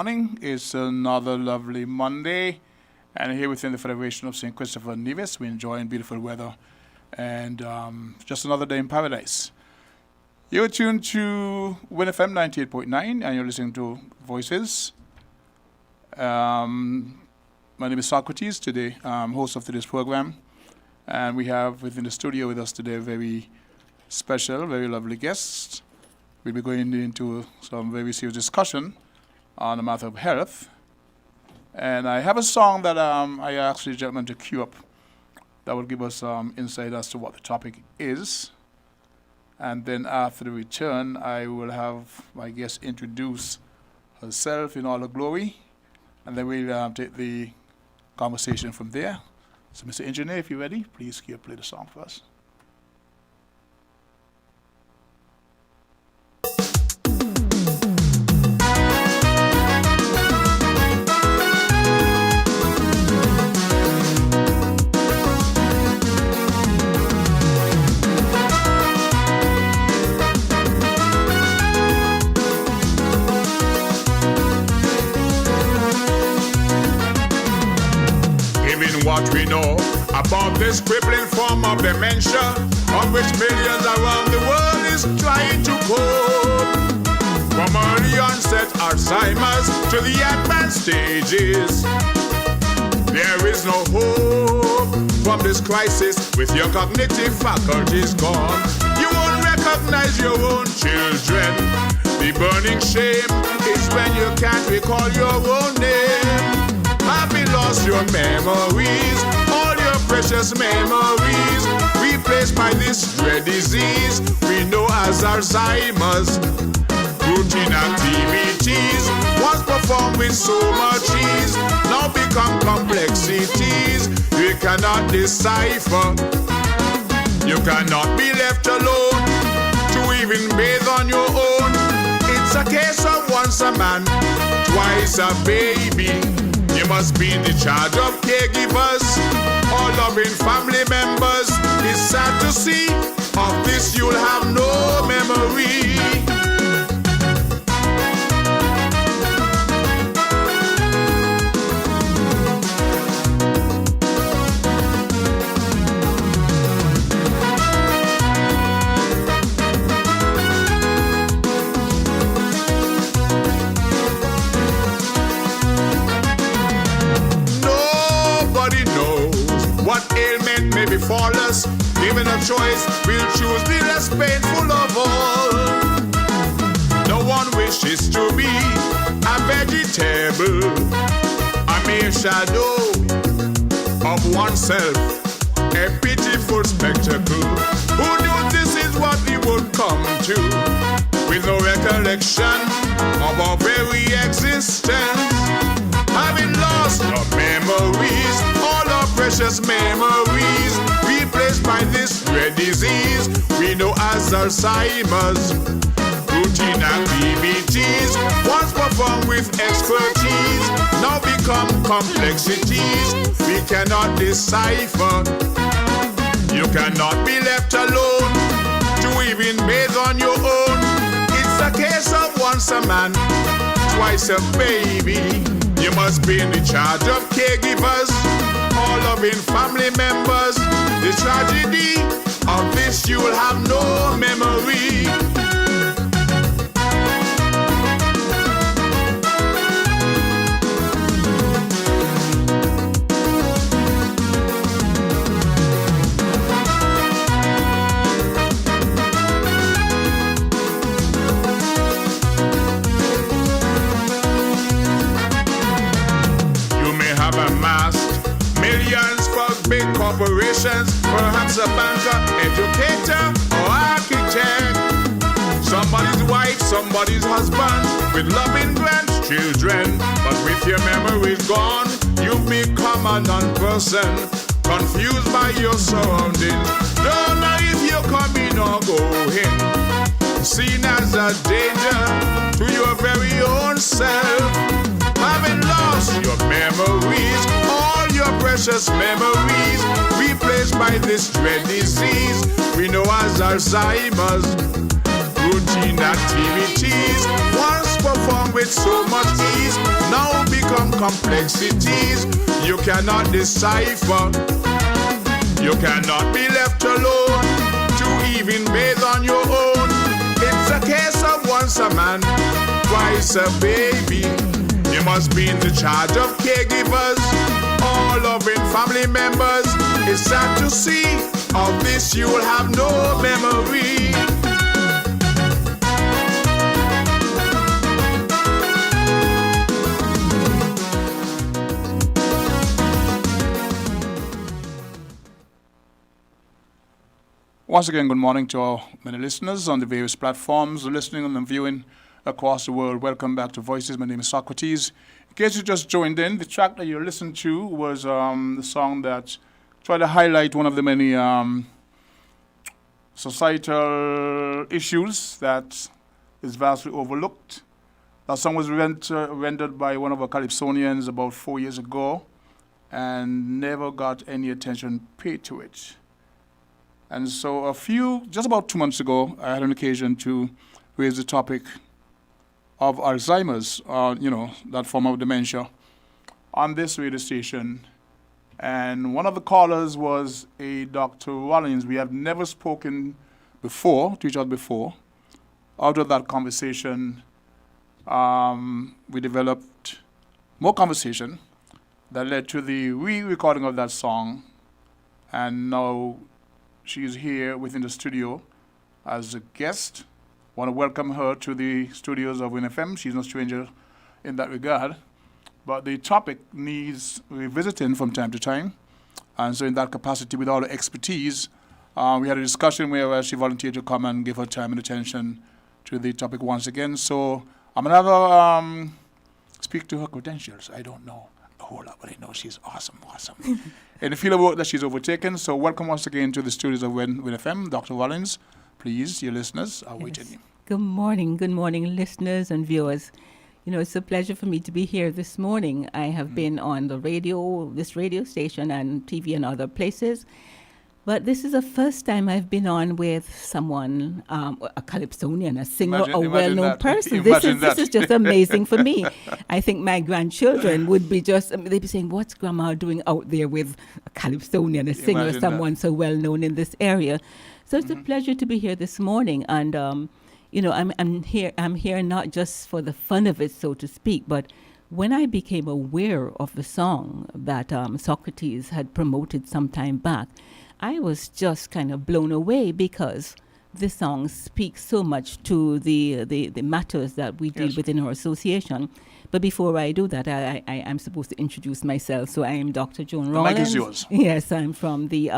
morning. It's another lovely Monday, and here within the Federation of St Christopher and Nevis, we're enjoying beautiful weather and just another day in paradise. You're tuned to WINN FM 98.9, and you're listening to Voices. My name is Socrates, today, host of today's program, and we have within the studio with us today a very special, very lovely guest. We'll be going into some very serious discussion on the matter of health. And I have a song that I asked the gentleman to cue up that will give us insight as to what the topic is. And then after the return, I will have my guest introduce herself in all her glory. And then we'll take the conversation from there. So, Mr. Engineer, if you're ready, please play the song for us. What we know about this crippling form of dementia, of which millions around the world is trying to cope. From early onset Alzheimer's to the advanced stages, there is no hope from this crisis. With your cognitive faculties gone, you won't recognize your own children. The burning shame is when you can't recall your own name. Have you lost your memories, all your precious memories, replaced by this dread disease we know as Alzheimer's? Routine activities, once performed with so much ease, now become complexities you cannot decipher. You cannot be left alone to even bathe on your own. It's a case of once a man, twice a baby. You must be in the charge of caregivers, all loving family members. It's sad to see, of this you'll have no memory. Befall us, given a choice, we'll choose the less painful of all. No one wishes to be a vegetable, a mere shadow of oneself, a pitiful spectacle. Who knew this is what we would come to, with no recollection of our very existence? Having lost our memories, all our precious memories, replaced by this dread disease we know as Alzheimer's. Routine activities, once performed with expertise, now become complexities we cannot decipher. You cannot be left alone to even bathe on your own. It's a case of once a man, twice a baby. You must be in the charge of caregivers, all loving family members. The tragedy of this you will have no memory. Corporations, perhaps a banker, educator, or architect. Somebody's wife, somebody's husband, with loving grandchildren. But with your memories gone, you've become a non-person, confused by your surroundings. Don't know if you're coming or going, seen as a danger to your very own self. Having lost your memories, all your precious memories, replaced by this dread disease we know as Alzheimer's. Routine activities, once perform with so much ease now become complexities you cannot decipher. You cannot be left alone to even bathe on your own. It's a case of once a man, twice a baby. You must be in the charge of caregivers, all loving family members. It's sad to see, of this you will have no memory. Once again, good morning to our many listeners on the various platforms, listening and viewing across the world. Welcome back to Voices. My name is Socrates. In case you just joined in, the track that you listened to was the song that tried to highlight one of the many societal issues that is vastly overlooked. That song was rendered by one of our Calypsonians about 4 years ago and never got any attention paid to it. And so just about 2 months ago, I had an occasion to raise the topic of Alzheimer's, that form of dementia, on this radio station. And one of the callers was a Dr. Rawlins. We have never spoken to each other before. Out of that conversation, we developed more conversation that led to the re-recording of that song. And now she is here within the studio as a guest. I want to welcome her to the studios of WINN FM. She's no stranger in that regard. But the topic needs revisiting from time to time. And so in that capacity, with all the expertise, we had a discussion where she volunteered to come and give her time and attention to the topic once again. So I'm going to have her speak to her credentials. I don't know a whole lot, but I know she's awesome. In the field of work that she's overtaken. So welcome once again to the studios of WINN FM. Dr. Rawlins, please, your listeners are waiting you. Good morning, listeners and viewers. It's a pleasure for me to be here this morning. I have been on the radio, this radio station and TV and other places. But this is the first time I've been on with someone, a Calypsonian, a singer, a well-known person. This is just amazing for me. I think my grandchildren would be they'd be saying, what's Grandma doing out there with a Calypsonian, a singer, someone so well-known in this area? So it's a pleasure to be here this morning. And, I'm here not just for the fun of it, so to speak, but when I became aware of the song that Socrates had promoted some time back, I was just kind of blown away because this song speaks so much to the matters that we deal with in our association. But before I do that, I'm supposed to introduce myself. So I am Dr. Joan Rawlins. The mic is yours. Yes, I'm from the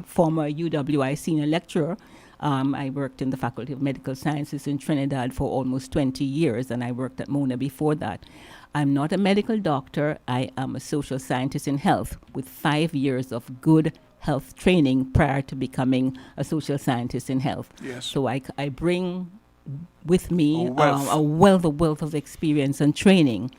former UWI senior lecturer. I worked in the Faculty of Medical Sciences in Trinidad for almost 20 years, and I worked at Mona before that. I'm not a medical doctor. I am a social scientist in health with 5 years of good health training prior to becoming a social scientist in health. Yes. So I bring with me a wealth of experience and training.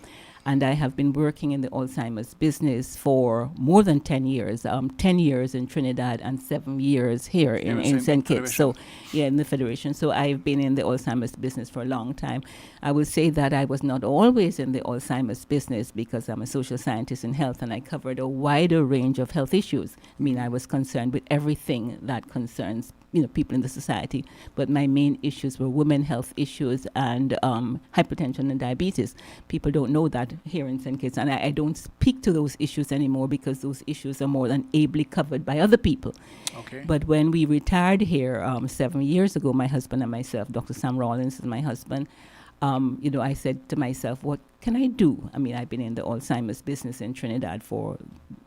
And I have been working in the Alzheimer's business for more than 10 years, 10 years in Trinidad and 7 years here in St Kitts. So, in the Federation. So I've been in the Alzheimer's business for a long time. I will say that I was not always in the Alzheimer's business because I'm a social scientist in health and I covered a wider range of health issues. I mean, I was concerned with everything that concerns people in the society, but my main issues were women health issues and hypertension and diabetes. People don't know that here in St Kitts, and I don't speak to those issues anymore because those issues are more than ably covered by other people. Okay. But when we retired here 7 years ago, my husband and myself, Dr. Sam Rawlins is my husband, I said to myself, what can I do? I mean, I've been in the Alzheimer's business in Trinidad for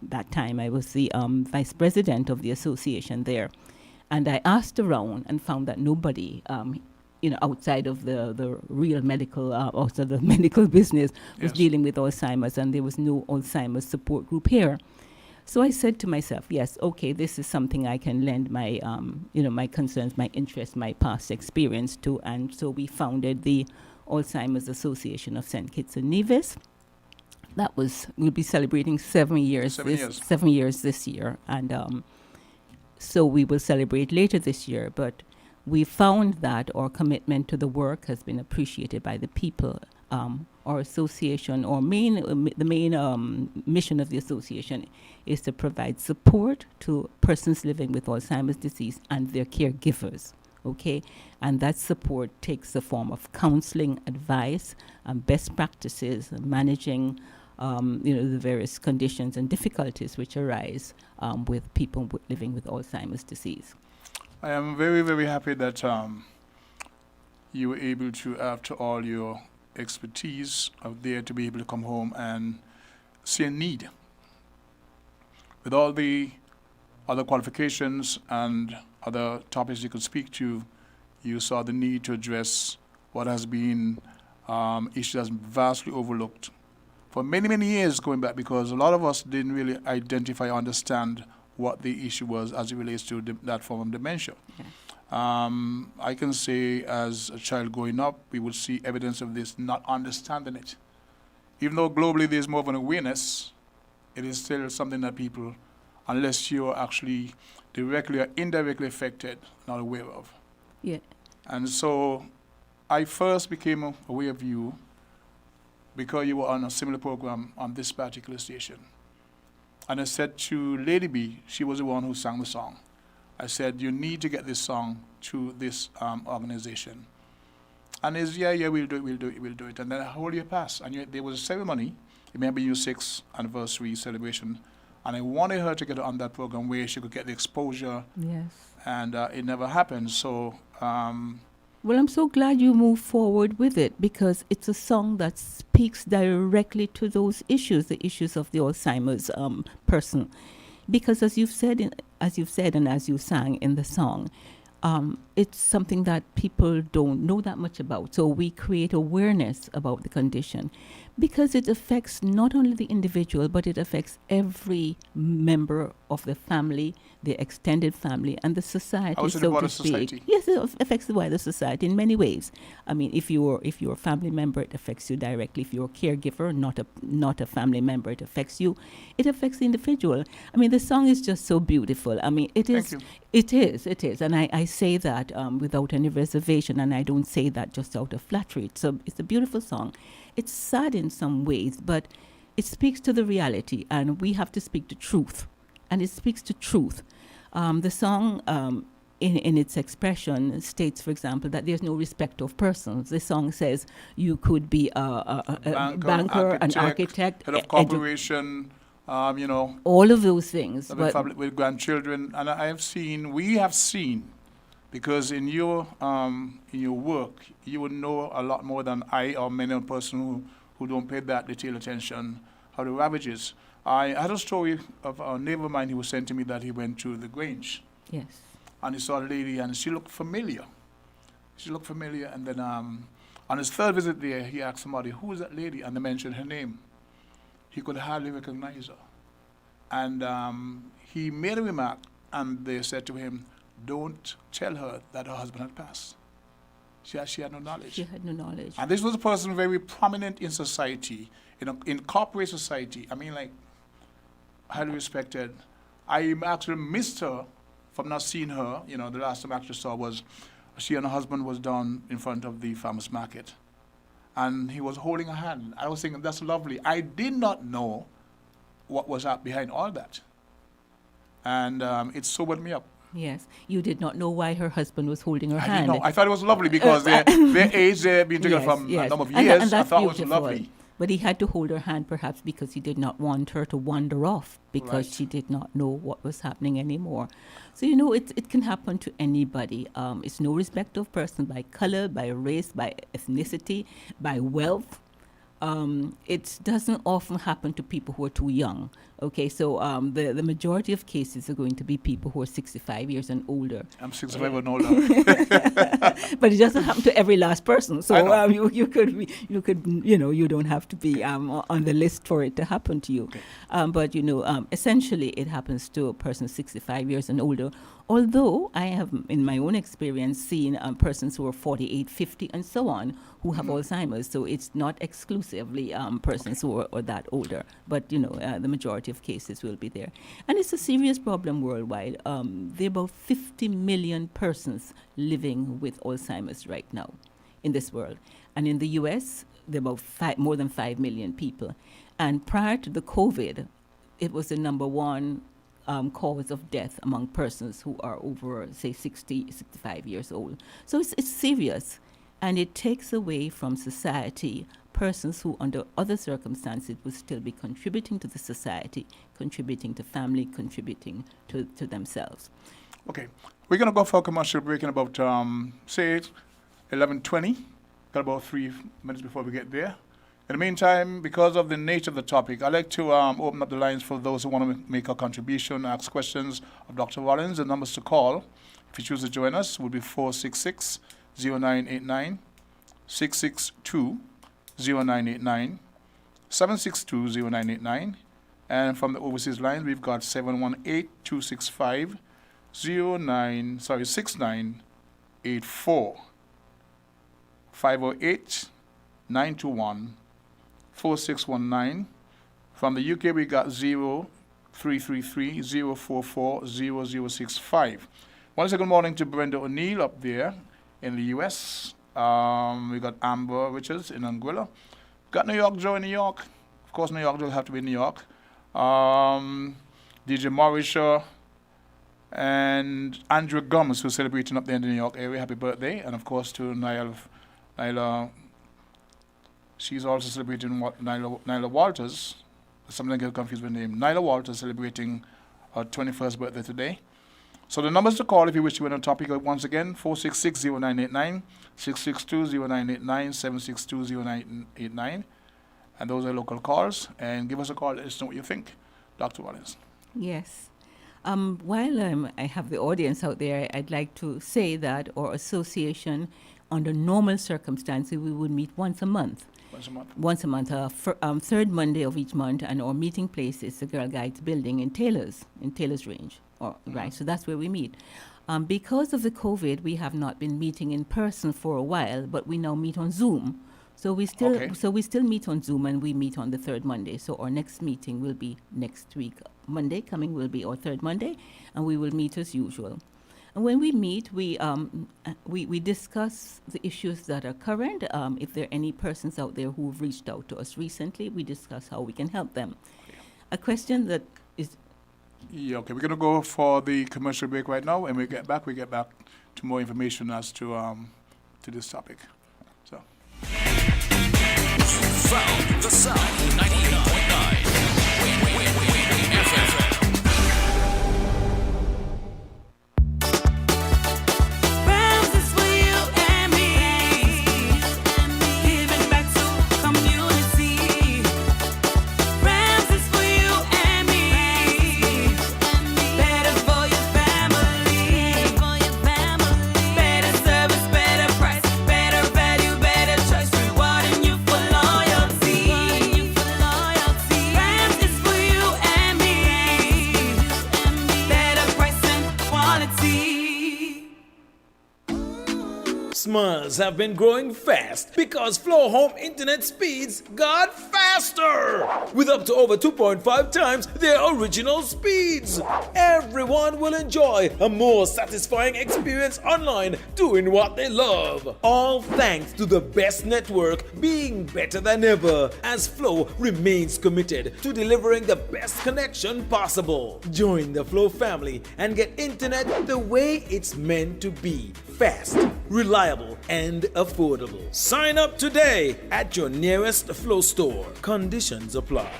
that time. I was the vice president of the association there. And I asked around and found that nobody, outside of the real medical, outside the medical business, was dealing with Alzheimer's, and there was no Alzheimer's support group here. So I said to myself, yes, okay, this is something I can lend my, my concerns, my interests, my past experience to. And so we founded the Alzheimer's Association of St Kitts and Nevis. We'll be celebrating 7 years. 7 years this year. And so we will celebrate later this year. But we found that our commitment to the work has been appreciated by the people. Our association, or the main mission of the association is to provide support to persons living with Alzheimer's disease and their caregivers. Okay, and that support takes the form of counseling, advice, best practices, managing, the various conditions and difficulties which arise with people living with Alzheimer's disease. I am very, very happy that you were able to, after all your expertise out there, to be able to come home and see a need. With all the other qualifications and other topics you could speak to, you saw the need to address what has been issue that's vastly overlooked for many, many years going back, because a lot of us didn't really identify or understand what the issue was as it relates to that form of dementia. Okay. I can say as a child growing up, we would see evidence of this, not understanding it. Even though globally there's more of an awareness, it is still something that people, unless you're actually directly or indirectly affected, not aware of. Yeah. And so I first became aware of you because you were on a similar program on this particular station. And I said to Lady B, she was the one who sang the song. I said, you need to get this song to this organization. And it's, yeah, we'll do it. And then a whole year passed. And there was a ceremony, it may be your 6th anniversary celebration. And I wanted her to get on that program where she could get the exposure. Yes. And it never happened. So, well, I'm so glad you moved forward with it, because it's a song that speaks directly to those issues, the issues of the Alzheimer's person. Because as you've said and as you sang in the song, it's something that people don't know that much about. So we create awareness about the condition, because it affects not only the individual, but it affects every member of the family, the extended family, and the society, also so the wider to speak. society. Yes, it affects the wider society in many ways. I mean, if you're a family member, it affects you directly. If you're a caregiver, not a family member, it affects you. It affects the individual. I mean, the song is just so beautiful. I mean, it is. Thank you. It is, and I say that without any reservation, and I don't say that just out of flattery. It's a beautiful song. It's sad in some ways, but it speaks to the reality, and we have to speak the truth. And it speaks to truth. The song, in its expression, states, for example, that there's no respect of persons. The song says you could be a banker, an architect, head of corporation, all of those things. With grandchildren. And we have seen, because in your work, you would know a lot more than I or many other person who don't pay that detailed attention, how the ravages. I had a story of a neighbor of mine who was saying to me that he went to the Grange. Yes. And he saw a lady, and she looked familiar. And then on his third visit there, he asked somebody, who is that lady? And they mentioned her name. He could hardly recognize her. And he made a remark, and they said to him, don't tell her that her husband had passed. She had no knowledge. She had no knowledge. And this was a person very prominent in society, in corporate society. I mean, like, highly respected. I actually missed her from not seeing her. The last time I actually saw was she and her husband was down in front of the farmer's market. And he was holding her hand. I was thinking, that's lovely. I did not know what was out behind all that. And it sobered me up. Yes. You did not know why her husband was holding her I hand. didn't know. I thought it was lovely because their age, they've been together for a number of years. And I that's thought beautiful. it was lovely. But he had to hold her hand perhaps because he did not want her to wander off, because Right. she did not know what was happening anymore. So, it can happen to anybody. It's no respect of person by color, by race, by ethnicity, by wealth. It doesn't often happen to people who are too young. Okay, so the majority of cases are going to be people who are 65 years and older. I'm 65 and older. But it doesn't happen to every last person. I So know. you could you don't have to be on the list for it to happen to you. Okay. But essentially it happens to a person 65 years and older. Although I have, in my own experience, seen persons who are 48, 50, and so on, who have Alzheimer's. So it's not exclusively persons who are that older, but the majority of cases will be there. And it's a serious problem worldwide. There are about 50 million persons living with Alzheimer's right now in this world. And in the US, there are about more than 5 million people. And prior to the COVID, it was the number one cause of death among persons who are over, say, 60, 65 years old. So it's serious. And it takes away from society persons who, under other circumstances, would still be contributing to the society, contributing to family, contributing to themselves. Okay. We're going to go for a commercial break in about, say, 11:20. Got about 3 minutes before we get there. In the meantime, because of the nature of the topic, I'd like to open up the lines for those who want to make a contribution, ask questions of Dr. Rawlins. The numbers to call, if you choose to join us, would be 466-0989, 662-0989, 762-0989, and from the overseas lines, we've got 718-265-6984, 508-921-4619. From the UK, we got 0333-044-0065. One second morning to Brenda O'Neill up there in the US. We got Amber Richards in Anguilla. Got New York Joe in New York. Of course, New York Joe will have to be in New York. DJ Mauricio and Andrew Gums, who's celebrating up there in the New York area. Happy birthday. And of course to Nyla. She's also celebrating Nyla Walters. Something get confused with the name. Nyla Walters celebrating her 21st birthday today. So the numbers to call if you wish to win on topic once again, 466-0989, 662-0989, 762-0989. And those are local calls. And give us a call. Let us know what you think. Dr. Rawlins. Yes. While I have the audience out there, I'd like to say that our association, under normal circumstances, we would meet once a month. Once a month, third Monday of each month, and our meeting place is the Girl Guides building in Taylor's Range. Right, so that's where we meet. Because of the COVID, we have not been meeting in person for a while, but we now meet on Zoom. So we still meet on Zoom, and we meet on the third Monday. So our next meeting will be next week. Monday coming will be our third Monday, and we will meet as usual. And when we meet, we discuss the issues that are current. If there are any persons out there who have reached out to us recently, we discuss how we can help them. A question that is... Yeah, okay. We're going to go for the commercial break right now, and we get back to more information as to this topic. So. Found the Sound 98.9 WINN FM. Smiles have been growing fast because Flow Home internet speeds got faster with up to over 2.5 times their original speeds. Everyone will enjoy a more satisfying experience online doing what they love. All thanks to the best network being better than ever, as Flow remains committed to delivering the best connection possible. Join the Flow family and get internet the way it's meant to be. Fast, reliable, and affordable. Sign up today at your nearest Flow store. Conditions apply.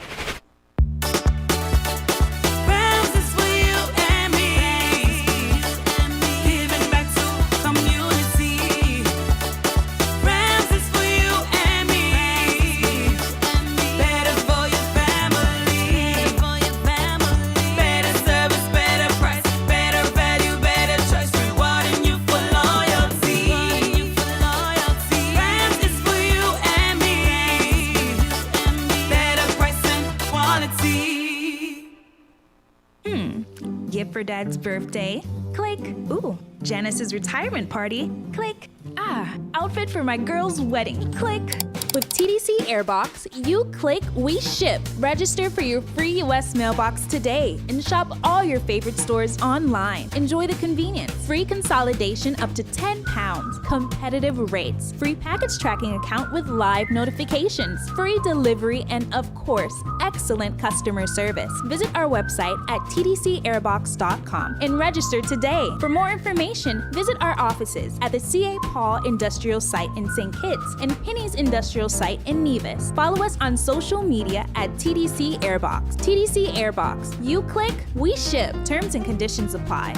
For Dad's birthday? Click. Ooh, Janice's retirement party. Click. Ah, outfit for my girl's wedding. Click. With TDC Airbox, you click, we ship. Register for your free US mailbox today and shop all your favorite stores online. Enjoy the convenience, free consolidation up to £10, competitive rates, free package tracking account with live notifications, free delivery, and of course, excellent customer service. Visit our website at tdcairbox.com and register today. For more information, visit our offices at the C.A. Paul Industrial Site in St. Kitts and Penny's Industrial Site in Nevis. Follow us on social media at TDC Airbox. TDC Airbox. You click, we ship. Terms and conditions apply.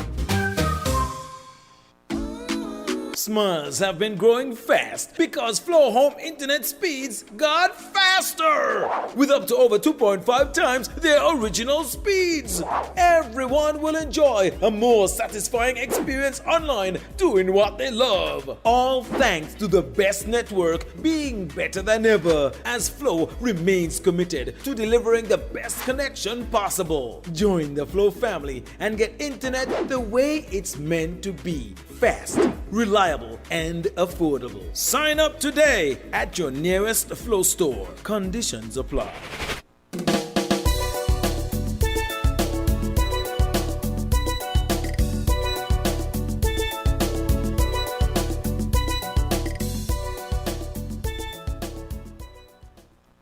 Smiles have been growing fast because Flow Home internet speeds got faster with up to over 2.5 times their original speeds. Everyone will enjoy a more satisfying experience online doing what they love. All thanks to the best network being better than ever as Flow remains committed to delivering the best connection possible. Join the Flow family and get internet the way it's meant to be. Fast, reliable, and affordable. Sign up today at your nearest Flow store. Conditions apply.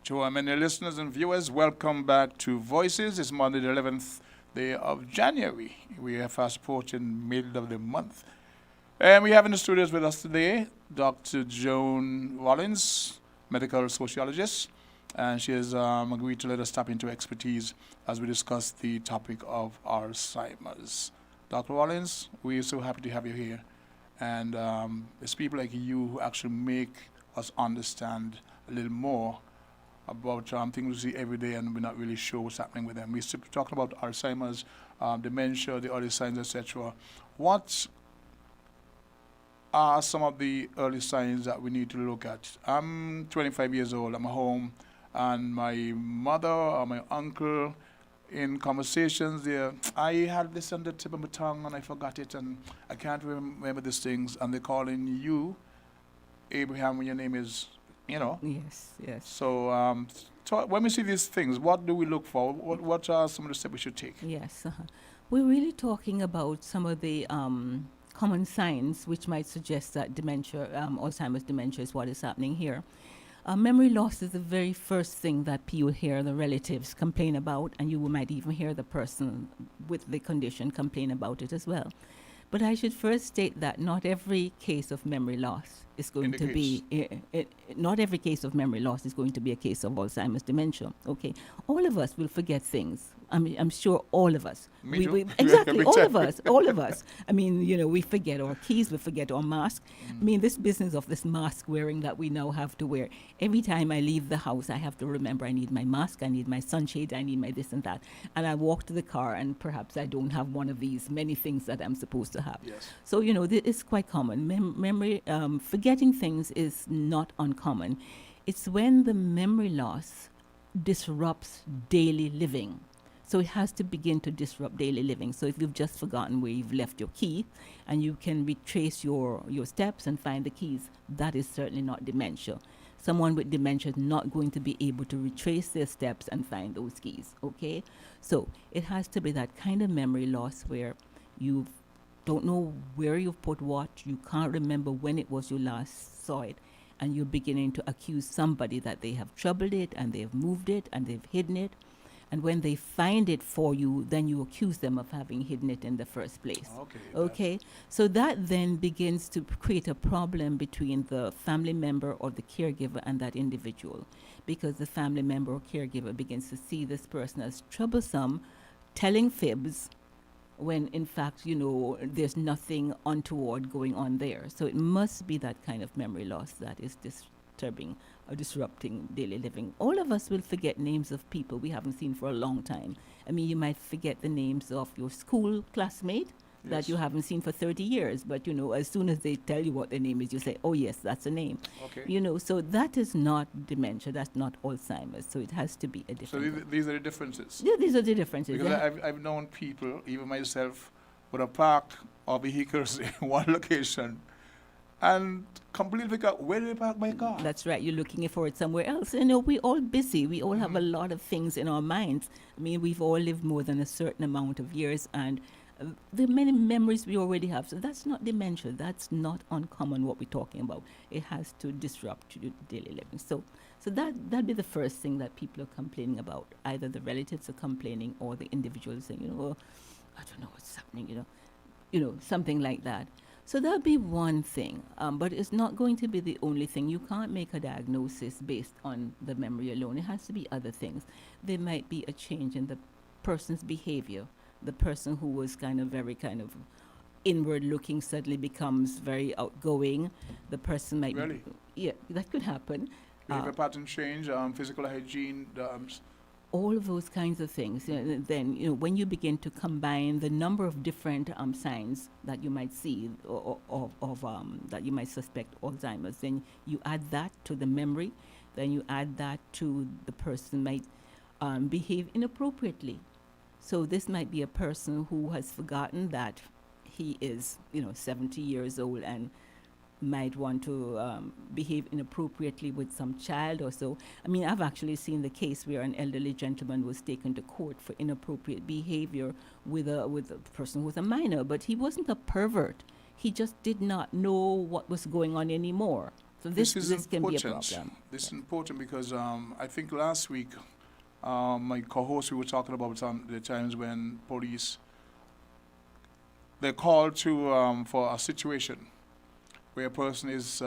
To our many listeners and viewers, welcome back to Voices. It's Monday, the 11th day of January. We are fast approaching middle of the month. And we have in the studios with us today Dr. Joan Rawlins, medical sociologist, and she has agreed to let us tap into expertise as we discuss the topic of Alzheimer's. Dr. Rawlins, we are so happy to have you here. And it's people like you who actually make us understand a little more about things we see every day and we're not really sure what's happening with them. We're talking about Alzheimer's, dementia, the early signs, etc. What are some of the early signs that we need to look at? I'm 25 years old, I'm at home, and my mother or my uncle, in conversations there, I had this on the tip of my tongue and I forgot it and I can't remember these things, and they're calling you Abraham when your name is, you know. Yes, yes. So, when we see these things, what do we look for? What are some of the steps we should take? Yes. We're really talking about some of the common signs which might suggest that dementia, Alzheimer's dementia is what is happening here. Memory loss is the very first thing that you hear the relatives complain about, and you might even hear the person with the condition complain about it as well. But I should first state that not every case of memory loss is going to be, not every case of memory loss is going to be a case of Alzheimer's dementia. Okay, all of us will forget things. I'm sure all of us. Me too. Exactly, all of us. I mean, you know, we forget our keys, we forget our mask. I mean, this business of this mask wearing that we now have to wear. Every time I leave the house, I have to remember I need my mask, I need my sunshade, I need my this and that. And I walk to the car and perhaps I don't have one of these many things that I'm supposed to have. Yes. So, you know, it's quite common. Memory, forgetting things is not uncommon. It's when the memory loss disrupts daily living. So it has to begin to disrupt daily living. So if you've just forgotten where you've left your key and you can retrace your steps and find the keys, that is certainly not dementia. Someone with dementia is not going to be able to retrace their steps and find those keys, okay? So it has to be that kind of memory loss where you don't know where you've put what, you can't remember when it was you last saw it, and you're beginning to accuse somebody that they have troubled it and they've moved it and they've hidden it. And when they find it for you, then you accuse them of having hidden it in the first place. Okay. So that then begins to create a problem between the family member or the caregiver and that individual, because the family member or caregiver begins to see this person as troublesome, telling fibs, when in fact, you know, there's nothing untoward going on there. So it must be that kind of memory loss that is disturbing or disrupting daily living. All of us will forget names of people we haven't seen for a long time. I mean, you might forget the names of your school classmate that you haven't seen for 30 years, but you know, as soon as they tell you what their name is, you say, oh yes, that's a name. Okay. You know, so that is not dementia, that's not Alzheimer's, so it has to be a different. So these are the differences? Yeah, these are the differences. Because I've known people, even myself, would have parked or vehicles in one location and completely figure out where did they park my car. That's right. You're looking for it somewhere else. We're all busy. We all have a lot of things in our minds. I mean, we've all lived more than a certain amount of years, and there are many memories we already have. So that's not dementia. That's not uncommon what we're talking about. It has to disrupt your daily living. So that'd be the first thing that people are complaining about. Either the relatives are complaining or the individuals saying, oh, I don't know what's happening, something like that. So that'd be one thing, but it's not going to be the only thing. You can't make a diagnosis based on the memory alone. It has to be other things. There might be a change in the person's behavior. The person who was very inward looking suddenly becomes very outgoing. The person might Really? Yeah, that could happen. Behavior pattern change, physical hygiene, All of those kinds of things. Then, when you begin to combine the number of different signs that you might see of that you might suspect Alzheimer's, then you add that to the memory, then you add that to the person might behave inappropriately. So this might be a person who has forgotten that he is, 70 years old and might want to behave inappropriately with some child or so. I mean, I've actually seen the case where an elderly gentleman was taken to court for inappropriate behavior with a person who was a minor, but he wasn't a pervert. He just did not know what was going on anymore. So this can be a problem. This is important because I think last week, my co-host, we were talking about the times when police, they're called to for a situation where a person is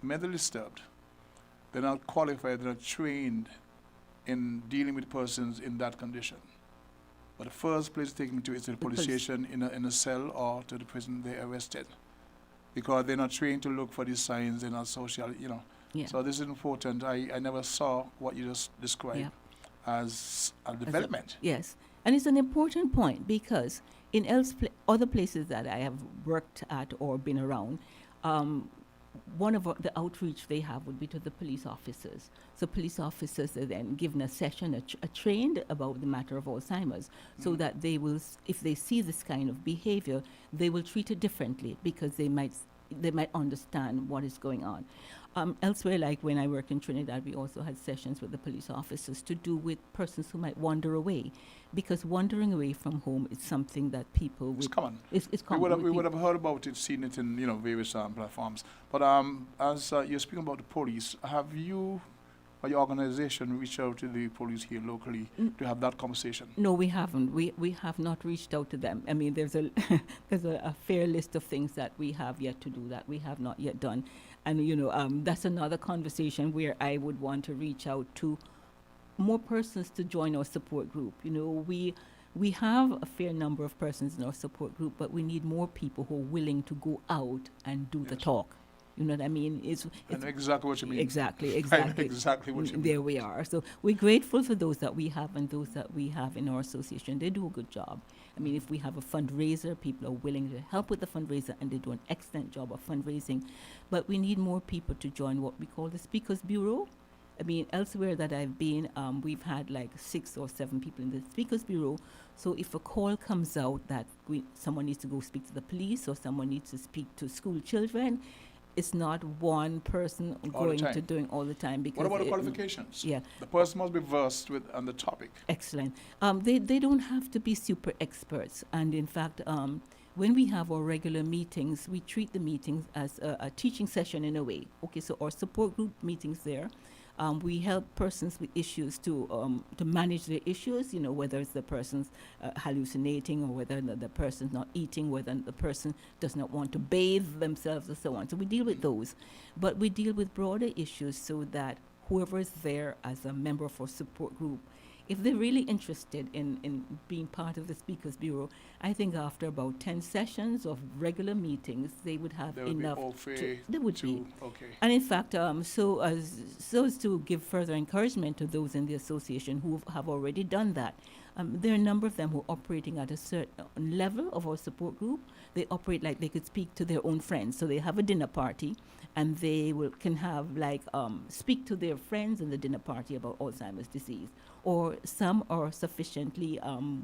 mentally disturbed. They're not qualified, they're not trained in dealing with persons in that condition. But the first place to take them to is to the police station in a cell or to the prison they're arrested. Because they're not trained to look for these signs, they're not social, Yeah. So this is important. I never saw what you just described as a development. Yes, and it's an important point because in other places that I have worked at or been around, one of the outreach they have would be to the police officers. So police officers are then given a session, a trained about the matter of Alzheimer's, so that they will, if they see this kind of behavior, they will treat it differently because they might understand what is going on. Elsewhere, like when I worked in Trinidad, we also had sessions with the police officers to do with persons who might wander away, because wandering away from home is something that people It's common. It's common. We would have heard about it, seen it in various platforms. But as you're speaking about the police, have you or your organization reached out to the police here locally to have that conversation? No, we haven't. We have not reached out to them. I mean, there's a fair list of things that we have yet to do that we have not yet done. And, that's another conversation where I would want to reach out to more persons to join our support group. We have a fair number of persons in our support group, but we need more people who are willing to go out and do the talk. You know what I mean? I know exactly what you mean. Exactly. I know exactly what you mean. There we are. So we're grateful for those that we have and those that we have in our association. They do a good job. I mean, if we have a fundraiser, people are willing to help with the fundraiser, and they do an excellent job of fundraising. But we need more people to join what we call the Speakers Bureau. I mean, elsewhere that I've been, we've had like 6 or 7 people in the Speakers Bureau. So if a call comes out that someone needs to go speak to the police or someone needs to speak to school children, it's not one person going to doing all the time. Because what about the qualifications? Yeah. The person must be versed on the topic. Excellent. They don't have to be super experts. And in fact, when we have our regular meetings, we treat the meetings as a teaching session in a way. Okay, so our support group meetings there, we help persons with issues to manage their issues, whether it's the person's hallucinating or whether the person's not eating, whether the person does not want to bathe themselves and so on. So we deal with those. But we deal with broader issues so that whoever is there as a member of our support group, if they're really interested in being part of the Speakers Bureau, I think after about 10 sessions of regular meetings, they would have enough. They would be. Okay. And in fact, so as to give further encouragement to those in the association who have already done that, there are a number of them who are operating at a certain level of our support group. They operate like they could speak to their own friends. So they have a dinner party, and they can have speak to their friends in the dinner party about Alzheimer's disease. Or some are sufficiently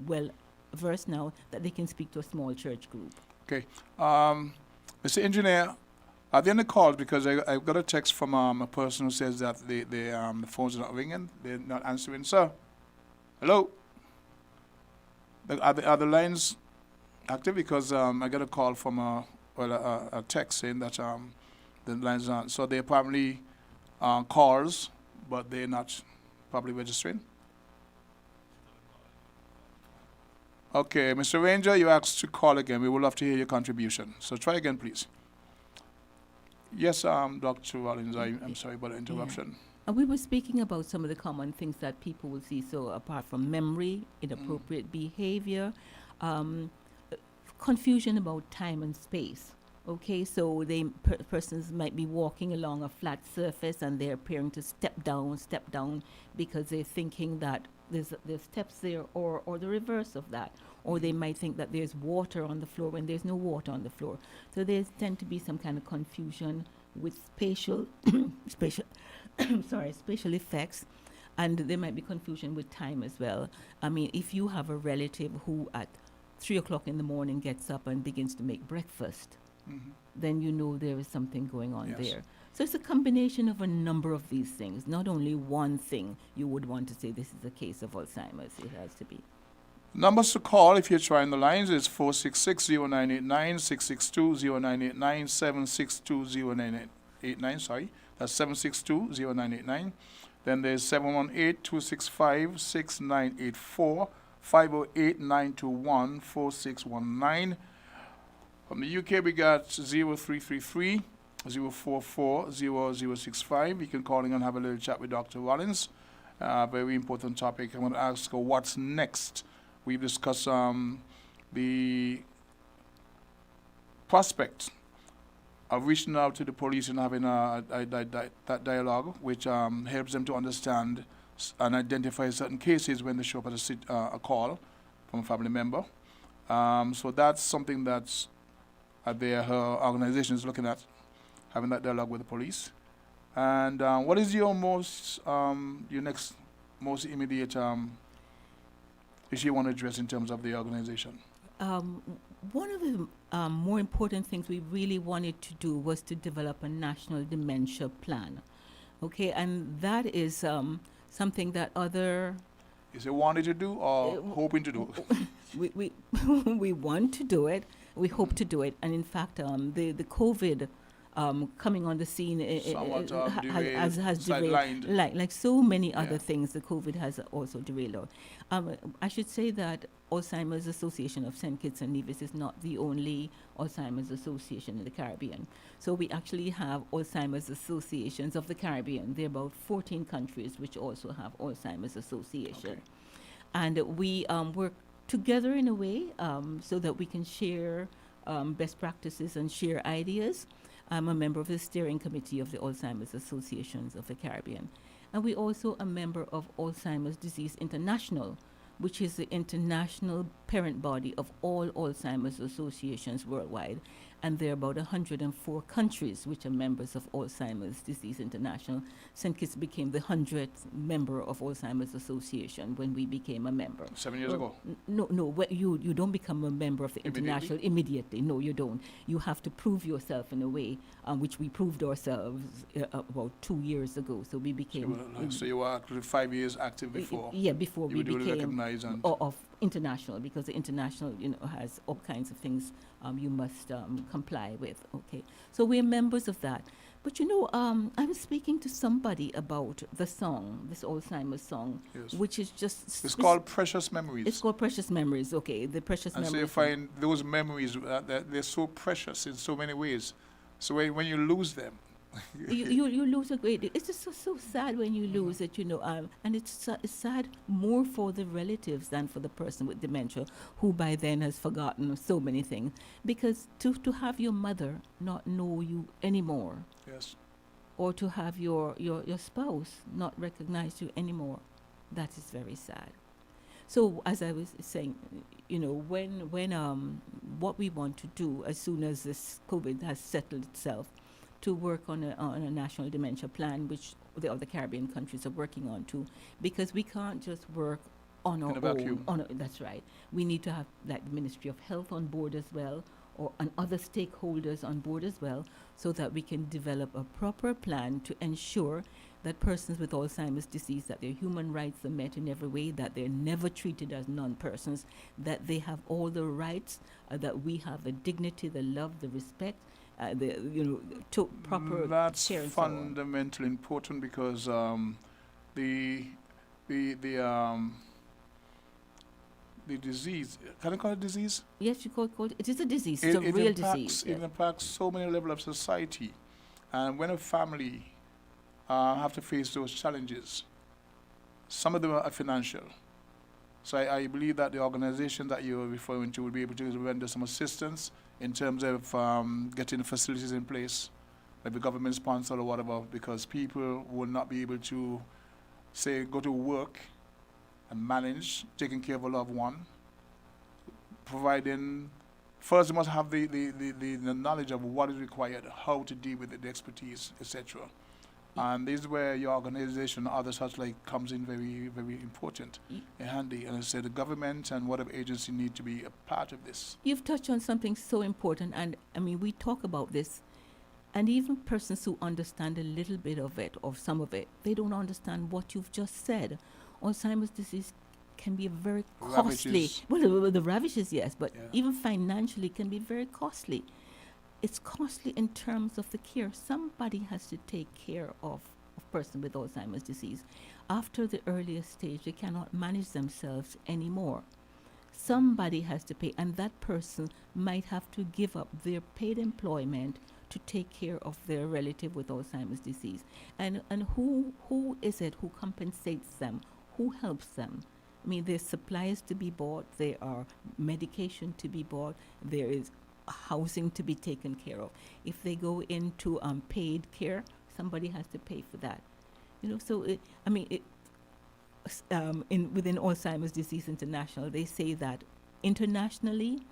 well versed now that they can speak to a small church group. Okay. Mr. Engineer, are they on the call? Because I got a text from a person who says that the phones are not ringing. They're not answering. Sir, hello? Are the lines active? Because I got a call from a text saying that the lines aren't. So they're probably calls, but they're not probably registering. Okay, Mr. Ranger, you asked to call again. We would love to hear your contribution. So try again, please. Yes, Dr. Rawlins, I'm sorry about the interruption. And we were speaking about some of the common things that people will see. So apart from memory, inappropriate behavior, confusion about time and space. Okay, so persons might be walking along a flat surface and they're appearing to step down because they're thinking that there's steps there, or the reverse of that. Or they might think that there's water on the floor when there's no water on the floor. So there tend to be some kind of confusion with spatial effects, and there might be confusion with time as well. I mean, if you have a relative who at 3 o'clock in the morning gets up and begins to make breakfast, then you know there is something going on there. So it's a combination of a number of these things, not only one thing you would want to say this is a case of Alzheimer's. It has to be. Numbers to call if you're trying the lines is 466-0989, 662-0989, 762-0989, sorry. That's 762-0989. Then there's 718-265-6984, 508-921-4619. From the UK, we got 0333 044 0065. You can call in and have a little chat with Dr. Rawlins. Very important topic. I'm going to ask her what's next. We've discussed the prospect of reaching out to the police and having that dialogue, which helps them to understand and identify certain cases when they show up at a call from a family member. So that's something that's her organization is looking at, having that dialogue with the police. And what is your next most immediate issue you want to address in terms of the organization? One of the more important things we really wanted to do was to develop a national dementia plan. Okay, and that is something that other... Is it wanted to do or hoping to do? We we want to do it. We hope to do it. And in fact, the COVID coming on the scene has derailed, like so many other things. The COVID has also derailed. I should say that Alzheimer's Association of St Kitts and Nevis is not the only Alzheimer's association in the Caribbean. So we actually have Alzheimer's associations of the Caribbean. There are about 14 countries which also have Alzheimer's association. Okay. And we work together in a way so that we can share best practices and share ideas. I'm a member of the steering committee of the Alzheimer's Associations of the Caribbean. And we're also a member of Alzheimer's Disease International, which is the international parent body of all Alzheimer's associations worldwide. And there are about 104 countries which are members of Alzheimer's Disease International. St. Kitts became the 100th member of Alzheimer's Association when we became a member. 7 years ago? No, you don't become a member of the international immediately. No, you don't. You have to prove yourself in a way, which we proved ourselves about 2 years ago. So we became... So you were 5 years active before? Yeah, before we became recognized of international, because the international, has all kinds of things you must comply with. Okay, so we're members of that. But I was speaking to somebody about the song, this Alzheimer's song, which is just... It's called Precious Memories. It's called Precious Memories, okay, the Precious Memories. And so you find those memories, they're so precious in so many ways. So when you lose them, you lose a great deal. It's just so sad when you lose it, and it's sad more for the relatives than for the person with dementia, who by then has forgotten so many things. Because to have your mother not know you anymore, or to have your spouse not recognize you anymore, that is very sad. So as I was saying, when what we want to do as soon as this COVID has settled itself, to work on a national dementia plan, which the other Caribbean countries are working on too, because we can't just work on our In a vacuum. That's right. We need to have like the Ministry of Health on board as well, and other stakeholders on board as well, so that we can develop a proper plan to ensure that persons with Alzheimer's disease, that their human rights are met in every way, that they're never treated as non-persons, that they have all the rights, that we have the dignity, the love, the respect, to proper That's care and so on. fundamentally important because the disease, can I call it disease? Yes, you call it. It is a disease. It's a real disease. It impacts so many levels of society. And when a family have to face those challenges, some of them are financial. So I believe that the organization that you're referring to will be able to render some assistance in terms of getting facilities in place, like the government sponsor or whatever, because people will not be able to, say, go to work and manage taking care of a loved one, providing, first they must have the knowledge of what is required, how to deal with it, the expertise, etc. And this is where your organization and others such like comes in very, very important and handy. And I say the government and whatever agency need to be a part of this. You've touched on something so important, and I mean, we talk about this, and even persons who understand a little bit of it, or some of it, they don't understand what you've just said. Alzheimer's disease can be a very costly. Ravages. Well, the ravages, yes, but Yeah. even financially can be very costly. It's costly in terms of the care. Somebody has to take care of a person with Alzheimer's disease. After the earliest stage, they cannot manage themselves anymore. Somebody has to pay, and that person might have to give up their paid employment to take care of their relative with Alzheimer's disease. And who is it who compensates them? Who helps them? I mean, there's supplies to be bought, there are medication to be bought, there is housing to be taken care of. If they go into paid care, somebody has to pay for that. So within Alzheimer's Disease International, they say that internationally,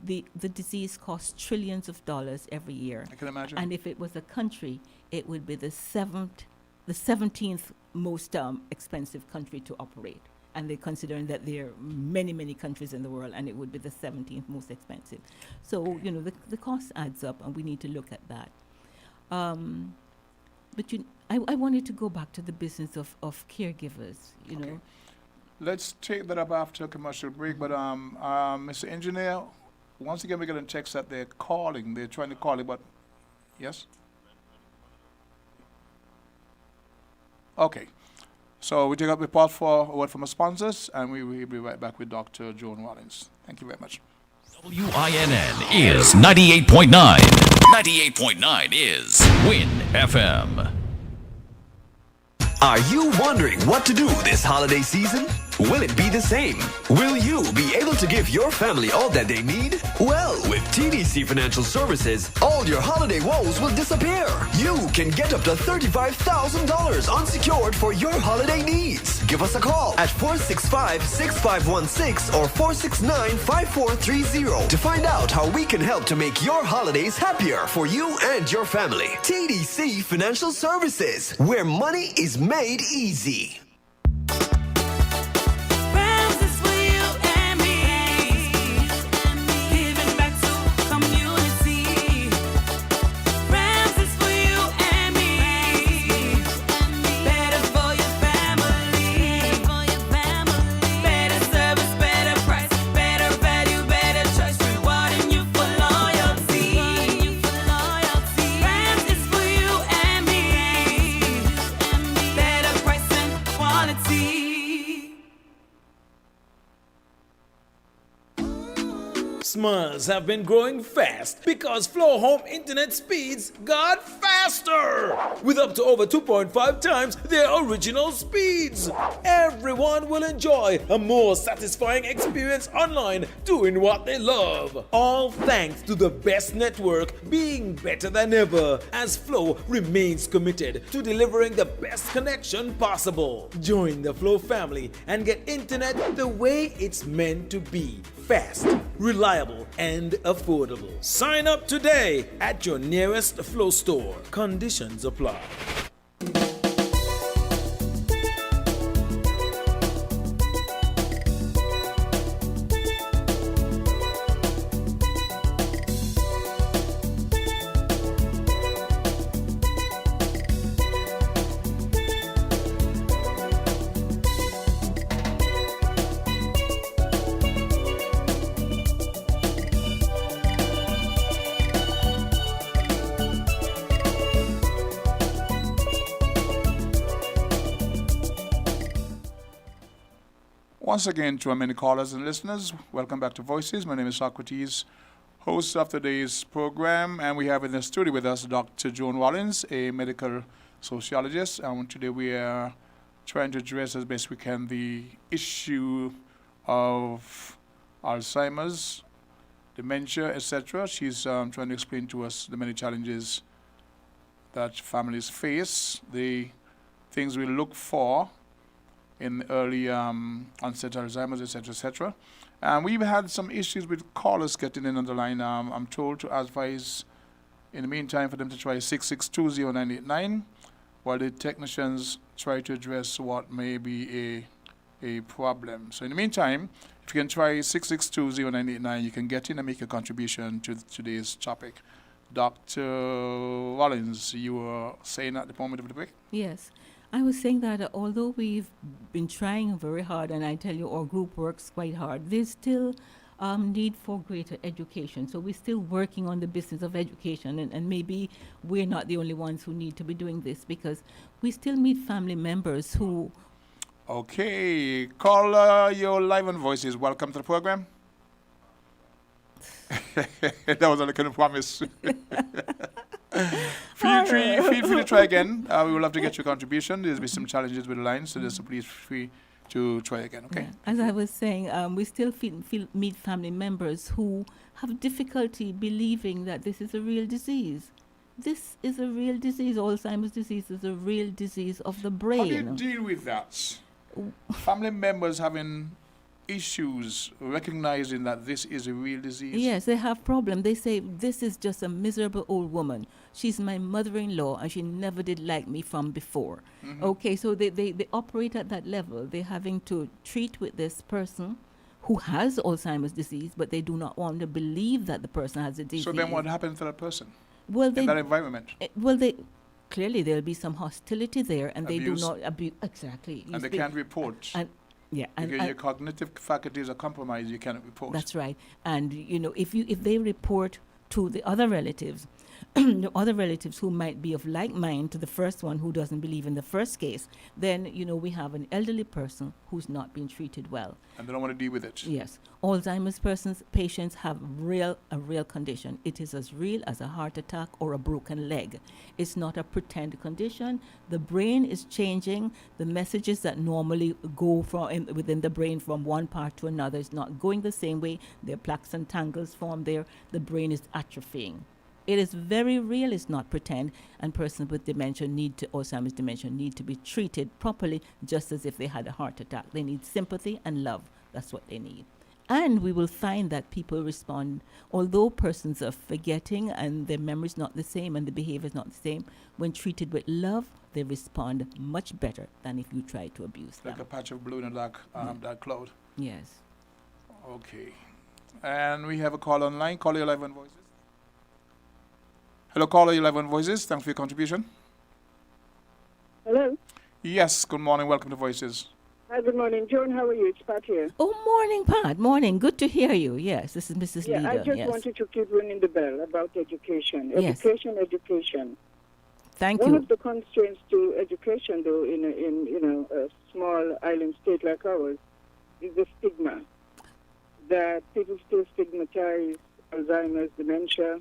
the disease costs trillions of dollars every year. I can imagine. And if it was a country, it would be the 17th most expensive country to operate. And they're considering that there are many, many countries in the world, and it would be the 17th most expensive. So, the cost adds up, and we need to look at that. But I wanted to go back to the business of caregivers, you know. Let's take that up after a commercial break. But Mr. Engineer, once again, we're getting text that they're calling. They're trying to call you, but yes? Okay. So we take up the part for a word from our sponsors, and we will be right back with Dr. Joan Rawlins. Thank you very much. WINN is 98.9. 98.9 is WINN FM. Are you wondering what to do this holiday season? Will it be the same? Will you be able to give your family all that they need? Well, with TDC Financial Services, all your holiday woes will disappear. You can get up to $35,000 unsecured for your holiday needs. Give us a call at 465-6516 or 469-5430 to find out how we can help to make your holidays happier for you and your family. TDC Financial Services, where money is made easy. Smiles have been growing fast because Flow Home internet speeds got faster with up to over 2.5 times their original speeds. Everyone will enjoy a more satisfying experience online doing what they love. All thanks to the best network being better than ever, as Flow remains committed to delivering the best connection possible. Join the Flow family and get internet the way it's meant to be. Fast, reliable, and affordable. Sign up today at your nearest Flow store. Conditions apply. Once again, to our many callers and listeners, welcome back to Voices. My name is Socrates, host of today's program, and we have in the studio with us Dr. Joan Rawlins, a medical sociologist. And today we are trying to address as best we can the issue of Alzheimer's, dementia, etc. She's trying to explain to us the many challenges that families face, the things we look for in early onset Alzheimer's, etc., etc. And we've had some issues with callers getting in on the line. I'm told to advise, in the meantime, for them to try 6620989, while the technicians try to address what may be a problem. So in the meantime, if you can try 6620989, you can get in and make a contribution to today's topic. Dr. Rawlins, you were saying at the moment of the break? Yes. I was saying that although we've been trying very hard, and I tell you our group works quite hard, there's still need for greater education. So we're still working on the business of education, and maybe we're not the only ones who need to be doing this, because we still meet family members who... Okay, caller, you're live on Voices. Welcome to the program. That was a kind of promise. Feel free to try again. We will have to get your contribution. There'll be some challenges with the line, so just please free to try again. Okay. Yeah. As I was saying, we still meet family members who have difficulty believing that this is a real disease. This is a real disease. Alzheimer's disease is a real disease of the brain. How do you deal with that? Family members having issues recognizing that this is a real disease? Yes, they have problem. They say, this is just a miserable old woman. She's my mother-in-law and she never did like me from before. Mm-hmm. Okay, so they operate at that level. They're having to treat with this person who has Alzheimer's disease, but they do not want to believe that the person has a disease. So then what happens to that person in that environment? Clearly there'll be some hostility there, and Abuse. They do not abuse. Exactly. And they can't report. Yeah, because your cognitive faculties are compromised, you cannot report. That's right. And if they report to the other relatives, the other relatives who might be of like mind to the first one who doesn't believe in the first case, then we have an elderly person who's not being treated well. And they don't want to deal with it. Yes. Alzheimer's patients have a real condition. It is as real as a heart attack or a broken leg. It's not a pretend condition. The brain is changing. The messages that normally go within the brain from one part to another is not going the same way. There are plaques and tangles formed there. The brain is atrophying. It is very real. It's not pretend. And persons with dementia Alzheimer's dementia need to be treated properly, just as if they had a heart attack. They need sympathy and love. That's what they need. And we will find that people respond, although persons are forgetting and their memory is not the same and the behavior is not the same, when treated with love, they respond much better than if you try to abuse them. Like a patch of blue in a dark cloud. Yes. Okay. And we have a call online. Caller, you're live on Voices. Hello, caller, you're live on Voices. Thanks for your contribution. Hello. Yes, good morning. Welcome to Voices. Hi, good morning. Joan, how are you? It's Pat here. Oh, morning, Pat. Morning. Good to hear you. Yes, this is Mrs. Leader. I just wanted to keep ringing the bell about education. Education. Thank you. One of the constraints to education, though, in a small island state like ours, is the stigma. That people still stigmatize Alzheimer's, dementia.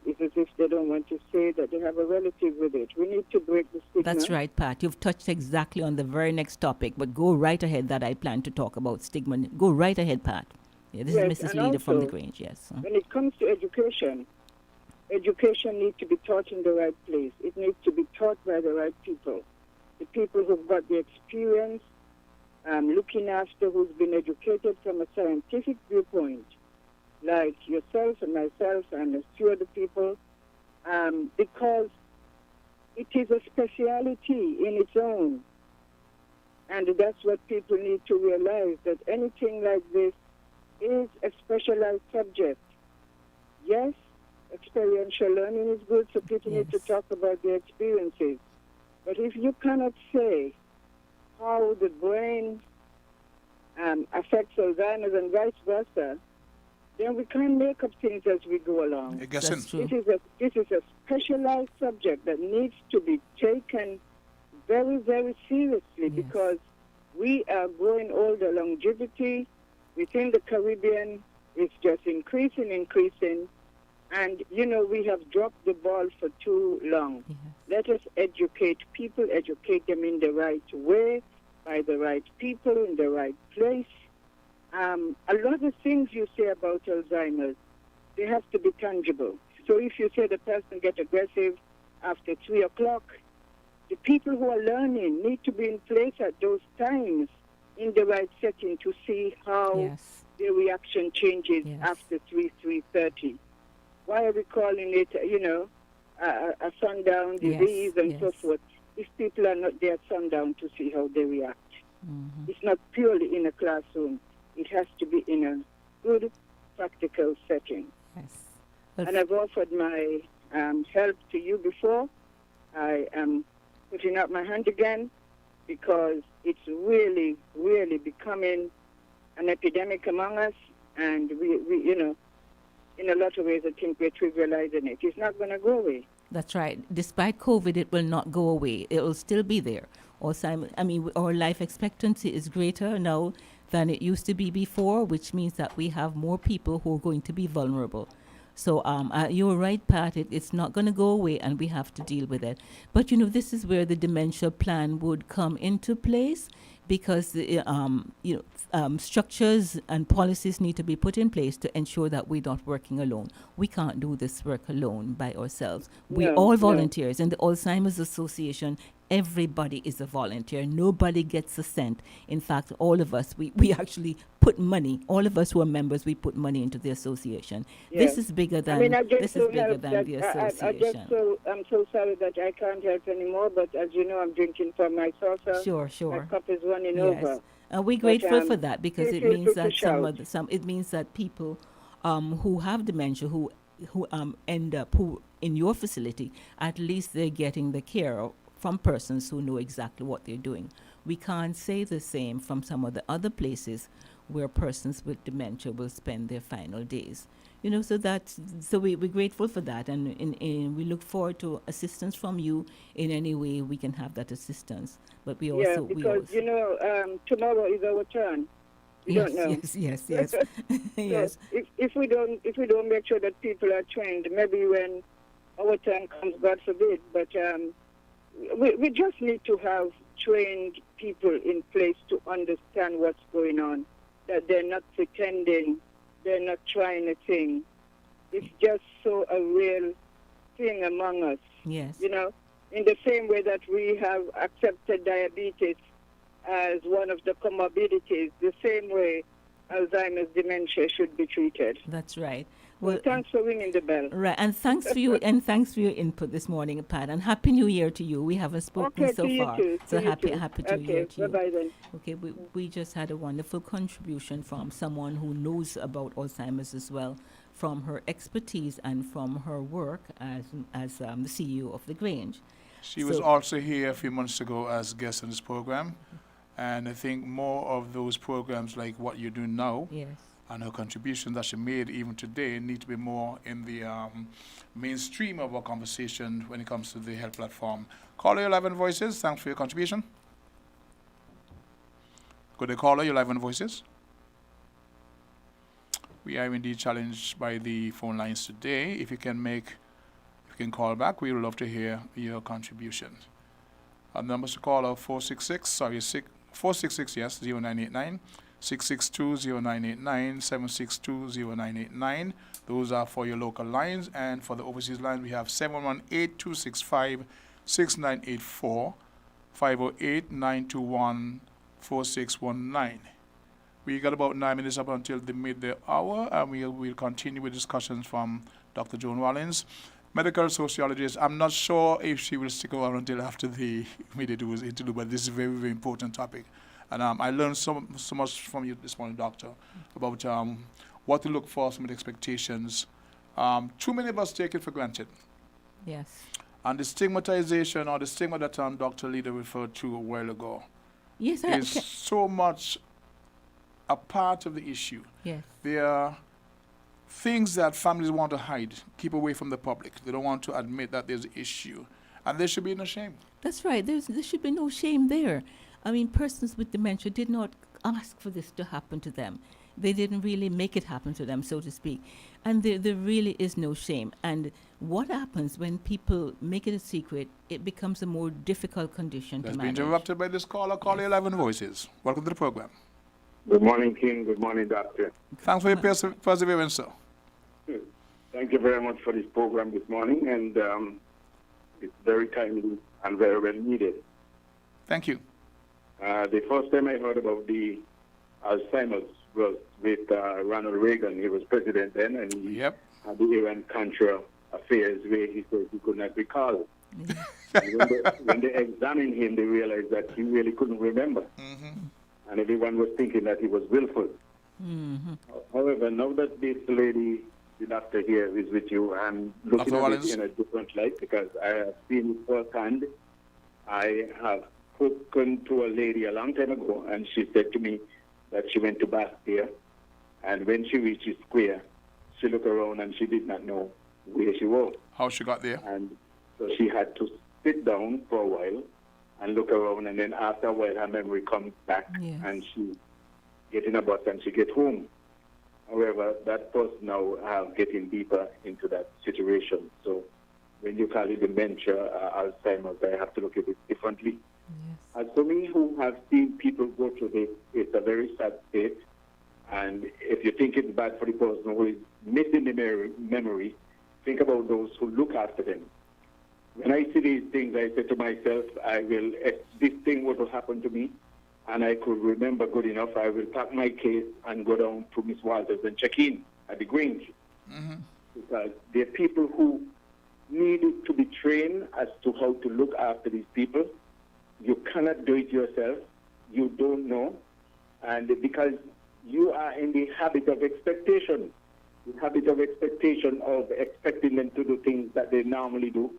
It's as if they don't want to say that they have a relative with it. We need to break the stigma. That's right, Pat. You've touched exactly on the very next topic, but go right ahead that I plan to talk about stigma. Go right ahead, Pat. Yeah, this is Mrs. Leader from the Grange, yes. When it comes to education needs to be taught in the right place. It needs to be taught by the right people. The people who've got the experience, looking after, who's been educated from a scientific viewpoint, like yourself and myself and a few other people, because it is a speciality in its own. And that's what people need to realize, that anything like this is a specialized subject. Yes, experiential learning is good, so people need to talk about their experiences. But if you cannot say how the brain affects Alzheimer's and vice versa, then we can't make up things as we go along. I guess that's true. This is a specialized subject that needs to be taken very, very seriously, because We are growing older. Longevity within the Caribbean is just increasing. And, we have dropped the ball for too long. Yeah. Let us educate people, educate them in the right way, by the right people, in the right place. A lot of things you say about Alzheimer's, they have to be tangible. So if you say the person get aggressive after 3 o'clock, the people who are learning need to be in place at those times in the right setting to see how Yes. their reaction changes Yes. after 3:30. Why are we calling it, a sundown disease and so yes. forth, if people are not there at sundown to see how they react? Mm-hmm. It's not purely in a classroom. It has to be in a good, practical setting. Yes. But And I've offered my help to you before. I am putting up my hand again because it's really, really becoming an epidemic among us, and we in a lot of ways, I think we're trivializing it. It's not going to go away. That's right. Despite COVID, it will not go away. It will still be there. Our life expectancy is greater now than it used to be before, which means that we have more people who are going to be vulnerable. So you're right, Pat. It's not going to go away, and we have to deal with it. But, this is where the dementia plan would come into place, because structures and policies need to be put in place to ensure that we're not working alone. We can't do this work alone by ourselves. We're all volunteers. In the Alzheimer's Association, everybody is a volunteer. Nobody gets a cent. In fact, all of us, we actually put money. All of us who are members, we put money into the association. Yeah. This is bigger than the association. I'm so sorry that I can't help anymore, but as you know, I'm drinking from my saucer. Sure. My cup is running Yes. over. We're grateful for that, because feel it free means to that shout. it means that people who have dementia, who end up in your facility, at least they're getting the care from persons who know exactly what they're doing. We can't say the same from some of the other places where persons with dementia will spend their final days. So we're grateful for that, and we look forward to assistance from you in any way we can have that assistance. But Tomorrow is our turn. We don't know. Yes. So if we don't make sure that people are trained, maybe when our turn comes, God forbid, but we just need to have trained people in place to understand what's going on, that they're not pretending, they're not trying a thing. It's just so a real thing among us. Yes. In the same way that we have accepted diabetes as one of the comorbidities, the same way Alzheimer's dementia should be treated. That's right. Well, thanks for ringing the bell. Right, and thanks for you, and thanks for your input this morning, Pat. And Happy New Year to you. We haven't spoken so far, so happy New Year to you. Bye-bye then. Okay, we just had a wonderful contribution from someone who knows about Alzheimer's as well, from her expertise and from her work as the CEO of the Grange. She was also here a few months ago as guest on this program, and I think more of those programs like what you're doing now. Yes. And her contribution that she made even today need to be more in the mainstream of our conversation when it comes to the health platform. Caller, 11 Voices, thanks for your contribution. Good day, caller, 11 Voices. We are indeed challenged by the phone lines today. If you can call back, we would love to hear your contribution. Our numbers to call are 466, yes, 0989. 662-0989, 762-0989. Those are for your local lines. And for the overseas line, we have 718-265-6984, 508-921-4619. We got about 9 minutes up until the midday hour, and we'll continue with discussions from Dr. Joan Rawlins, medical sociologist. I'm not sure if she will stick around until after the midday interview, but this is a very, very important topic. And I learned so much from you this morning, Doctor, about what to look for, some of the expectations. Too many of us take it for granted. Yes. And the stigmatization, or the stigma that Dr. Leader referred to a while ago, yes, is so much a part of the issue. Yes. There are things that families want to hide, keep away from the public. They don't want to admit that there's an issue. And there should be no shame. That's right. There should be no shame there. I mean, persons with dementia did not ask for this to happen to them. They didn't really make it happen to them, so to speak. And there really is no shame. And what happens when people make it a secret, it becomes a more difficult condition That's to been manage. interrupted by this caller, caller 11 Voices. Welcome to the program. Good morning, King. Good morning, Doctor. Thanks for your perseverance, sir. Thank you very much for this program this morning, and it's very timely and very well needed. Thank you. The first time I heard about the Alzheimer's was with Ronald Reagan. He was president then, and he had the Iran-Contra affairs where he said he could not recall. And when they examined him, they realized that he really couldn't remember. And everyone was thinking that he was willful. However, now that this lady, the doctor here, is with you, I'm looking at it in a different light because I have seen it firsthand. I have spoken to a lady a long time ago, and she said to me that she went to Bastia, and when she reached the square, she looked around and she did not know where she was. How she got there? And so she had to sit down for a while and look around, and then after a while her memory comes back, and she get in a bus and she get home. However, that person now getting deeper into that situation. So when you call it dementia, Alzheimer's, I have to look at it differently. As for me who have seen people go through this, it's a very sad state. And if you think it's bad for the person who is missing the memory, think about those who look after them. When I see these things, I say to myself, if this thing were to happen to me, and I could remember good enough, I will pack my case and go down to Miss Walters and check in at the Grange. Because there are people who need to be trained as to how to look after these people. You cannot do it yourself. You don't know. And because you are in the habit of expectation, of expecting them to do things that they normally do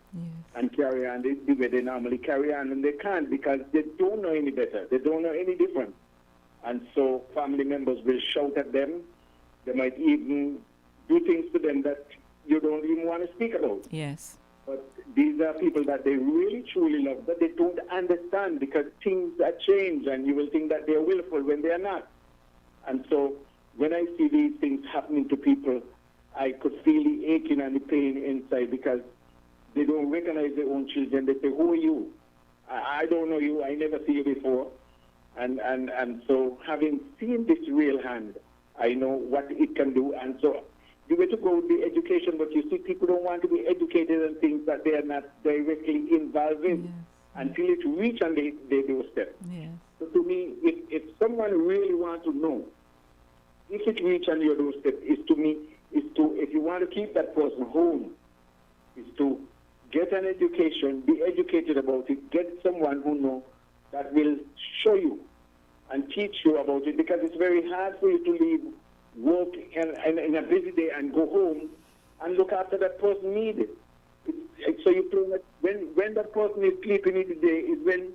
and carry on the way they normally carry on, and they can't because they don't know any better. They don't know any different. And so family members will shout at them. They might even do things to them that you don't even want to speak about. Yes. But these are people that they really truly love, but they don't understand because things are changed, and you will think that they're willful when they are not. And so when I see these things happening to people, I could feel the aching and the pain inside because they don't recognize their own children. They say, "Who are you? I don't know you. I never see you before." And so having seen this real hand, I know what it can do. And so the way to go would be education, but you see people don't want to be educated in things that they are not directly involved in until it reach on their doorstep. So to me, if someone really wants to know, if it reach on your doorstep, if you want to keep that person home, is to get an education, be educated about it, get someone who knows that will show you and teach you about it, because it's very hard for you to leave work in a busy day and go home and look after that person needed. So you feel that when that person is sleeping in the day is when,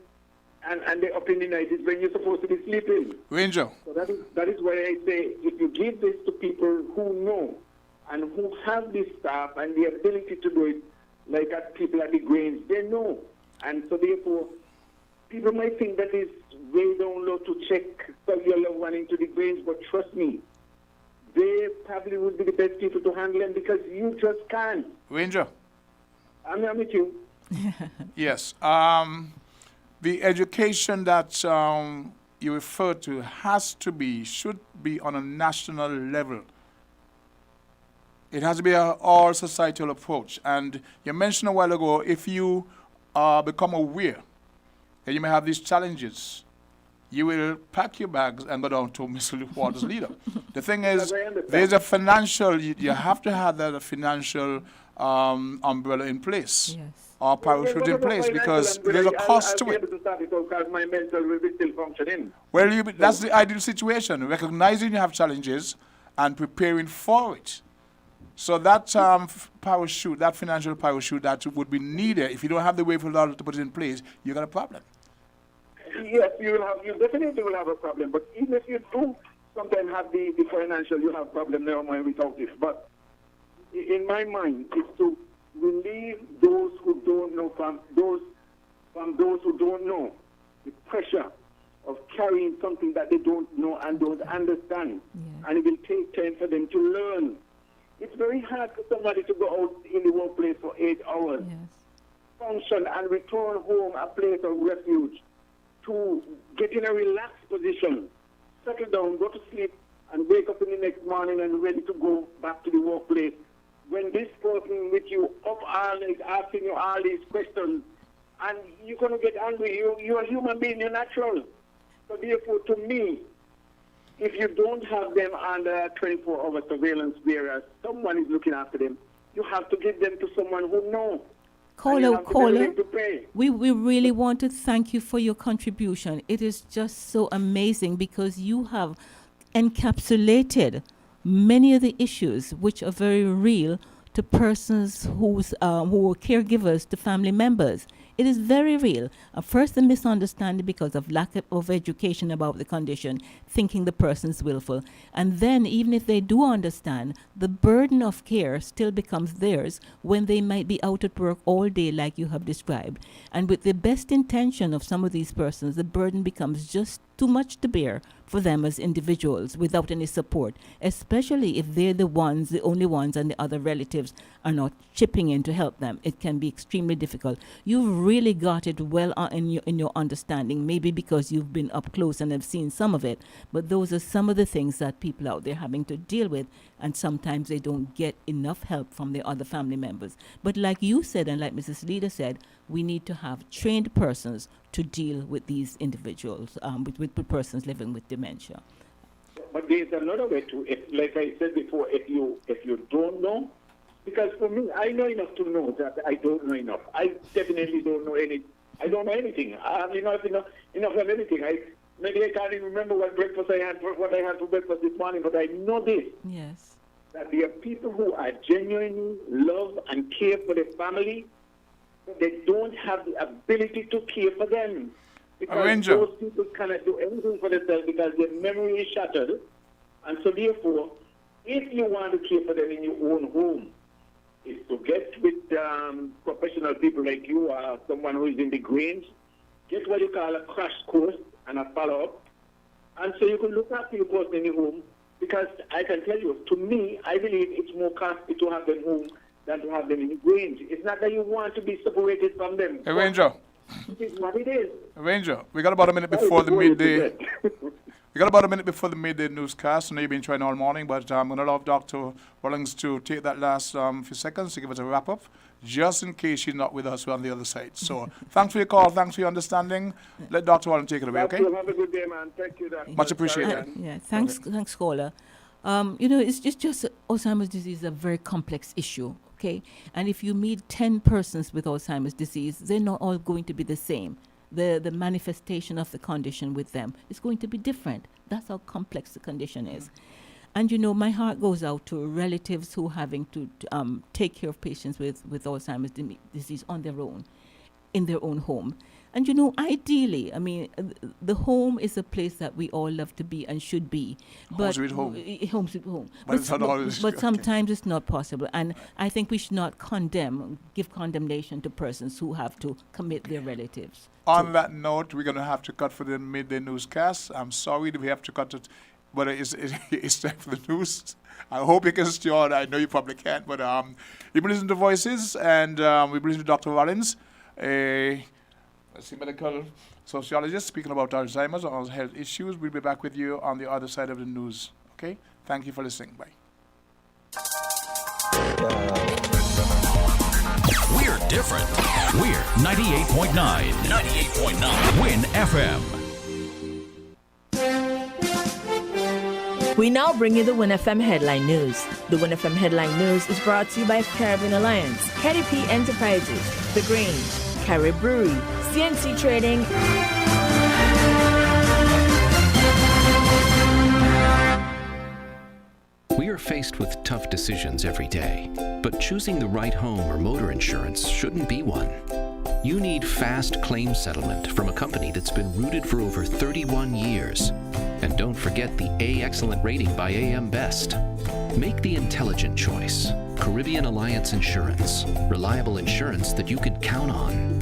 and they're up in the night is when you're supposed to be sleeping. Ranger. So that is why I say if you give this to people who know and who have this staff and the ability to do it, like at people at the Grange, they know. And so therefore, people might think that it's way down low to check your loved one into the Grange, but trust me, they probably would be the best people to handle them because you just can't. Ranger. I'm with you. Yes. The education that you refer to should be on a national level. It has to be an all societal approach. And you mentioned a while ago, if you become aware that you may have these challenges, you will pack your bags and go down to Mr. Waters' leader. The thing is, there's a financial, you have to have that financial umbrella in place. Or parachute in place, because there's a cost to it. Because my mental will be still functioning. Well, that's the ideal situation, recognizing you have challenges and preparing for it. So that parachute, that financial parachute that would be needed, if you don't have the way for to put it in place, you got a problem. Yes, you definitely will have a problem. But even if you do sometimes have the financial, you have a problem never mind without this. But in my mind, it's to relieve those who don't know from those who don't know the pressure of carrying something that they don't know and don't understand. And it will take time for them to learn. It's very hard for somebody to go out in the workplace for 8 hours, function and return home a place of refuge, to get in a relaxed position, settle down, go to sleep, and wake up in the next morning and ready to go back to the workplace. When this person with you up all night asking you all these questions, and you're going to get angry. You're a human being, you're natural. So therefore, to me, if you don't have them under 24-hour surveillance whereas someone is looking after them, you have to give them to someone who knows. Caller, we really want to thank you for your contribution. It is just so amazing because you have encapsulated many of the issues which are very real to persons who are caregivers to family members. It is very real. First, the misunderstanding because of lack of education about the condition, thinking the person's willful. And then, even if they do understand, the burden of care still becomes theirs when they might be out at work all day like you have described. And with the best intention of some of these persons, the burden becomes just too much to bear for them as individuals without any support, especially if they're the only ones, and the other relatives are not chipping in to help them. It can be extremely difficult. You've really got it well in your understanding, maybe because you've been up close and have seen some of it, but those are some of the things that people out there having to deal with, and sometimes they don't get enough help from their other family members. But like you said, and like Mrs. Leader said, we need to have trained persons to deal with these individuals, with persons living with dementia. But there's another way too. Like I said before, if you don't know, because for me, I know enough to know that I don't know enough. I definitely don't know any. I don't know anything. I have enough of anything. Maybe I can't even remember what I had for breakfast this morning, but I know this. Yes. That there are people who are genuinely love and care for their family, but they don't have the ability to care for them. Because those people cannot do anything for themselves because their memory is shattered. And so therefore, if you want to care for them in your own home, is to get with professional people like you or someone who is in the Grange, get what you call a crash course and a follow-up. And so you can look after your person in your home, because I can tell you, to me, I believe it's more costly to have them home than to have them in the Grange. It's not that you want to be separated from them. Hey, Ranger. It is what it is. Ranger, we got about a minute before the midday. We got about a minute before the midday newscast. I know you've been trying all morning, but I'm going to allow Dr. Rawlins to take that last few seconds to give us a wrap-up, just in case she's not with us. We're on the other side. So thanks for your call. Thanks for your understanding. Let Dr. Rawlins take it away, okay? Have a good day, man. Thank you. Much appreciated. Thanks, caller. It's just Alzheimer's disease is a very complex issue, okay? And if you meet 10 persons with Alzheimer's disease, they're not all going to be the same. The manifestation of the condition with them is going to be different. That's how complex the condition is. And, my heart goes out to relatives who are having to take care of patients with Alzheimer's disease on their own, in their own home. And, ideally, the home is a place that we all love to be and should be. Home sweet home. Home sweet home. But sometimes it's not possible. And I think we should not give condemnation to persons who have to commit their relatives. On that note, we're going to have to cut for the midday newscast. I'm sorry that we have to cut it, but it's time for the news. I hope you can stay on. I know you probably can't, but you've been listening to Voices, and we've been listening to Dr. Rawlins, a medical sociologist, speaking about Alzheimer's and other health issues. We'll be back with you on the other side of the news. Okay? Thank you for listening. Bye. We're different. We're 98.9. 98.9. WINN FM. We now bring you the WINN FM Headline News. The WINN FM Headline News is brought to you by Caribbean Alliance, KDP Enterprises, The Grange, Carib Brewery, CNC Trading. We are faced with tough decisions every day, but choosing the right home or motor insurance shouldn't be one. You need fast claim settlement from a company that's been rooted for over 31 years. And don't forget the A Excellent rating by AM Best. Make the intelligent choice. Caribbean Alliance Insurance. Reliable insurance that you can count on.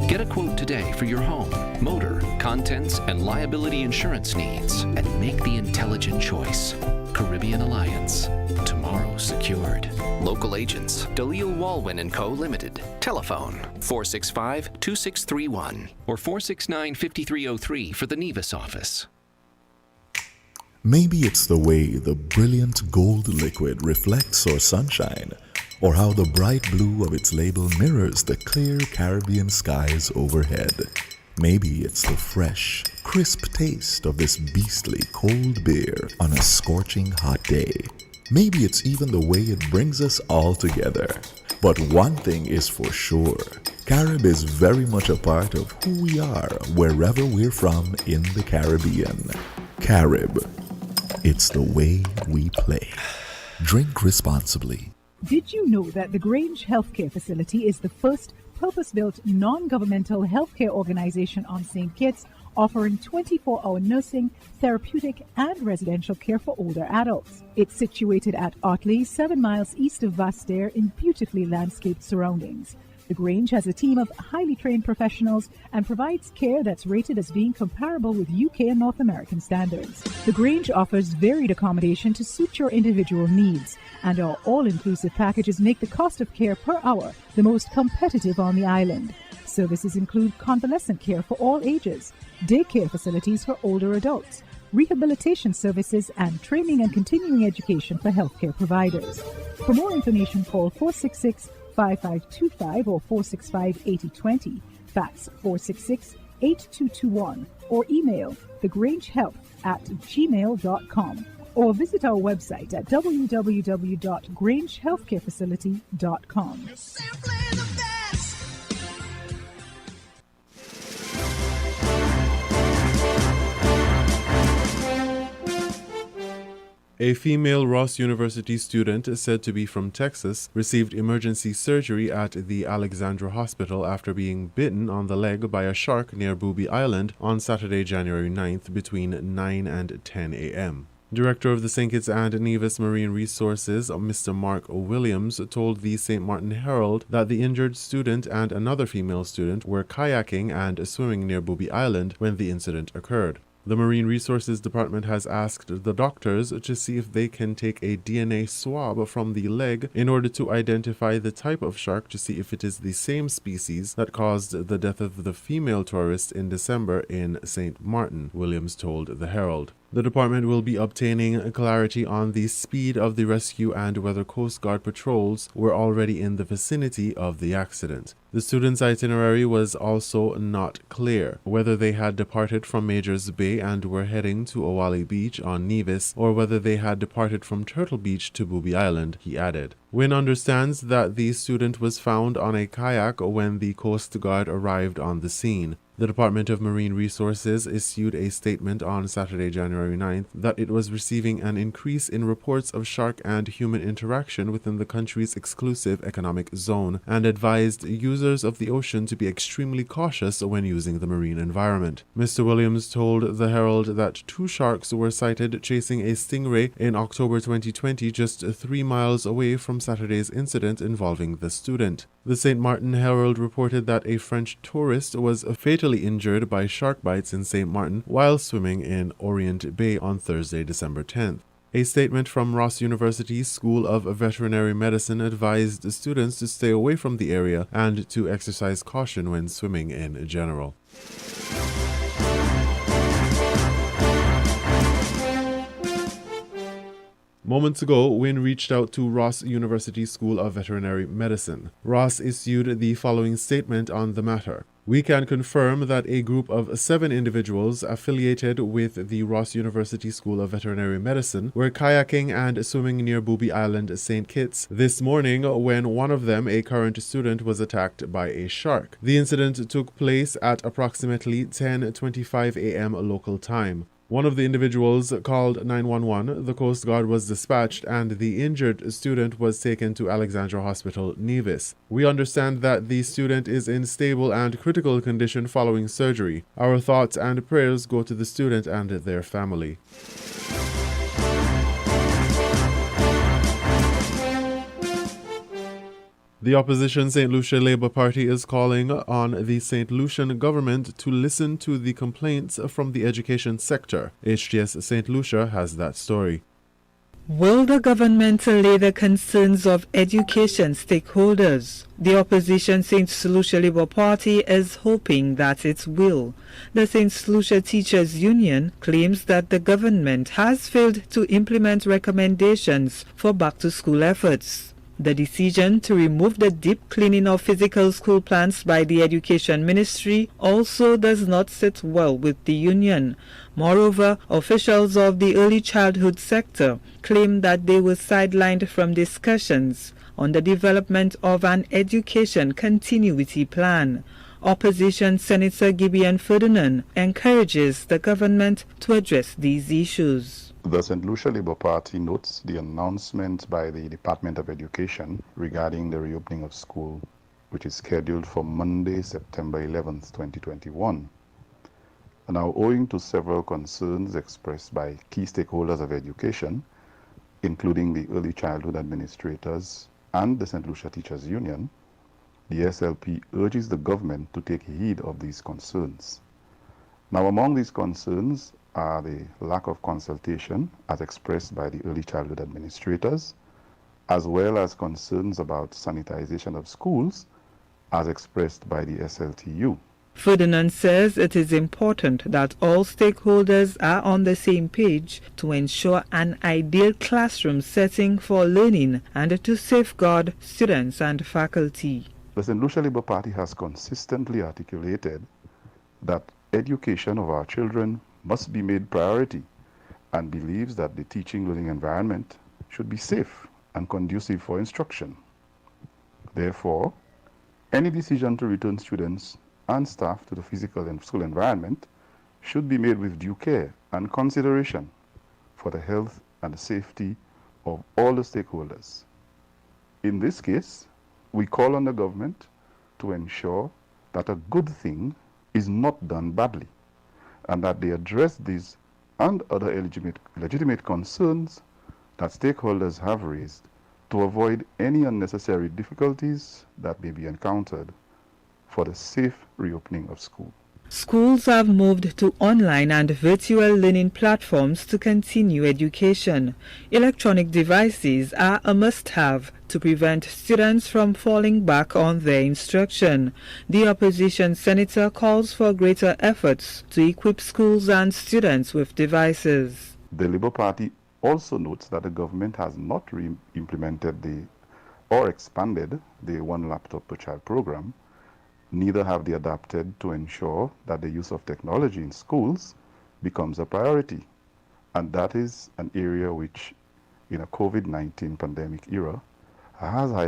Get a quote today for your home, motor, contents, and liability insurance needs and make the intelligent choice. Caribbean Alliance. Tomorrow secured. Local agents, Dalil Walwyn & Co. Limited. Telephone 465-2631 or 469-5303 for the Nevis office. Maybe it's the way the brilliant gold liquid reflects our sunshine, or how the bright blue of its label mirrors the clear Caribbean skies overhead. Maybe it's the fresh, crisp taste of this beastly cold beer on a scorching hot day. Maybe it's even the way it brings us all together. But one thing is for sure, Carib is very much a part of who we are wherever we're from in the Caribbean. Carib, it's the way we play. Drink responsibly. Did you know that the Grange Healthcare Facility is the first purpose-built non-governmental healthcare organization on St Kitts, offering 24-hour nursing, therapeutic, and residential care for older adults? It's situated at Otley, 7 miles east of Vastair in beautifully landscaped surroundings. The Grange has a team of highly trained professionals and provides care that's rated as being comparable with UK and North American standards. The Grange offers varied accommodation to suit your individual needs, and our all-inclusive packages make the cost of care per hour the most competitive on the island. Services include convalescent care for all ages, daycare facilities for older adults, rehabilitation services, and training and continuing education for healthcare providers. For more information, call 466-5525 or 465-8020, fax 466-8221, or email thegrangehealth@gmail.com, or visit our website at www.grangehealthcarefacility.com. A female Ross University student said to be from Texas received emergency surgery at the Alexandra Hospital after being bitten on the leg by a shark near Booby Island on Saturday, January 9th between 9 and 10 a.m. Director of the St Kitts and Nevis Marine Resources, Mr. Mark Williams, told the St. Martin Herald that the injured student and another female student were kayaking and swimming near Booby Island when the incident occurred. The Marine Resources Department has asked the doctors to see if they can take a DNA swab from the leg in order to identify the type of shark to see if it is the same species that caused the death of the female tourist in December in St. Martin, Williams told the Herald. The department will be obtaining clarity on the speed of the rescue and whether Coast Guard patrols were already in the vicinity of the accident. The students' itinerary was also not clear, whether they had departed from Majors Bay and were heading to Owali Beach on Nevis, or whether they had departed from Turtle Beach to Booby Island, he added. WINN understands that the student was found on a kayak when the Coast Guard arrived on the scene. The Department of Marine Resources issued a statement on Saturday, January 9th, that it was receiving an increase in reports of shark and human interaction within the country's exclusive economic zone and advised users of the ocean to be extremely cautious when using the marine environment. Mr. Williams told the Herald that 2 sharks were sighted chasing a stingray in October 2020 just 3 miles away from Saturday's incident involving the student. The St. Martin Herald reported that a French tourist was fatally injured by shark bites in St. Martin while swimming in Orient Bay on Thursday, December 10th. A statement from Ross University's School of Veterinary Medicine advised students to stay away from the area and to exercise caution when swimming in general. Moments ago, WINN reached out to Ross University School of Veterinary Medicine. Ross issued the following statement on the matter. We can confirm that a group of 7 individuals affiliated with the Ross University School of Veterinary Medicine were kayaking and swimming near Booby Island, St. Kitts, this morning when one of them, a current student, was attacked by a shark. The incident took place at approximately 10:25 a.m. local time. One of the individuals called 911, the Coast Guard was dispatched, and the injured student was taken to Alexandra Hospital, Nevis. We understand that the student is in stable and critical condition following surgery. Our thoughts and prayers go to the student and their family. The opposition St. Lucia Labour Party is calling on the St. Lucian government to listen to the complaints from the education sector. HTS St. Lucia has that story. Will the government allay the concerns of education stakeholders? The opposition St. Lucia Labour Party is hoping that it will. The St. Lucia Teachers Union claims that the government has failed to implement recommendations for back-to-school efforts. The decision to remove the deep cleaning of physical school plants by the Education Ministry also does not sit well with the union. Moreover, officials of the early childhood sector claim that they were sidelined from discussions on the development of an education continuity plan. Opposition Senator Gideon Ferdinand encourages the government to address these issues. The St. Lucia Labour Party notes the announcement by the Department of Education regarding the reopening of school, which is scheduled for Monday, September 11th, 2021. Now, owing to several concerns expressed by key stakeholders of education, including the early childhood administrators and the St. Lucia Teachers Union, the SLP urges the government to take heed of these concerns. Now, among these concerns are the lack of consultation as expressed by the early childhood administrators, as well as concerns about sanitization of schools as expressed by the SLTU. Ferdinand says it is important that all stakeholders are on the same page to ensure an ideal classroom setting for learning and to safeguard students and faculty. The St. Lucia Labour Party has consistently articulated that education of our children must be made priority and believes that the teaching learning environment should be safe and conducive for instruction. Therefore, any decision to return students and staff to the physical and school environment should be made with due care and consideration for the health and the safety of all the stakeholders. In this case, we call on the government to ensure that a good thing is not done badly, and that they address these and other legitimate concerns that stakeholders have raised to avoid any unnecessary difficulties that may be encountered for the safe reopening of school. Schools have moved to online and virtual learning platforms to continue education. Electronic devices are a must-have to prevent students from falling back on their instruction. The opposition senator calls for greater efforts to equip schools and students with devices. The Labour Party also notes that the government has not implemented or expanded the One Laptop per Child program. Neither have they adapted to ensure that the use of technology in schools becomes a priority. And that is an area which, in a COVID-19 pandemic era, has been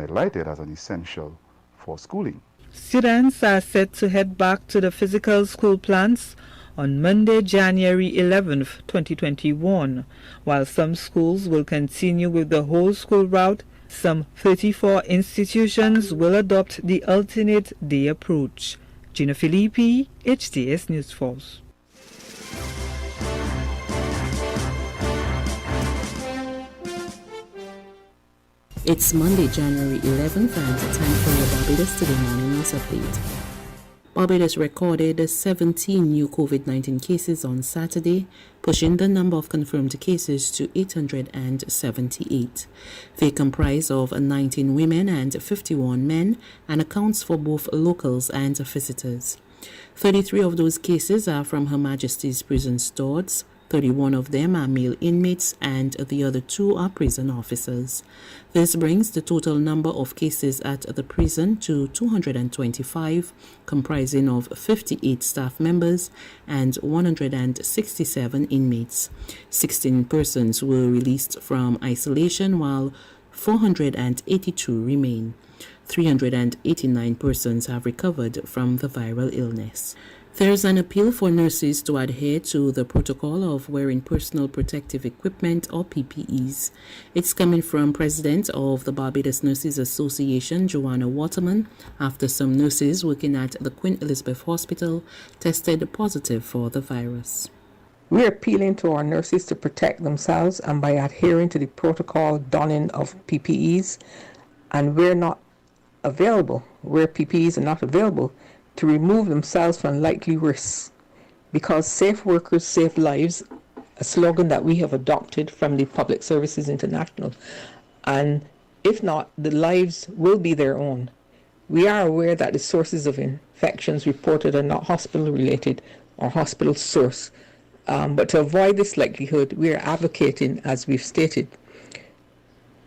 highlighted as an essential for schooling. Students are set to head back to the physical school plants on Monday, January 11th, 2021. While some schools will continue with the whole school route, some 34 institutions will adopt the alternate day approach. Gina Filippi, HTS News Force. It's Monday, January 11th, and it's time for your Barbados Today Morning News Update. Barbados recorded 17 new COVID-19 cases on Saturday, pushing the number of confirmed cases to 878. They comprise of 19 women and 51 men and accounts for both locals and visitors. 33 of those cases are from Her Majesty's Prison Stores. 31 of them are male inmates and the other 2 are prison officers. This brings the total number of cases at the prison to 225, comprising of 58 staff members and 167 inmates. 16 persons were released from isolation while 482 remain. 389 persons have recovered from the viral illness. There's an appeal for nurses to adhere to the protocol of wearing personal protective equipment or PPEs. It's coming from President of the Barbados Nurses Association, Joanna Waterman, after some nurses working at the Queen Elizabeth Hospital tested positive for the virus. We are appealing to our nurses to protect themselves and by adhering to the protocol donning of PPEs, and where PPEs are not available, to remove themselves from likely risks. Because safe workers save lives, a slogan that we have adopted from the Public Services International. And if not, the lives will be their own. We are aware that the sources of infections reported are not hospital-related or hospital source. But to avoid this likelihood, we are advocating, as we've stated.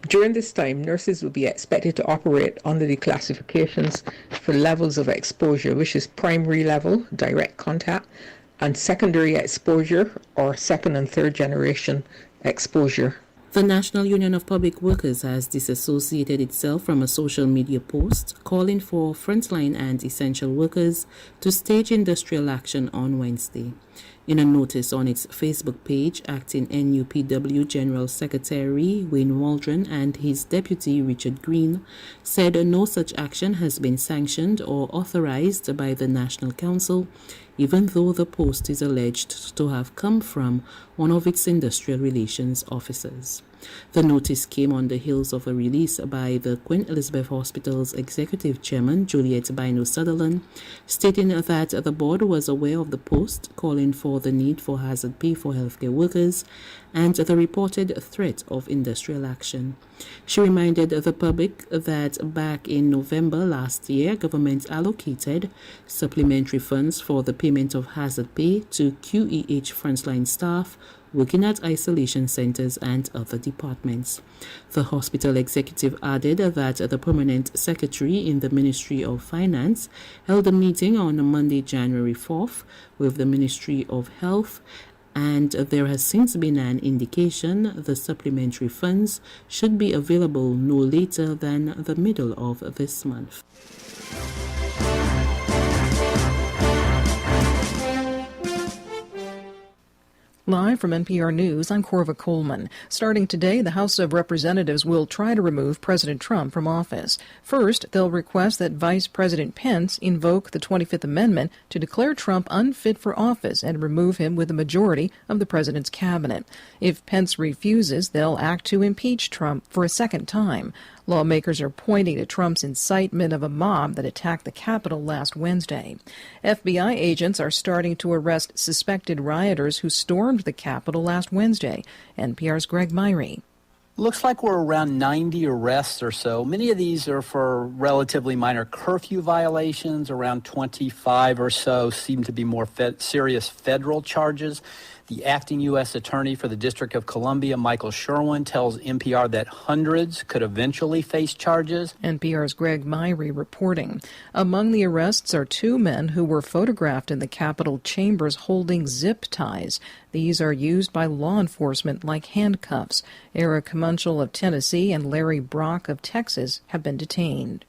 During this time, nurses will be expected to operate under the classifications for levels of exposure, which is primary level, direct contact, and secondary exposure, or second and third generation exposure. The National Union of Public Workers has disassociated itself from a social media post calling for frontline and essential workers to stage industrial action on Wednesday. In a notice on its Facebook page, acting NUPW General Secretary Wayne Waldron and his deputy Richard Green said no such action has been sanctioned or authorized by the National Council, even though the post is alleged to have come from one of its industrial relations officers. The notice came on the heels of a release by the Queen Elizabeth Hospital's executive chairman, Juliet Bino Sutherland, stating that the board was aware of the post calling for the need for hazard pay for healthcare workers and the reported threat of industrial action. She reminded the public that back in November last year, government allocated supplementary funds for the payment of hazard pay to QEH frontline staff working at isolation centers and other departments. The hospital executive added that the permanent secretary in the Ministry of Finance held a meeting on Monday, January 4th with the Ministry of Health, and there has since been an indication the supplementary funds should be available no later than the middle of this month. Live from NPR News, I'm Corva Coleman. Starting today, the House of Representatives will try to remove President Trump from office. First, they'll request that Vice President Pence invoke the 25th Amendment to declare Trump unfit for office and remove him with a majority of the president's cabinet. If Pence refuses, they'll act to impeach Trump for a second time. Lawmakers are pointing to Trump's incitement of a mob that attacked the Capitol last Wednesday. FBI agents are starting to arrest suspected rioters who stormed the Capitol last Wednesday. NPR's Greg Myrie. Looks like we're around 90 arrests or so. Many of these are for relatively minor curfew violations. Around 25 or so seem to be more serious federal charges. The acting U.S. Attorney for the District of Columbia, Michael Sherwin, tells NPR that hundreds could eventually face charges. NPR's Greg Myrie reporting. Among the arrests are two men who were photographed in the Capitol chambers holding zip ties. These are used by law enforcement like handcuffs. Eric Munchel of Tennessee and Larry Brock of Texas have been detained.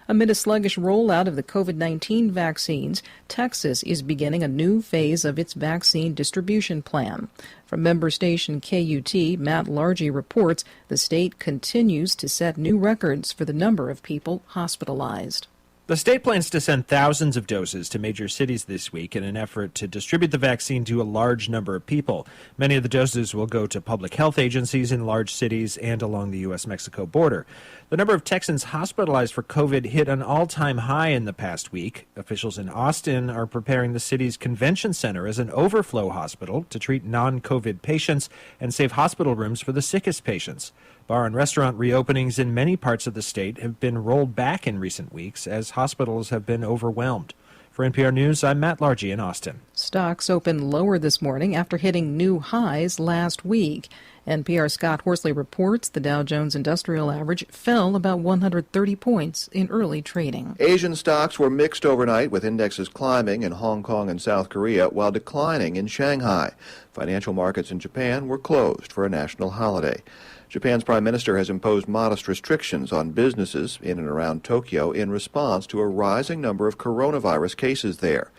Amid a sluggish rollout of the COVID-19 vaccines, Texas is beginning a new phase of its vaccine distribution plan. From member station KUT, Matt Largy reports the state continues to set new records for the number of people hospitalized. The state plans to send thousands of doses to major cities this week in an effort to distribute the vaccine to a large number of people. Many of the doses will go to public health agencies in large cities and along the U.S.-Mexico border. The number of Texans hospitalized for COVID hit an all-time high in the past week. Officials in Austin are preparing the city's convention center as an overflow hospital to treat non-COVID patients and save hospital rooms for the sickest patients. Bar and restaurant reopenings in many parts of the state have been rolled back in recent weeks as hospitals have been overwhelmed. For NPR News, I'm Matt Largy in Austin. Stocks opened lower this morning after hitting new highs last week. NPR's Scott Horsley reports the Dow Jones Industrial Average fell about 130 points in early trading. Asian stocks were mixed overnight, with indexes climbing in Hong Kong and South Korea while declining in Shanghai. Financial markets in Japan were closed for a national holiday. Japan's prime minister has imposed modest restrictions on businesses in and around Tokyo in response to a rising number of coronavirus cases there.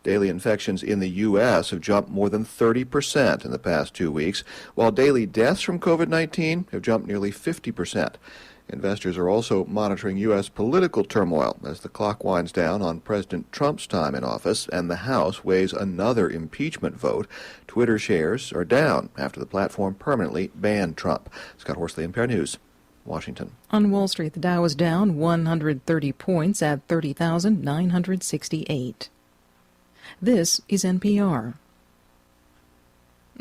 Daily infections in the U.S. have jumped more than 30% in the past 2 weeks, while daily deaths from COVID-19 have jumped nearly 50%. Investors are also monitoring U.S. political turmoil as the clock winds down on President Trump's time in office and the House weighs another impeachment vote. Twitter shares are down after the platform permanently banned Trump. Scott Horsley, NPR News, Washington. On Wall Street, the Dow is down 130 points at 30,968. This is NPR.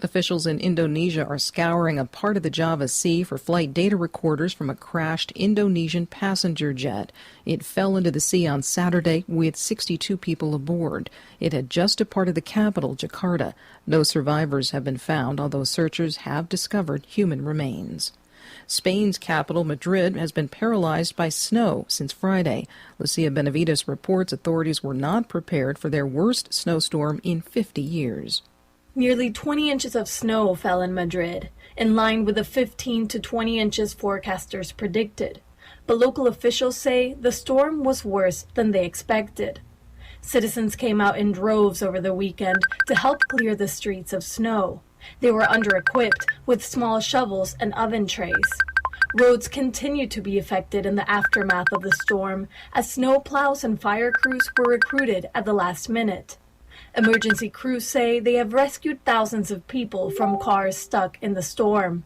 Officials in Indonesia are scouring a part of the Java Sea for flight data recorders from a crashed Indonesian passenger jet. It fell into the sea on Saturday with 62 people aboard. It had just departed the capital, Jakarta. No survivors have been found, although searchers have discovered human remains. Spain's capital, Madrid, has been paralyzed by snow since Friday. Lucia Benavides reports authorities were not prepared for their worst snowstorm in 50 years. Nearly 20 inches of snow fell in Madrid, in line with the 15 to 20 inches forecasters predicted. But local officials say the storm was worse than they expected. Citizens came out in droves over the weekend to help clear the streets of snow. They were under-equipped with small shovels and oven trays. Roads continued to be affected in the aftermath of the storm, as snow plows and fire crews were recruited at the last minute. Emergency crews say they have rescued thousands of people from cars stuck in the storm.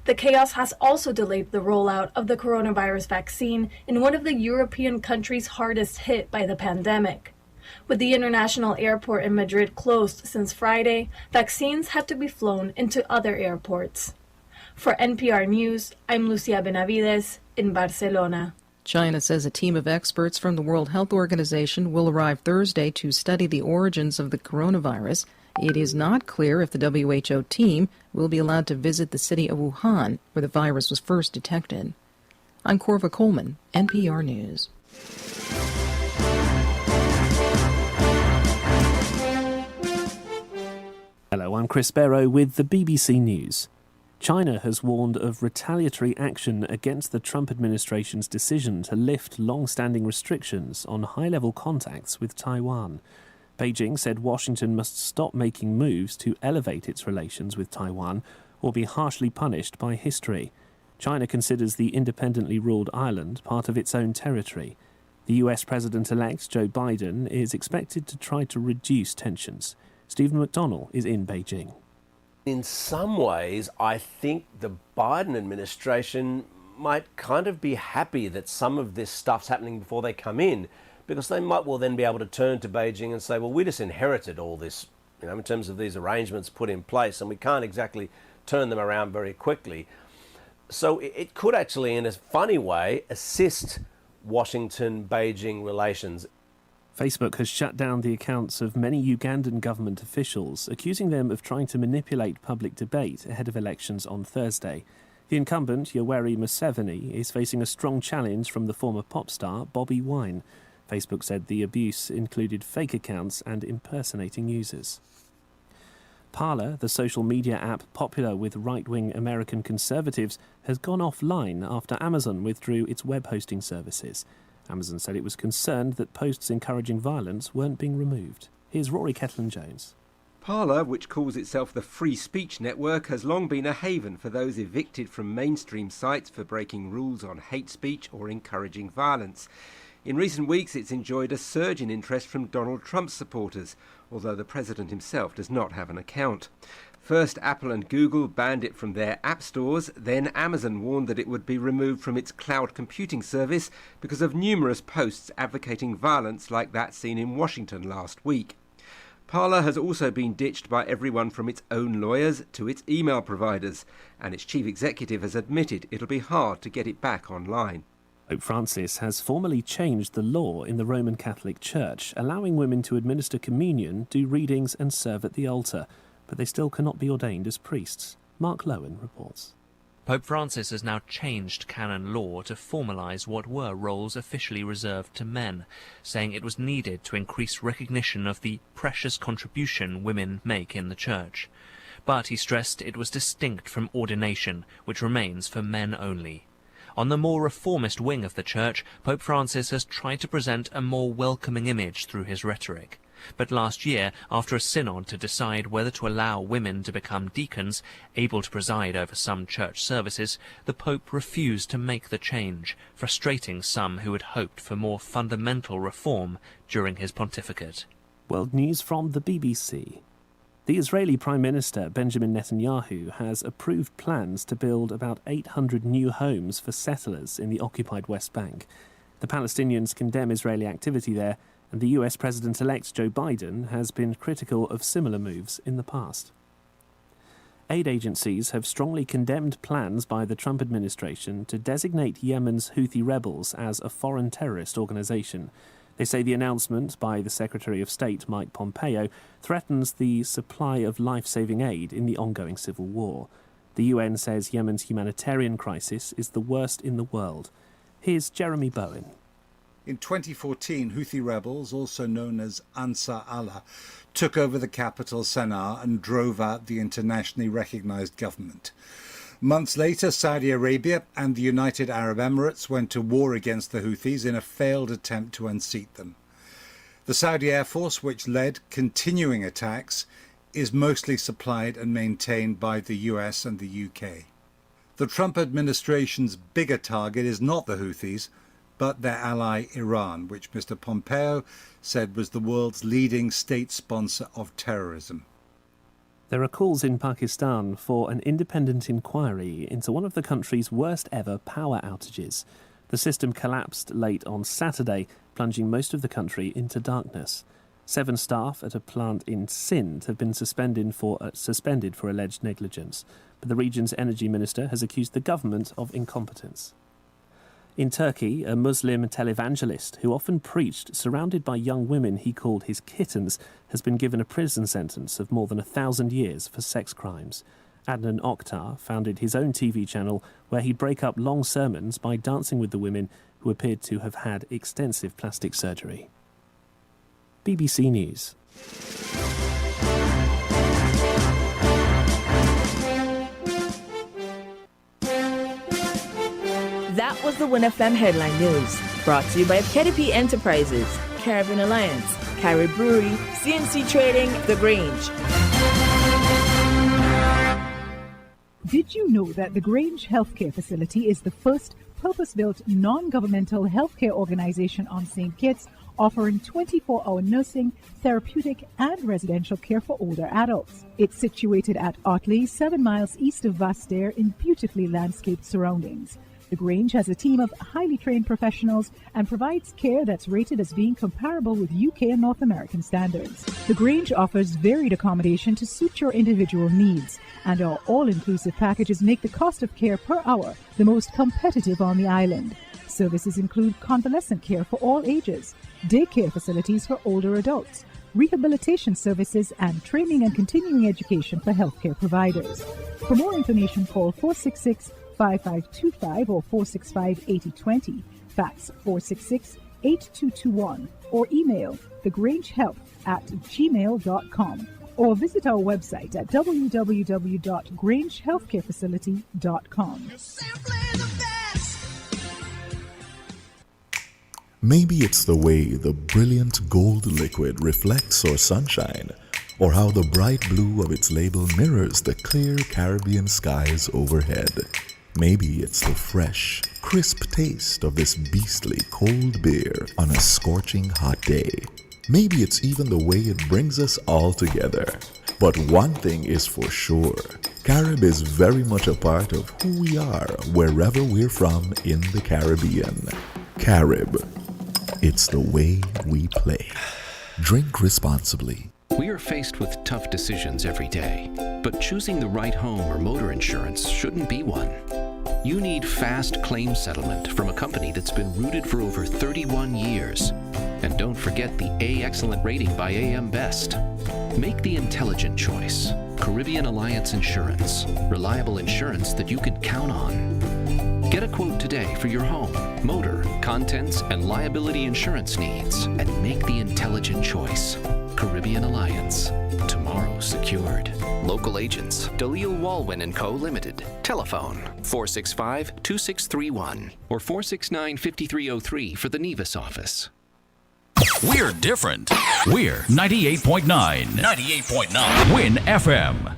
The chaos has also delayed the rollout of the coronavirus vaccine in one of the European countries hardest hit by the pandemic. With the international airport in Madrid closed since Friday, vaccines had to be flown into other airports. For NPR News, I'm Lucia Benavides in Barcelona. China says a team of experts from the World Health Organization will arrive Thursday to study the origins of the coronavirus. It is not clear if the WHO team will be allowed to visit the city of Wuhan, where the virus was first detected. I'm Corva Coleman, NPR News. Hello, I'm Chris Barrow with the BBC News. China has warned of retaliatory action against the Trump administration's decision to lift long-standing restrictions on high-level contacts with Taiwan. Beijing said Washington must stop making moves to elevate its relations with Taiwan or be harshly punished by history. China considers the independently ruled island part of its own territory. The US President-elect Joe Biden is expected to try to reduce tensions. Stephen McDonnell is in Beijing. In some ways, I think the Biden administration might kind of be happy that some of this stuff's happening before they come in, because they might well then be able to turn to Beijing and say, well, we just inherited all this, in terms of these arrangements put in place, and we can't exactly turn them around very quickly. So it could actually, in a funny way, assist Washington-Beijing relations. Facebook has shut down the accounts of many Ugandan government officials, accusing them of trying to manipulate public debate ahead of elections on Thursday. The incumbent, Yoweri Museveni, is facing a strong challenge from the former pop star Bobi Wine. Facebook said the abuse included fake accounts and impersonating users. Parler, the social media app popular with right-wing American conservatives, has gone offline after Amazon withdrew its web hosting services. Amazon said it was concerned that posts encouraging violence weren't being removed. Here's Rory Ketland-Jones. Parler, which calls itself the Free Speech Network, has long been a haven for those evicted from mainstream sites for breaking rules on hate speech or encouraging violence. In recent weeks, it's enjoyed a surge in interest from Donald Trump's supporters, although the president himself does not have an account. First, Apple and Google banned it from their app stores. Then Amazon warned that it would be removed from its cloud computing service because of numerous posts advocating violence like that seen in Washington last week. Parler has also been ditched by everyone from its own lawyers to its email providers, and its chief executive has admitted it'll be hard to get it back online. Pope Francis has formally changed the law in the Roman Catholic Church, allowing women to administer communion, do readings and serve at the altar. But they still cannot be ordained as priests. Mark Lowen reports. Pope Francis has now changed canon law to formalise what were roles officially reserved to men, saying it was needed to increase recognition of the precious contribution women make in the Church. But he stressed it was distinct from ordination, which remains for men only. On the more reformist wing of the Church, Pope Francis has tried to present a more welcoming image through his rhetoric. But last year, after a synod to decide whether to allow women to become deacons, able to preside over some church services, the Pope refused to make the change, frustrating some who had hoped for more fundamental reform during his pontificate. World news from the BBC. The Israeli Prime Minister Benjamin Netanyahu has approved plans to build about 800 new homes for settlers in the occupied West Bank. The Palestinians condemn Israeli activity there, and the US President-elect Joe Biden has been critical of similar moves in the past. Aid agencies have strongly condemned plans by the Trump administration to designate Yemen's Houthi rebels as a foreign terrorist organization. They say the announcement by the Secretary of State, Mike Pompeo, threatens the supply of life-saving aid in the ongoing civil war. The UN says Yemen's humanitarian crisis is the worst in the world. Here's Jeremy Bowen. In 2014, Houthi rebels, also known as Ansar Allah, took over the capital Sana'a and drove out the internationally recognized government. Months later, Saudi Arabia and the United Arab Emirates went to war against the Houthis in a failed attempt to unseat them. The Saudi Air Force, which led continuing attacks, is mostly supplied and maintained by the US and the UK. The Trump administration's bigger target is not the Houthis, but their ally Iran, which Mr. Pompeo said was the world's leading state sponsor of terrorism. There are calls in Pakistan for an independent inquiry into one of the country's worst ever power outages. The system collapsed late on Saturday, plunging most of the country into darkness. 7 staff at a plant in Sindh have been suspended for alleged negligence, but the region's energy minister has accused the government of incompetence. In Turkey, a Muslim televangelist who often preached surrounded by young women he called his kittens has been given a prison sentence of more than 1,000 years for sex crimes. Adnan Oktar founded his own TV channel where he'd break up long sermons by dancing with the women who appeared to have had extensive plastic surgery. BBC News. That was the WINN FM headline news, brought to you by KDP Enterprises, Caribbean Alliance, Carrie Brewery, CNC Trading, The Grange. Did you know that the Grange Healthcare Facility is the first purpose-built non-governmental healthcare organization on St Kitts, offering 24-hour nursing, therapeutic and residential care for older adults? It's situated at Otley, 7 miles east of Vastair in beautifully landscaped surroundings. The Grange has a team of highly trained professionals and provides care that's rated as being comparable with UK and North American standards. The Grange offers varied accommodation to suit your individual needs, and our all-inclusive packages make the cost of care per hour the most competitive on the island. Services include convalescent care for all ages, daycare facilities for older adults, rehabilitation services, and training and continuing education for healthcare providers. For more information, call 466-5525 or 465-8020, fax 466-8221, or email thegrangehealth@gmail.com, or visit our website at www.grangehealthcarefacility.com. Maybe it's the way the brilliant gold liquid reflects our sunshine, or how the bright blue of its label mirrors the clear Caribbean skies overhead. Maybe it's the fresh, crisp taste of this beastly cold beer on a scorching hot day. Maybe it's even the way it brings us all together. But one thing is for sure, Carib is very much a part of who we are wherever we're from in the Caribbean. Carib. It's the way we play. Drink responsibly. We are faced with tough decisions every day, but choosing the right home or motor insurance shouldn't be one. You need fast claim settlement from a company that's been rooted for over 31 years. And don't forget the A Excellent rating by AM Best. Make the intelligent choice. Caribbean Alliance Insurance. Reliable insurance that you can count on. Get a quote today for your home, motor, contents, and liability insurance needs, and make the intelligent choice. Caribbean Alliance. Tomorrow secured. Local agents, Dalil Walwyn & Co. Limited. Telephone 465-2631 or 469-5303 for the Nevis office. We're different. We're 98.9. 98.9. WINN FM.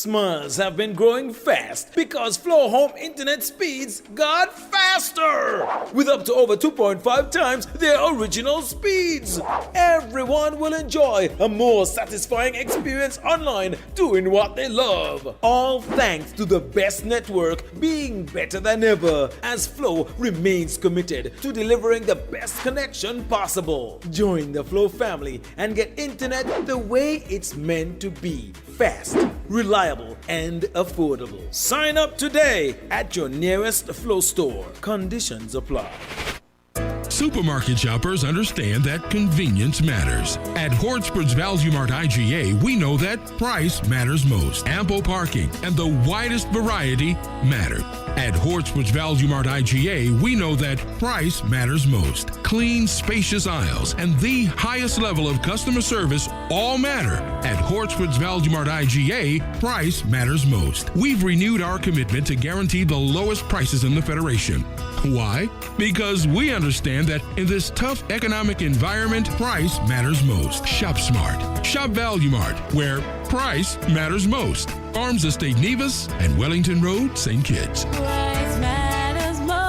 Smiles have been growing fast because Flow Home internet speeds got faster with up to over 2.5 times their original speeds. Everyone will enjoy a more satisfying experience online doing what they love. All thanks to the best network being better than ever, as Flow remains committed to delivering the best connection possible. Join the Flow family and get internet the way it's meant to be. Fast, reliable, and affordable. Sign up today at your nearest Flow store. Conditions apply. Supermarket shoppers understand that convenience matters. At Hortsport's Value Mart IGA, we know that price matters most. Ample parking and the widest variety matter. At Hortsport's Value Mart IGA, we know that price matters most. Clean, spacious aisles and the highest level of customer service all matter. At Hortsport's Value Mart IGA, price matters most. We've renewed our commitment to guarantee the lowest prices in the Federation. Why? Because we understand that in this tough economic environment, price matters most. Shop smart. Shop Value Mart, where price matters most. Farms Estate Nevis and Wellington Road, St. Kitts. Price matters most.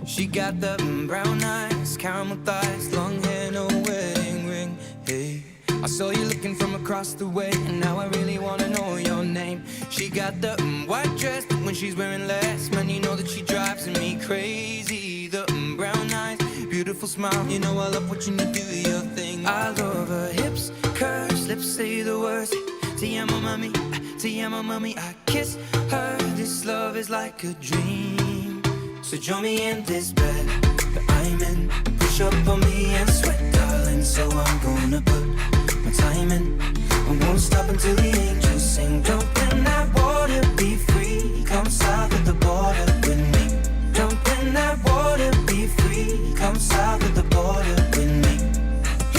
She got the brown eyes, caramel thighs, long hair, no wedding ring. Hey, I saw you looking from across the way, and now I really wanna know your name. She got the white dress, but when she's wearing less, man, you know that she drives me crazy. The brown eyes, beautiful smile. You know I love watching you do your thing. I love her hips, curves, lips say the words. Te amo, mami, I kiss her. This love is like a dream. So join me in this bed that I'm in. Push up on me and sweat, darling. So I'm gonna put my time in. I won't stop until the angels sing. Jump in that water, be free. Come south of the border with me. Jump in that water, be free. Come south of the border with me.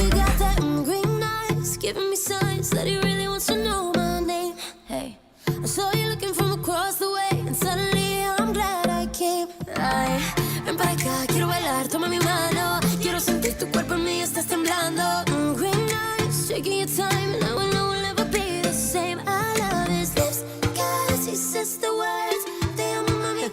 He got that green eyes, giving me signs that he really wants to know my name. Hey, I saw you looking from across the way, and suddenly I'm glad I came. Ay, ven para acá, quiero bailar, toma mi mano. Quiero sentir tu cuerpo en mí, estás temblando. Green eyes, taking your time, and I will know we'll never be the same. I love his lips, cause he says the words. They are my mommy,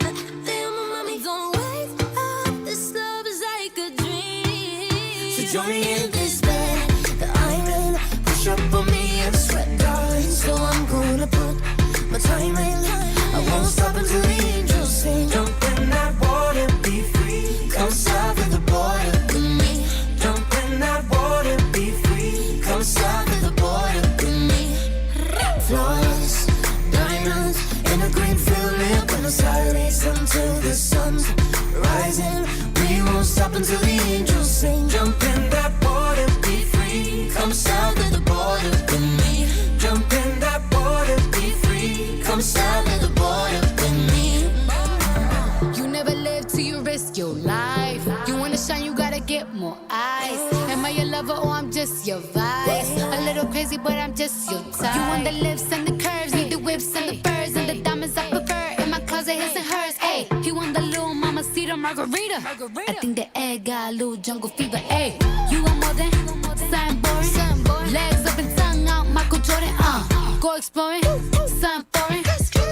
they are my mommy. Don't wake up, this love is like a dream. So join me in this bed that I'm in. Push up on me and sweat, darling. So I'm gonna put my time in. I won't stop until the angels sing. Jump in that water, be free. Come south of the border with me. Jump in that water, be free. Come south of the border with me. Flawless diamonds in a green field near Buenos Aires until the sun's rising. We won't stop until the angels sing. Jump in that water, be free. Come south of the border with me. Jump in that water, be free. Come south of the border with me. You never live till you risk your life. You wanna shine, you gotta get more eyes. Am I your lover or I'm just your vice? A little crazy, but I'm just your type. You want the lips and the curves, need the whips and the furs and the diamonds I prefer. In my closet, his and hers. Ayy, he want the little mamacita margarita. I think the egg got a little jungle fever. Ayy, you want more than something boring. Legs up and tongue out, Michael Jordan. Go exploring, something foreign.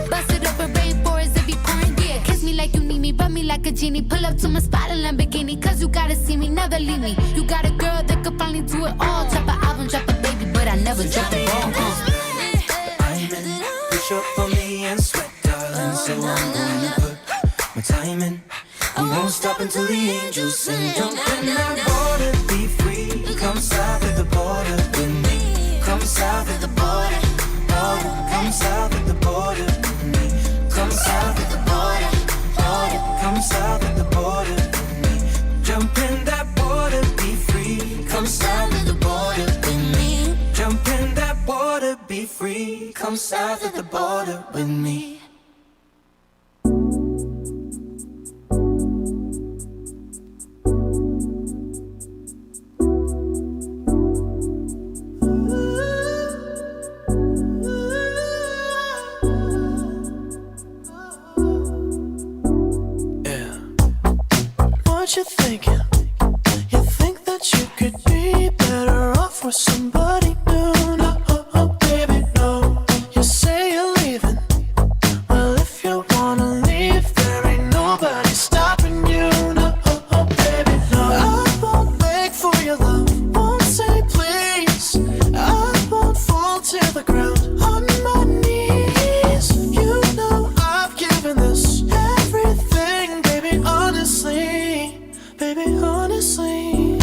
Bust it up in rainforest if you pouring. Yeah, kiss me like you need me, rub me like a genie. Pull up to my spot in Lamborghini, cause you gotta see me, never leave me. You got a girl that could finally do it all. Drop an album, drop a baby, but I never drop the ball. I'm in. Push up on me and sweat, darling. So I'm gonna put my time in. I won't stop until the angels sing. Jump in that water, be free. Come south of the border with me. Come south of the border, border. Come south of the border with me. Come south of the border, border. Come south of the border with me. Jump in that water, be free. Come south of the border with me. Jump in that water, be free. Come south of the border with me. What you thinking? You think that you could be better off with somebody new? No, oh, baby, no. You say you're leaving. Well, if you wanna leave, there ain't nobody stopping you. No, oh, baby, no. I won't beg for your love, won't say please. I won't fall to the ground on my knees. You know I've given this everything, baby, honestly. Baby, honestly,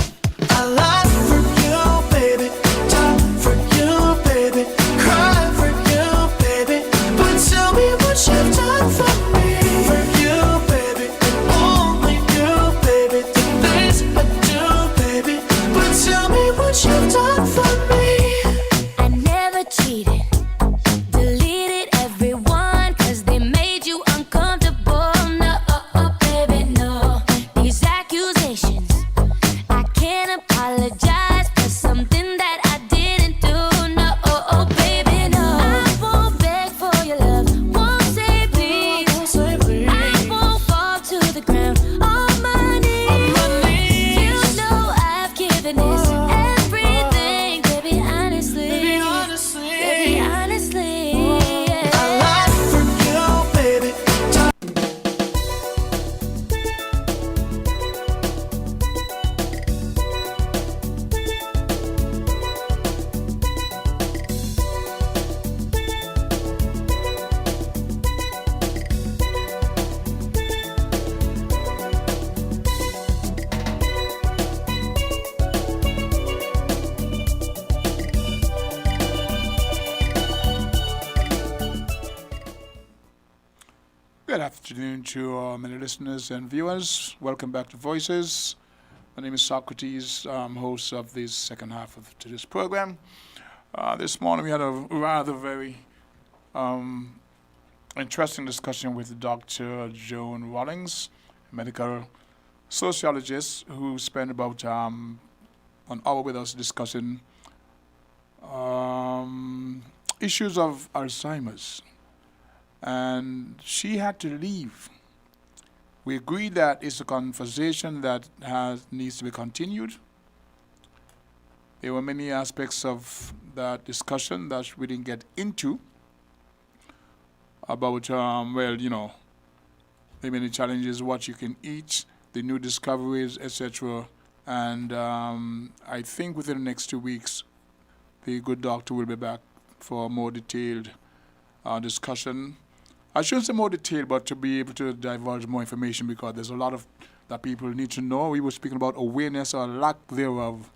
I lie for you, baby. Die for you, baby. Cry for you, baby. But tell me what you've done for me. For you, baby. Only you, baby. The things I do, baby. But tell me what you've done for me. I never cheated. Deleted everyone, cause they made you uncomfortable. No, baby, no. These accusations, I can't apologize for something that I didn't do. No, baby, no. I won't beg for your love, won't say please. I won't fall to the ground on my knees. You know I've given this everything, Good afternoon to many listeners and viewers. Welcome back to Voices. My name is Socrates, host of this second half of today's program. This morning we had a rather very interesting discussion with Dr. Joan Rawlins, a medical sociologist who spent about an hour with us discussing issues of Alzheimer's. And she had to leave. We agreed that it's a conversation that needs to be continued. There were many aspects of that discussion that we didn't get into about, the many challenges, what you can eat, the new discoveries, etc. And I think within the next 2 weeks, the good doctor will be back for a more detailed discussion. I shouldn't say more detail, but to be able to divulge more information, because there's a lot of that people need to know. We were speaking about awareness or lack thereof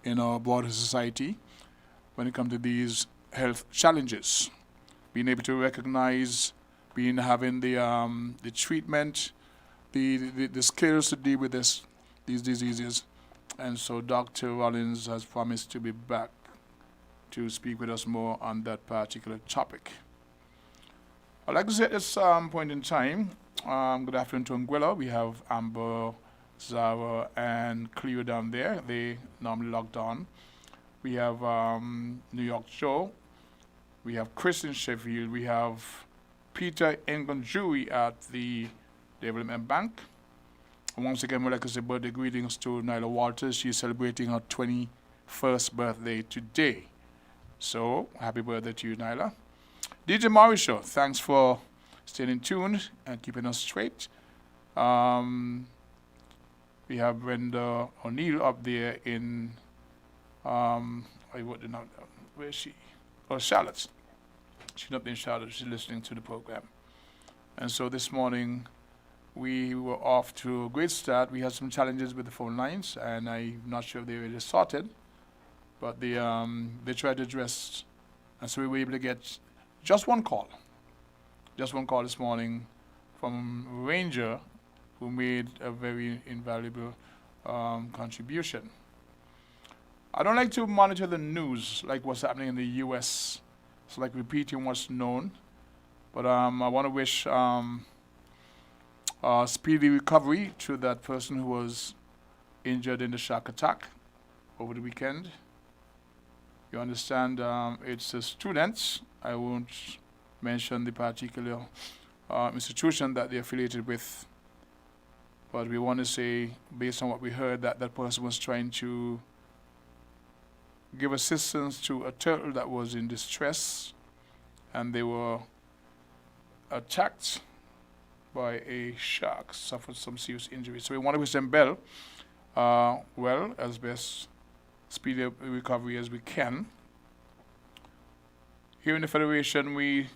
in our broader society when it comes to these health challenges. Being able to recognize, having the treatment, the skills to deal with these diseases. And so Dr. Rawlins has promised to be back to speak with us more on that particular topic. I'd like to say at this point in time, good afternoon to Anguilla. We have Amber, Zara, and Cleo down there. They normally logged on. We have New York Joe. We have Chris in Sheffield. We have Peter Ngonjui at the Development Bank. And once again, we'd like to say birthday greetings to Nyla Walters. She's celebrating her 21st birthday today. So, happy birthday to you, Nyla. DJ Morris Show, thanks for staying in tune and keeping us straight. We have Brenda O'Neill up there in, where is she? Oh, Charlotte. She's not in Charlotte, she's listening to the program. And so this morning, we were off to a great start. We had some challenges with the phone lines, and I'm not sure if they really sorted, but they tried to address, and so we were able to get just one call this morning from Ranger, who made a very invaluable contribution. I don't like to monitor the news like what's happening in the U.S. It's like repeating what's known, but I want to wish speedy recovery to that person who was injured in the shock attack over the weekend. You understand, it's a student. I won't mention the particular institution that they're affiliated with, but we want to say, based on what we heard, that that person was trying to give assistance to a turtle that was in distress, and they were attacked by a shark, suffered some serious injuries. So we want to wish them well, as best speedy recovery as we can. Here in the Federation, we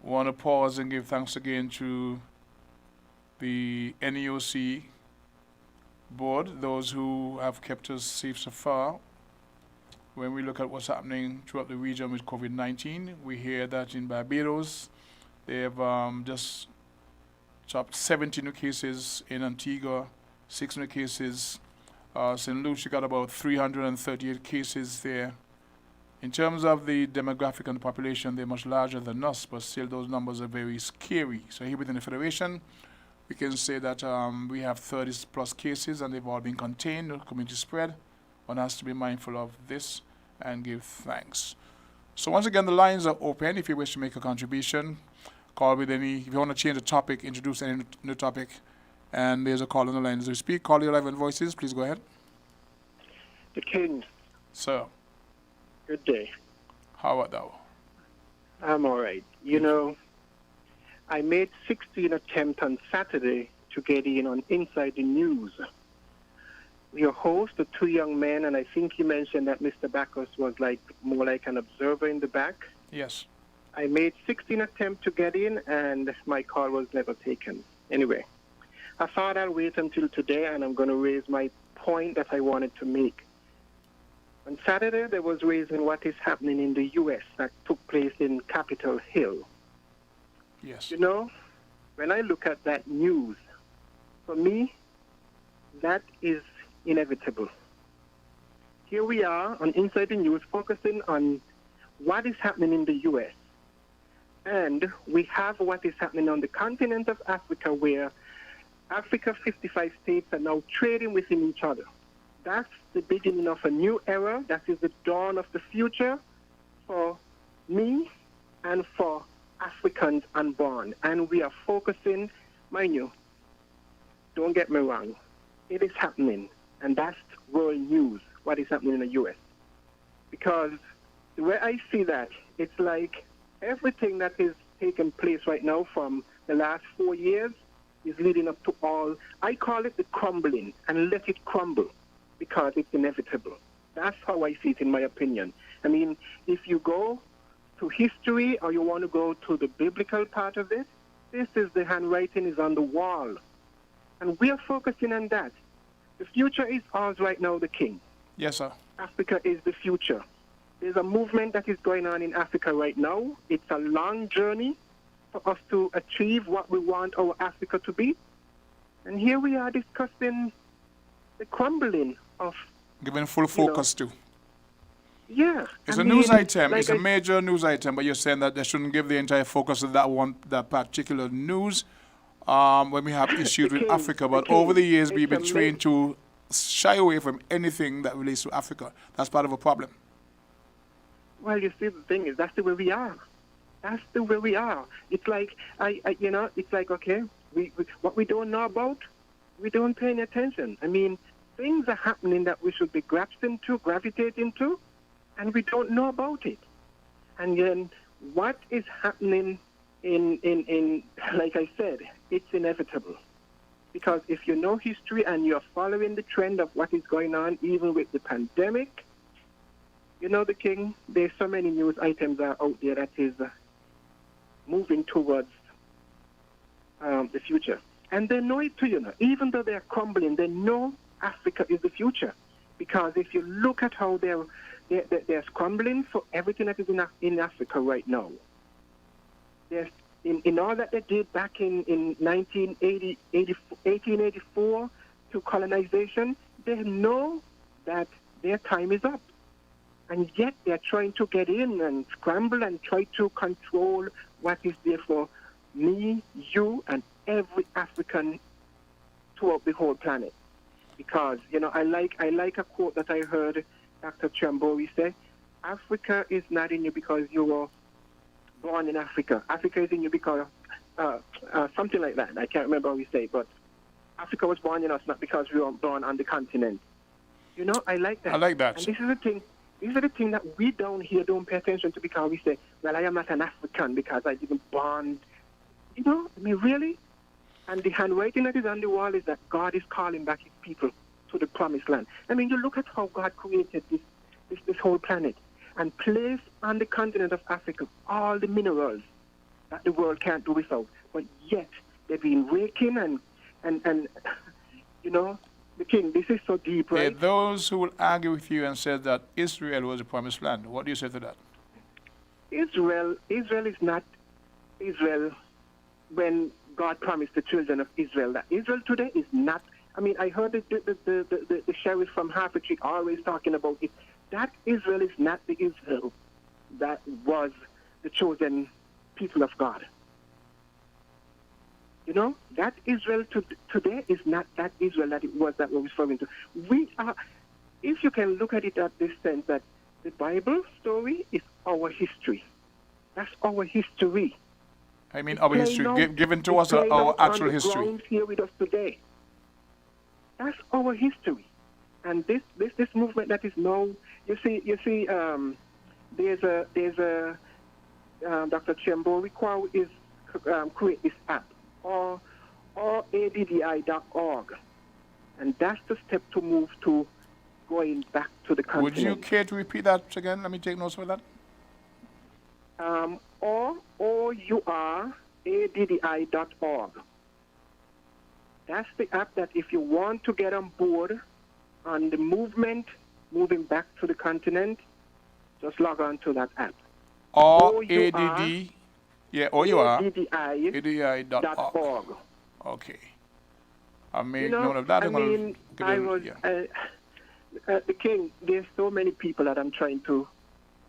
want to pause and give thanks again to the NEOC board, those who have kept us safe so far. When we look at what's happening throughout the region with COVID-19, we hear that in Barbados, they have just dropped 70 new cases. In Antigua, 6 new cases. St. Lucia got about 338 cases there. In terms of the demographic and the population, they're much larger than us, but still those numbers are very scary. So here within the Federation, we can say that we have 30 plus cases and they've all been contained, no community spread. One has to be mindful of this and give thanks. So once again, the lines are open if you wish to make a contribution. Call with if you want to change the topic, introduce any new topic, and there's a call on the line as we speak. Call your live and voices, please go ahead. The King. Sir. Good day. How art thou? I'm all right. You know, I made 16 attempts on Saturday to get in on Inside the News. Your host, the 2 young men, and I think you mentioned that Mr. Bacchus was more like an observer in the back. Yes. I made 16 attempts to get in, and my call was never taken. Anyway, I thought I'll wait until today, and I'm going to raise my point that I wanted to make. On Saturday, there was raising what is happening in the U.S. that took place in Capitol Hill. Yes. You know, when I look at that news, for me, that is inevitable. Here we are on Inside the News focusing on what is happening in the U.S. And we have what is happening on the continent of Africa, where Africa 55 states are now trading within each other. That's the beginning of a new era. That is the dawn of the future for me and for Africans unborn. And we are focusing, mind you, don't get me wrong, it is happening. And that's world news, what is happening in the U.S. Because the way I see that, it's like everything that is taking place right now from the last 4 years is leading up to all, I call it the crumbling, and let it crumble, because it's inevitable. That's how I see it, in my opinion. I mean, if you go to history or you want to go to the biblical part of it, this is the handwriting is on the wall. And we are focusing on that. The future is ours right now, the king. Yes, sir. Africa is the future. There's a movement that is going on in Africa right now. It's a long journey for us to achieve what we want our Africa to be. And here we are discussing the crumbling of... Giving full focus to. Yeah. It's a news item. It's a major news item, but you're saying that they shouldn't give the entire focus to that particular news when we have issues with Africa. But over the years, we've been trained to shy away from anything that relates to Africa. That's part of a problem. Well, you see, the thing is, that's the way we are. That's the way we are. It's like, it's like, okay, we what we don't know about, we don't pay any attention. I mean, things are happening that we should be gravitating to, and we don't know about it. And then what is happening in like I said, it's inevitable. Because if you know history and you're following the trend of what is going on, even with the pandemic, you know, the king, there's so many news items out there that is moving towards the future. And they know it too, you know. Even though they're crumbling, they know Africa is the future. Because if you look at how they're scrambling for everything that is in Africa right now, there's, in all that they did back in 1884 to colonization, they know that their time is up. And yet they're trying to get in and scramble and try to control what is there for me, you, and every African throughout the whole planet. Because, you know, I like a quote that I heard Dr. Chambori say, Africa is not in you because you were born in Africa. Africa is in you because something like that. I can't remember how he said it, but Africa was born in us not because we were born on the continent. You know, I like that. I like that. And this is the thing. These are the things that we down here don't pay attention to, because we say, well, I am not an African because I didn't born. You know, I mean, really? And the handwriting that is on the wall is that God is calling back his people to the promised land. I mean, you look at how God created this whole planet and placed on the continent of Africa all the minerals that the world can't do without. But yet, they've been raking and you know, the king, this is so deep, right? Those who will argue with you and say that Israel was the promised land, what do you say to that? Israel is not Israel when God promised the children of Israel that Israel today is not. I mean, I heard the sheriff from Hertfordshire always talking about it. That Israel is not the Israel that was the chosen people of God. You know, that Israel today is not that Israel that it was that we're referring to. We are, if you can look at it at this sense, that the Bible story is our history. That's our history. I mean, our history, given to us our actual history. Here with us today. That's our history. And this movement that is now, you see, there's a Dr. Chambori is create this app, or ADDI.org. And that's the step to move to going back to the continent. Would you care to repeat that again? Let me take notes for that. OURADDI.org. That's the app that if you want to get on board on the movement, moving back to the continent, just log on to that app. OADD. Yeah, oh, you are. ADI.org. Okay. I made note of that. I was, the King, there's so many people that I'm trying to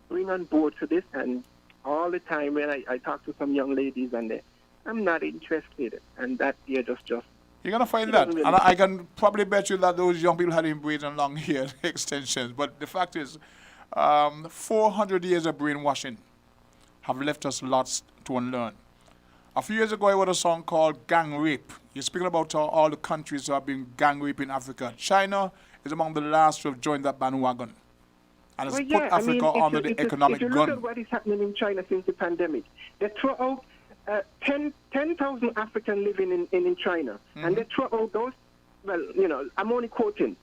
bring on board to this, and all the time when I talk to some young ladies and I'm not interested, and that you're just you're gonna find that, really, and I can probably bet you that those young people had him braiding long hair extensions. But the fact is, 400 years of brainwashing have left us lots to unlearn. A few years ago, I wrote a song called Gang Rape. You're speaking about all the countries that have been gang rape in Africa. China is among the last to have joined that bandwagon. And it's put Africa under the economic gun. If you look at what is happening in China since the pandemic, they throw out 10,000 Africans living in China. Mm-hmm. And they throw out those, well, I'm only quoting,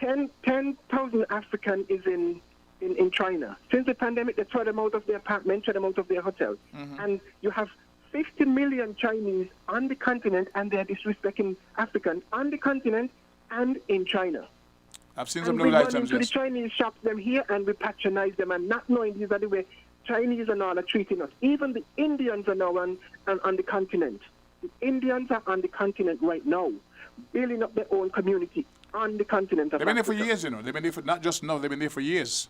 10,000 Africans is in China. Since the pandemic, they throw them out of their apartments, throw them out of their hotels. Mm-hmm. And you have 50 million Chinese on the continent, and they're disrespecting Africans on the continent and in China. I've seen some new items, yes. The Chinese shop them here, and we patronize them, and not knowing these are the way Chinese and all are treating us. Even the Indians are now on the continent. The Indians are on the continent right now, building up their own community on the continent of They've been there Africa. for years, They've been there for, not just now, they've been there for years.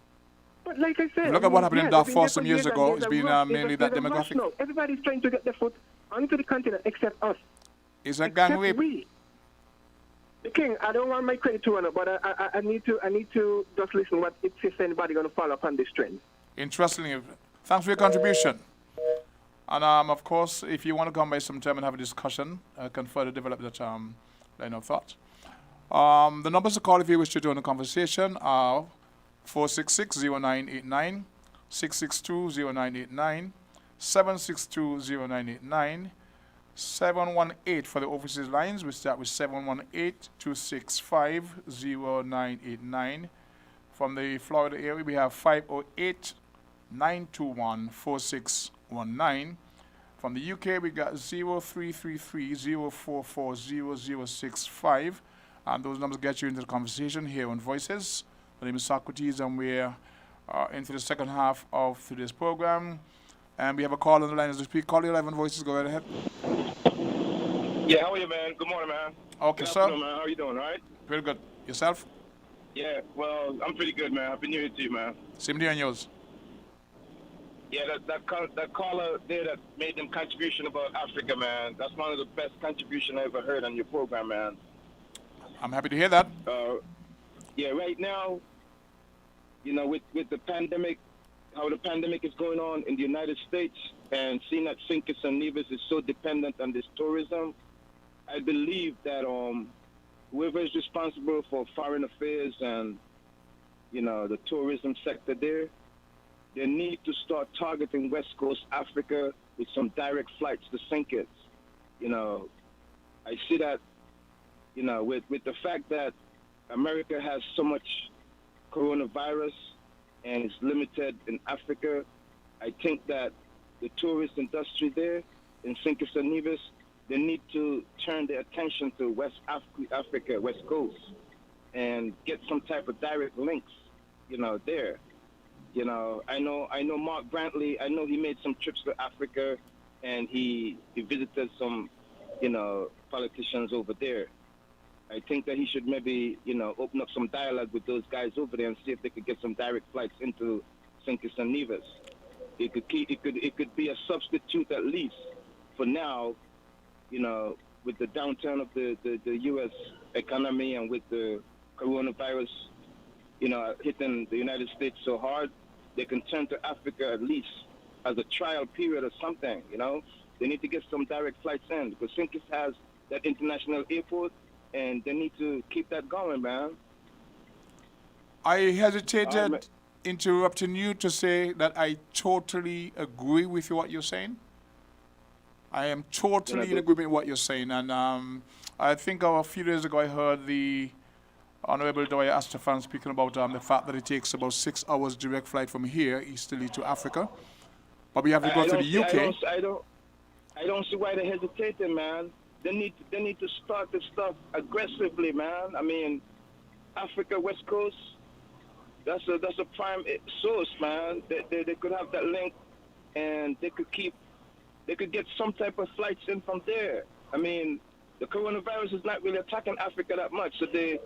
But like I said, look at what happened in Darfur some years ago. It's been mainly that demographic. No, everybody's trying to get their foot onto the continent except us. Is that gang rape? The King, I don't want my credit to run up, but I need to just listen what it says. Anybody going to follow up on this trend? Interestingly, thanks for your contribution. And of course, if you want to come by sometime and have a discussion, I can further develop that line of thought. The numbers to call if you wish to join the conversation are 466-0989, 662-0989, 762-0989, 718 for the offices lines. We start with 718-265-0989. From the Florida area, we have 508-921-4619. From the UK, we got 0333-044-0065. And those numbers get you into the conversation here on Voices. My name is Socrates, and we're into the second half of today's program. And we have a call on the line as we speak. Call your 11 Voices. Go right ahead. Yeah, how are you, man? Good morning, man. Okay, good sir. afternoon, man. How are you doing, all right? Very good. Yourself? Yeah, well, I'm pretty good, man. Happy New Year to you, man. Same to you and yours. Yeah, that caller there that made them contribution about Africa, man. That's one of the best contributions I ever heard on your program, man. I'm happy to hear that. Yeah, right now, with the pandemic, how the pandemic is going on in the United States, and seeing that St Kitts and Nevis is so dependent on this tourism, I believe that whoever is responsible for foreign affairs and, the tourism sector there, they need to start targeting West Coast Africa with some direct flights to St Kitts. I see that, with the fact that America has so much coronavirus and it's limited in Africa, I think that the tourist industry there in St Kitts and Nevis, they need to turn their attention to West Africa, West Coast, and get some type of direct links, there. I know Mark Brantley, I know he made some trips to Africa, and he visited some, politicians over there. I think that he should maybe, open up some dialogue with those guys over there and see if they could get some direct flights into St. Kitts and Nevis. It could be a substitute at least for now, with the downturn of the U.S. economy and with the coronavirus, hitting the United States so hard, they can turn to Africa at least as a trial period or something, They need to get some direct flights in because St. Kitts has that international airport, and they need to keep that going, man. I hesitated interrupting you to say that I totally agree with what you're saying. I am totally in agreement with what you're saying. And I think a few days ago I heard the Honorable Dwyer Astafan speaking about the fact that it takes about 6 hours direct flight from here easterly to Africa. But we have to go to the UK. I don't see why they're hesitating, man. They need to start this stuff aggressively, man. I mean, Africa, West Coast, that's a prime source, man. They could have that link, and they could keep, they could get some type of flights in from there. I mean, the coronavirus is not really attacking Africa that much, so they,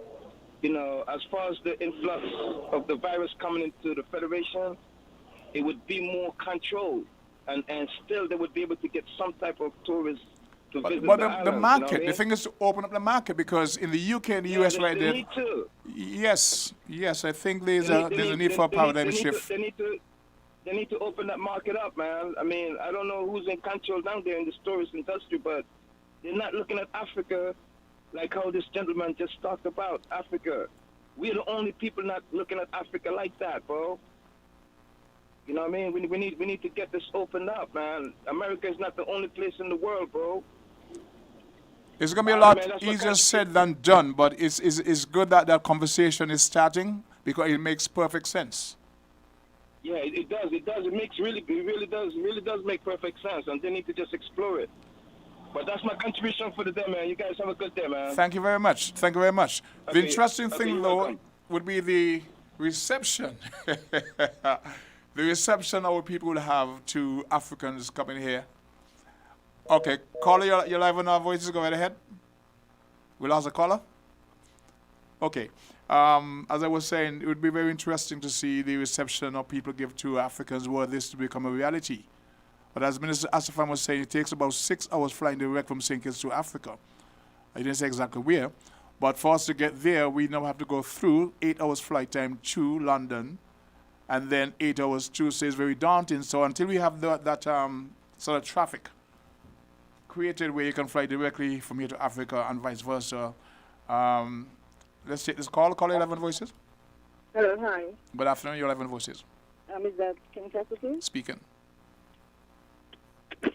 you know, as far as the influx of the virus coming into the Federation, it would be more controlled, and still they would be able to get some type of tourists to visit but the the islands, market, you know what I mean? the thing is to open up the market, because in the UK and the US right they there, need to. yes, I think there's a need for a paradigm shift. They need to open that market up, man. I mean, I don't know who's in control down there in the tourist industry, but they're not looking at Africa like how this gentleman just talked about Africa. We're the only people not looking at Africa like that, bro. You know what I mean? We need to get this opened up, man. America is not the only place in the world, bro. It's going to be a lot easier said than done, but it's good that that conversation is starting, because it makes perfect sense. Yeah, it does. It really does make perfect sense, and they need to just explore it. But that's my contribution for the day, man. You guys have a good day, man. Thank you very much. Thank you very much. Okay. The interesting Okay, thing, you're though, welcome. would be the reception. The reception our people will have to Africans coming here. Okay, caller, you're live on our voices. Go right ahead. We'll ask a caller. Okay. As I was saying, it would be very interesting to see the reception of people give to Africans were this to become a reality. But as Minister Asafan was saying, it takes about 6 hours flying direct from St Kitts to Africa. I didn't say exactly where, but for us to get there, we now have to go through 8 hours flight time to London, and then 8 hours to, so it's very daunting. So until we have that sort of traffic created where you can fly directly from here to Africa and vice versa, let's take this call. Call 11 Voices. Hello, hi. Good afternoon, your 11 Voices. Is that King Socrates? Speaking.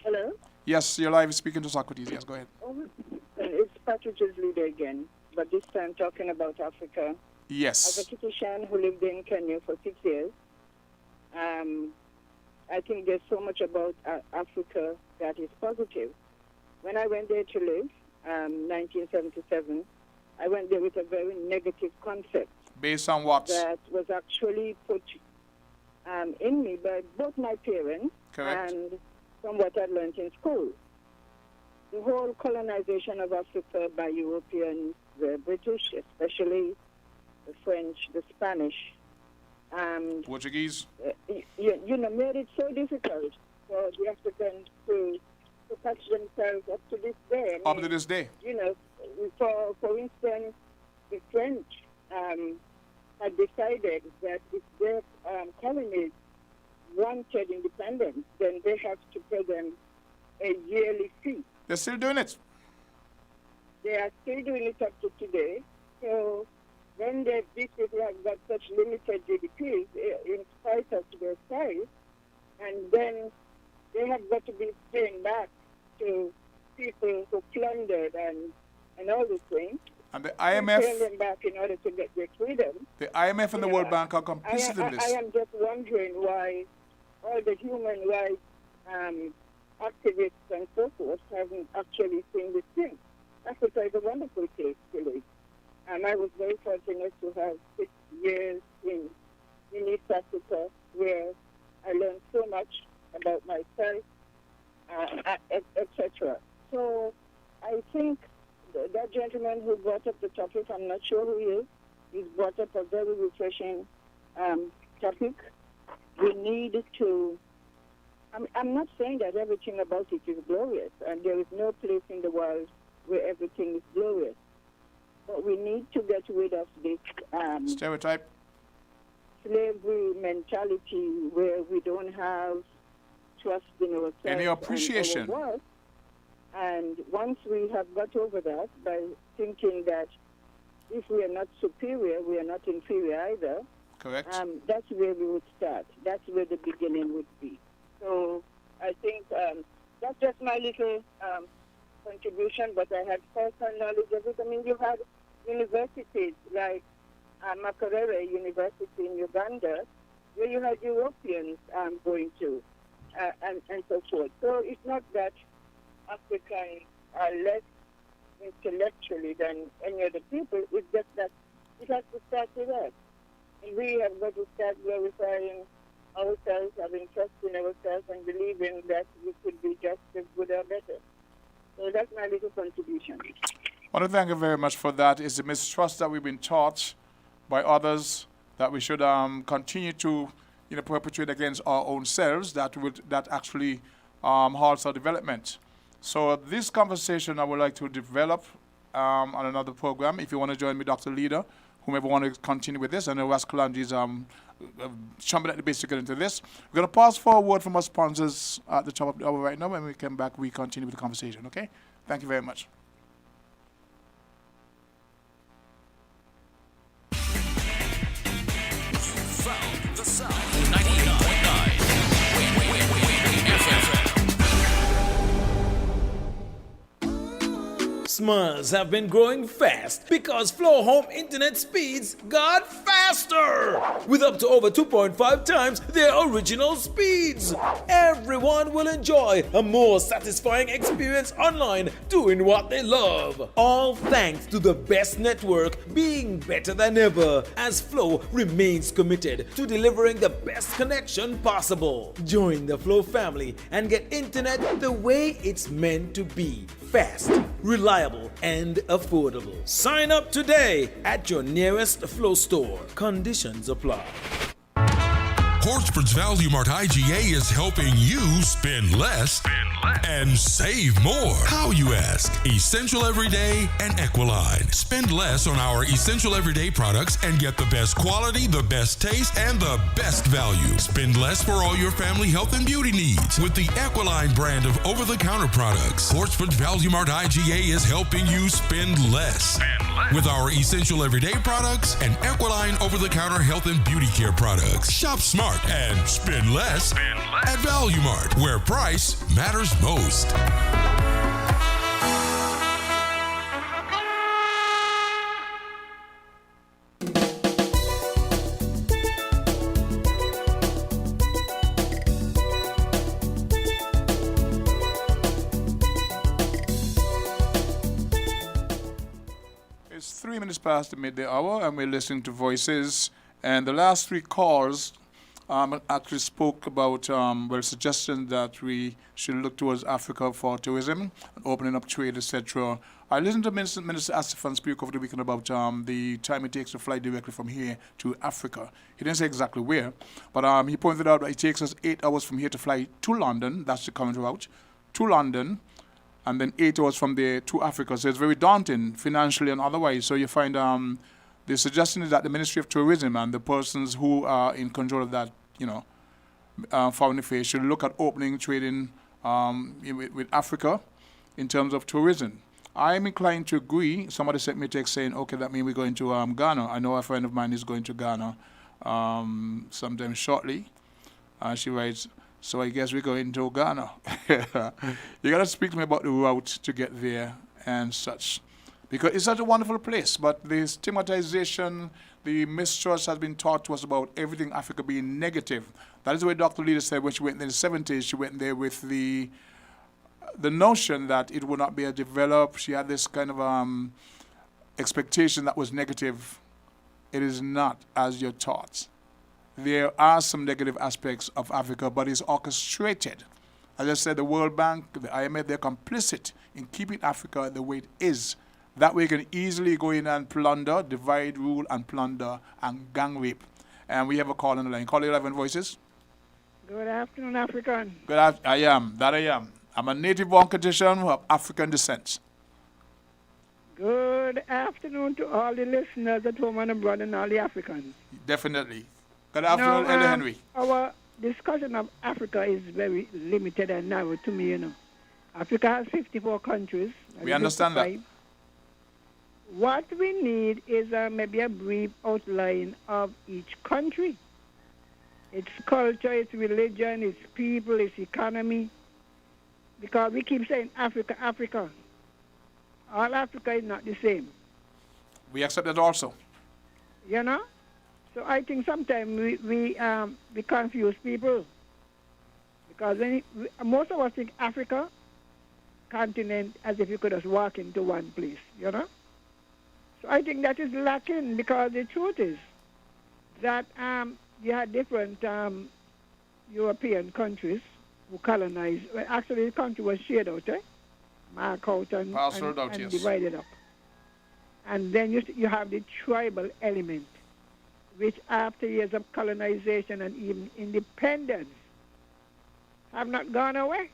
Hello? Yes, you're live speaking to Socrates. Yes, go ahead. It's Patrick's leader again, but this time talking about Africa. Yes. As a Kitishan who lived in Kenya for 6 years, I think there's so much about Africa that is positive. When I went there to live, 1977, I went there with a very negative concept. Based on what? That was actually put in me by both my parents. Correct. And from what I learned in school. The whole colonization of Africa by Europeans, the British, especially the French, the Spanish, Portuguese. You know, made it so difficult for the Africans to touch themselves up to this day. Up to this day. You know, for instance, the French had decided that if their colonies wanted independence, then they have to pay them a yearly fee. They're still doing it. They are still doing it up to today. So when these people have got such limited GDPs in spite of their size, and then they have got to be paying back to people who plundered and all these things. And the IMF, paying them back in order to get their freedom. The IMF and the World Bank are complicit in this. I am just wondering why all the human rights activists and so forth haven't actually seen this thing. Africa is a wonderful place to live. And I was very fortunate to have 6 years in East Africa, where I learned so much about myself, etc. So I think that gentleman who brought up the topic, I'm not sure who he is, he's brought up a very refreshing topic. We need to, I'm not saying that everything about it is glorious, and there is no place in the world where everything is glorious. But we need to get rid of this stereotype, slavery mentality where we don't have trust in ourselves. Any appreciation. And our work. And once we have got over that by thinking that if we are not superior, we are not inferior either. Correct. That's where we would start. That's where the beginning would be. So I think that's just my little contribution, but I had personal knowledge of it. I mean, you had universities like Makerere University in Uganda, where you had Europeans going to, and so forth. So it's not that Africans are less intellectually than any other people. It's just that it has to start with us. And we have got to start glorifying ourselves, having trust in ourselves, and believing that we could be just as good or better. So that's my little contribution. I want to thank you very much for that. It's the mistrust that we've been taught by others that we should continue to perpetrate against our own selves that actually halts our development. So this conversation I would like to develop on another program. If you want to join me, Dr. Leader, whomever want to continue with this, I know Rascalandi's jumping at the base to get into this. We're going to pause for a word from our sponsors at the top of the hour right now. When we come back, we continue with the conversation, okay? Thank you very much. Found the sound. 98.9 WINN FM. Smiles have been growing fast because Flow Home internet speeds got faster with up to over 2.5 times their original speeds. Everyone will enjoy a more satisfying experience online doing what they love. All thanks to the best network being better than ever as Flow remains committed to delivering the best connection possible. Join the Flow family and get internet the way it's meant to be. Fast, reliable, and affordable. Sign up today at your nearest Flow store. Conditions apply. Horsford's Value Mart IGA is helping you spend less and save more. How, you ask? Essential Everyday and Equiline. Spend less on our Essential Everyday products and get the best quality, the best taste, and the best value. Spend less for all your family health and beauty needs with the Equiline brand of over-the-counter products. Horsford's Value Mart IGA is helping you spend less. With our Essential Everyday products and Equiline over-the-counter health and beauty care products. Shop smart and spend less at Value Mart, where price matters most. It's 3 minutes past the midday hour, and we're listening to Voices. And the last three calls actually spoke about suggestions that we should look towards Africa for tourism, opening up trade, etc. I listened to Minister Asifan speak over the weekend about the time it takes to fly directly from here to Africa. He didn't say exactly where, but he pointed out that it takes us 8 hours from here to fly to London. That's the current route, to London, and then 8 hours from there to Africa. So it's very daunting financially and otherwise. So you find the suggestion is that the Ministry of Tourism and the persons who are in control of that, foreign affairs should look at opening trading with Africa in terms of tourism. I'm inclined to agree. Somebody sent me a text saying, okay, that means we're going to Ghana. I know a friend of mine is going to Ghana sometime shortly. She writes, so I guess we're going to Ghana. You got to speak to me about the route to get there and such. Because it's such a wonderful place, but the stigmatization, the mistrust has been taught to us about everything Africa being negative. That is the way Dr. Leader said when she went in the 70s, she went there with the notion that it would not be a developed. She had this kind of expectation that was negative. It is not as you're taught. There are some negative aspects of Africa, but it's orchestrated. As I said, the World Bank, the IMF, they're complicit in keeping Africa the way it is. That way you can easily go in and plunder, divide, rule, and plunder, and gang rape. And we have a call on the line. Call 11 Voices. Good afternoon, African. I am. I'm a native-born Cadetian of African descent. Good afternoon to all the listeners at home and abroad and all the Africans. Definitely. Good afternoon, Elder Henry. Our discussion of Africa is very limited and narrow to me, Africa has 54 countries. We understand 55. That. What we need is maybe a brief outline of each country. Its culture, its religion, its people, its economy. Because we keep saying Africa, Africa. All Africa is not the same. We accept that also. So I think sometimes we confuse people. Because most of us think Africa, continent, as if you could just walk into one place, So I think that is lacking, because the truth is that you had different European countries who colonized. Well, actually, the country was shared out, marked out and yes. divided up. And then you have the tribal element, which after years of colonization and even independence have not gone away.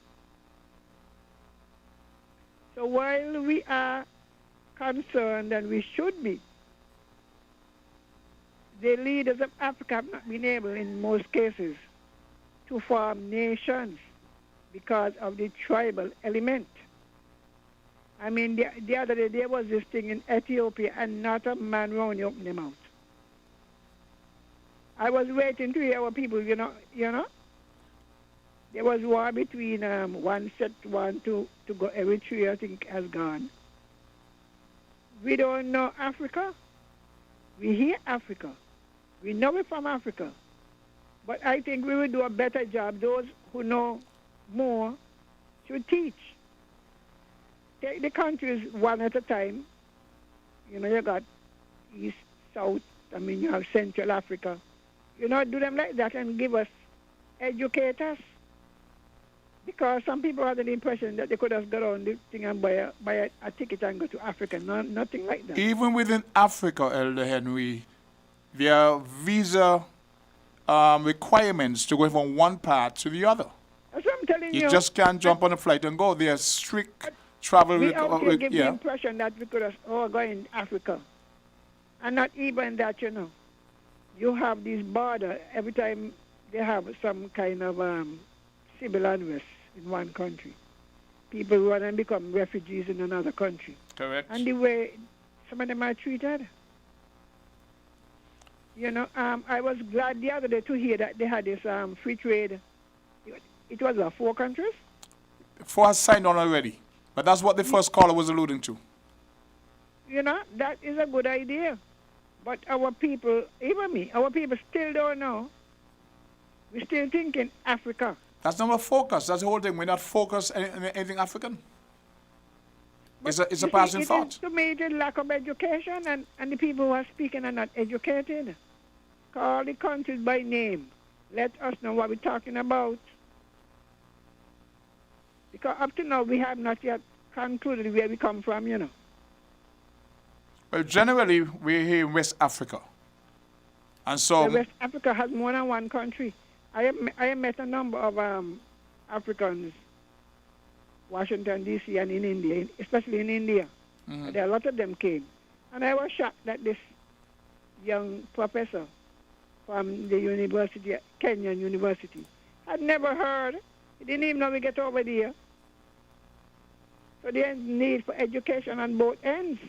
So while we are concerned, and we should be, the leaders of Africa have not been able, in most cases, to form nations because of the tribal element. I mean, the other day there was this thing in Ethiopia, and not a man round you open their mouth. I was waiting to hear what people, you know. There was war between one set one to go. Eritrea, I think, has gone. We don't know Africa. We hear Africa. We know it from Africa. But I think we will do a better job. Those who know more should teach. Take the countries one at a time. You know, you got East, South, you have Central Africa. You know, do them like that and give us educators. Because some people had the impression that they could have got on the thing and buy a ticket and go to Africa. No, nothing like that. Even within Africa, Elder Henry, there are visa requirements to go from one part to the other. That's what I'm telling you. You just can't jump on a flight and go. There are strict travel requirements. We give the impression that we could have go in Africa. And not even that, you know. You have this border. Every time they have some kind of civil unrest in one country, people run and become refugees in another country. Correct. And the way some of them are treated. You know, I was glad the other day to hear that they had this free trade. It was 4 countries? 4 has signed on already. But that's what the first caller was alluding to. You know, that is a good idea. But our people, even me, our people still don't know. We're still thinking Africa. That's not our focus. That's the whole thing. We're not focused on anything African. It's a passing thought. To me, it is lack of education, and the people who are speaking are not educated. Call the countries by name. Let us know what we're talking about. Because up to now, we have not yet concluded where we come from, you know. Well, generally, we're here in West Africa. And so... West Africa has more than one country. I have met a number of Africans, Washington, D.C., and in India, especially in India. Mm-hmm. There, a lot of them came. And I was shocked that this young professor from the university, Kenyan University, had never heard. He didn't even know we get over there. So there's need for education on both ends.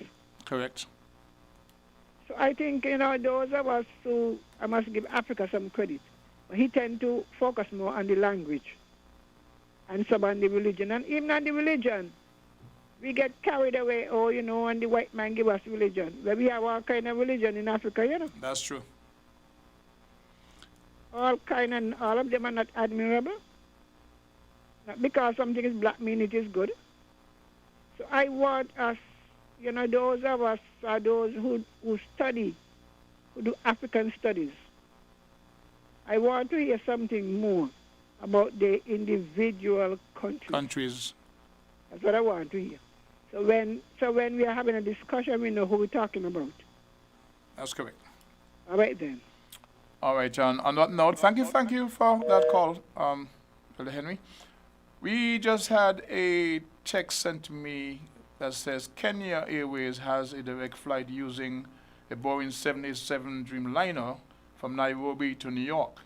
Correct. So I think, you know, those of us who, I must give Africa some credit, but he tend to focus more on the language and some on the religion. And even on the religion, we get carried away, you know, and the white man give us religion. Where we have all kind of religion in Africa, you know. That's true. All of them are not admirable. Not because something is black mean it is good. So I want us, you know, those of us are those who study, who do African studies. I want to hear something more about the individual countries. That's what I want to hear. So when we are having a discussion, we know who we're talking about. That's correct. All right then. All right, John. On that note, thank you for that call, Elder Henry. We just had a text sent to me that says Kenya Airways has a direct flight using a Boeing 787 Dreamliner from Nairobi to New York.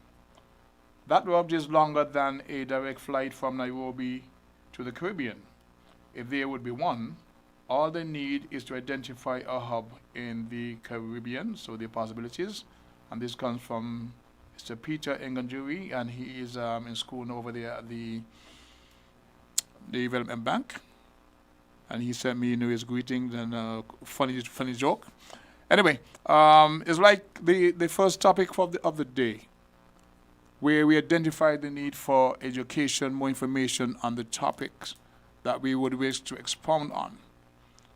That route is longer than a direct flight from Nairobi to the Caribbean. If there would be one, all they need is to identify a hub in the Caribbean, so there are possibilities. And this comes from Mr. Peter Enganjuri, and he is in school over there at the Development Bank. And he sent me his greetings and a funny joke. Anyway, it's like the first topic of the day, where we identified the need for education, more information on the topics that we would wish to expound on.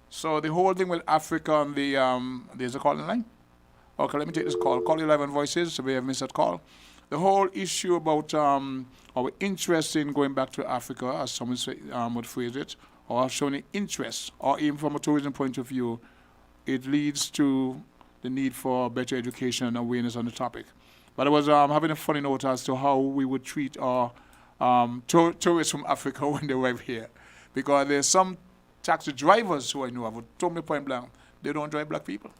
So the whole thing with Africa and there's a call in line? Okay, let me take this call. Call 11 Voices, so we have missed that call. the whole issue about our interest in going back to Africa, as someone would phrase it, or showing interest, or even from a tourism point of view, it leads to the need for better education and awareness on the topic. But I was having a funny note as to how we would treat our tourists from Africa when they arrive here. Because there's some taxi drivers who I know have told me point blank, they don't drive black people.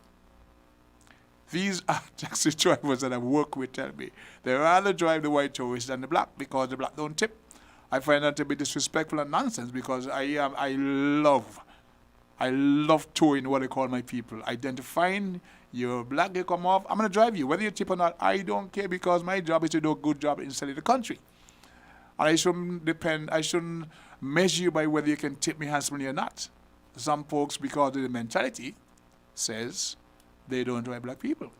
These are taxi drivers that I work with tell me they rather drive the white tourists than the black because the black don't tip. I find that to be disrespectful and nonsense because I love touring what I call my people. Identifying you're black, you come off, I'm going to drive you. Whether you tip or not, I don't care because my job is to do a good job inside of the country. And I shouldn't measure you by whether you can tip me handsomely or not. Some folks, because of the mentality, says they don't drive black people.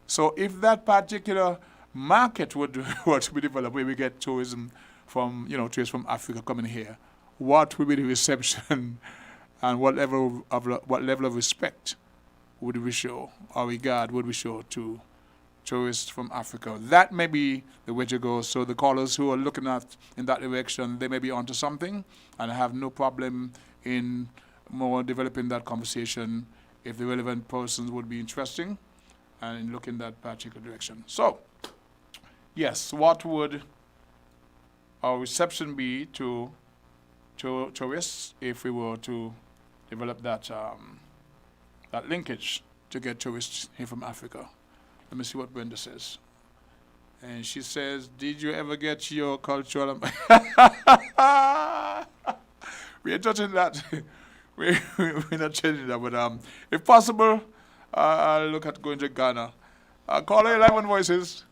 So if that particular market would be developed where we get tourism from, tourists from Africa coming here, what would be the reception and what level of respect would we show or regard would we show to tourists from Africa? That may be the way to go. So the callers who are looking at in that direction, they may be onto something, and I have no problem in more developing that conversation if the relevant persons would be interesting and look in that particular direction. So, yes, what would our reception be to tourists if we were to develop that that linkage to get tourists here from Africa? Let me see what Brenda says. And she says, did you ever get your cultural... We ain't touching that. We're not changing that, but if possible, I'll look at going to Ghana. Caller 11 Voices.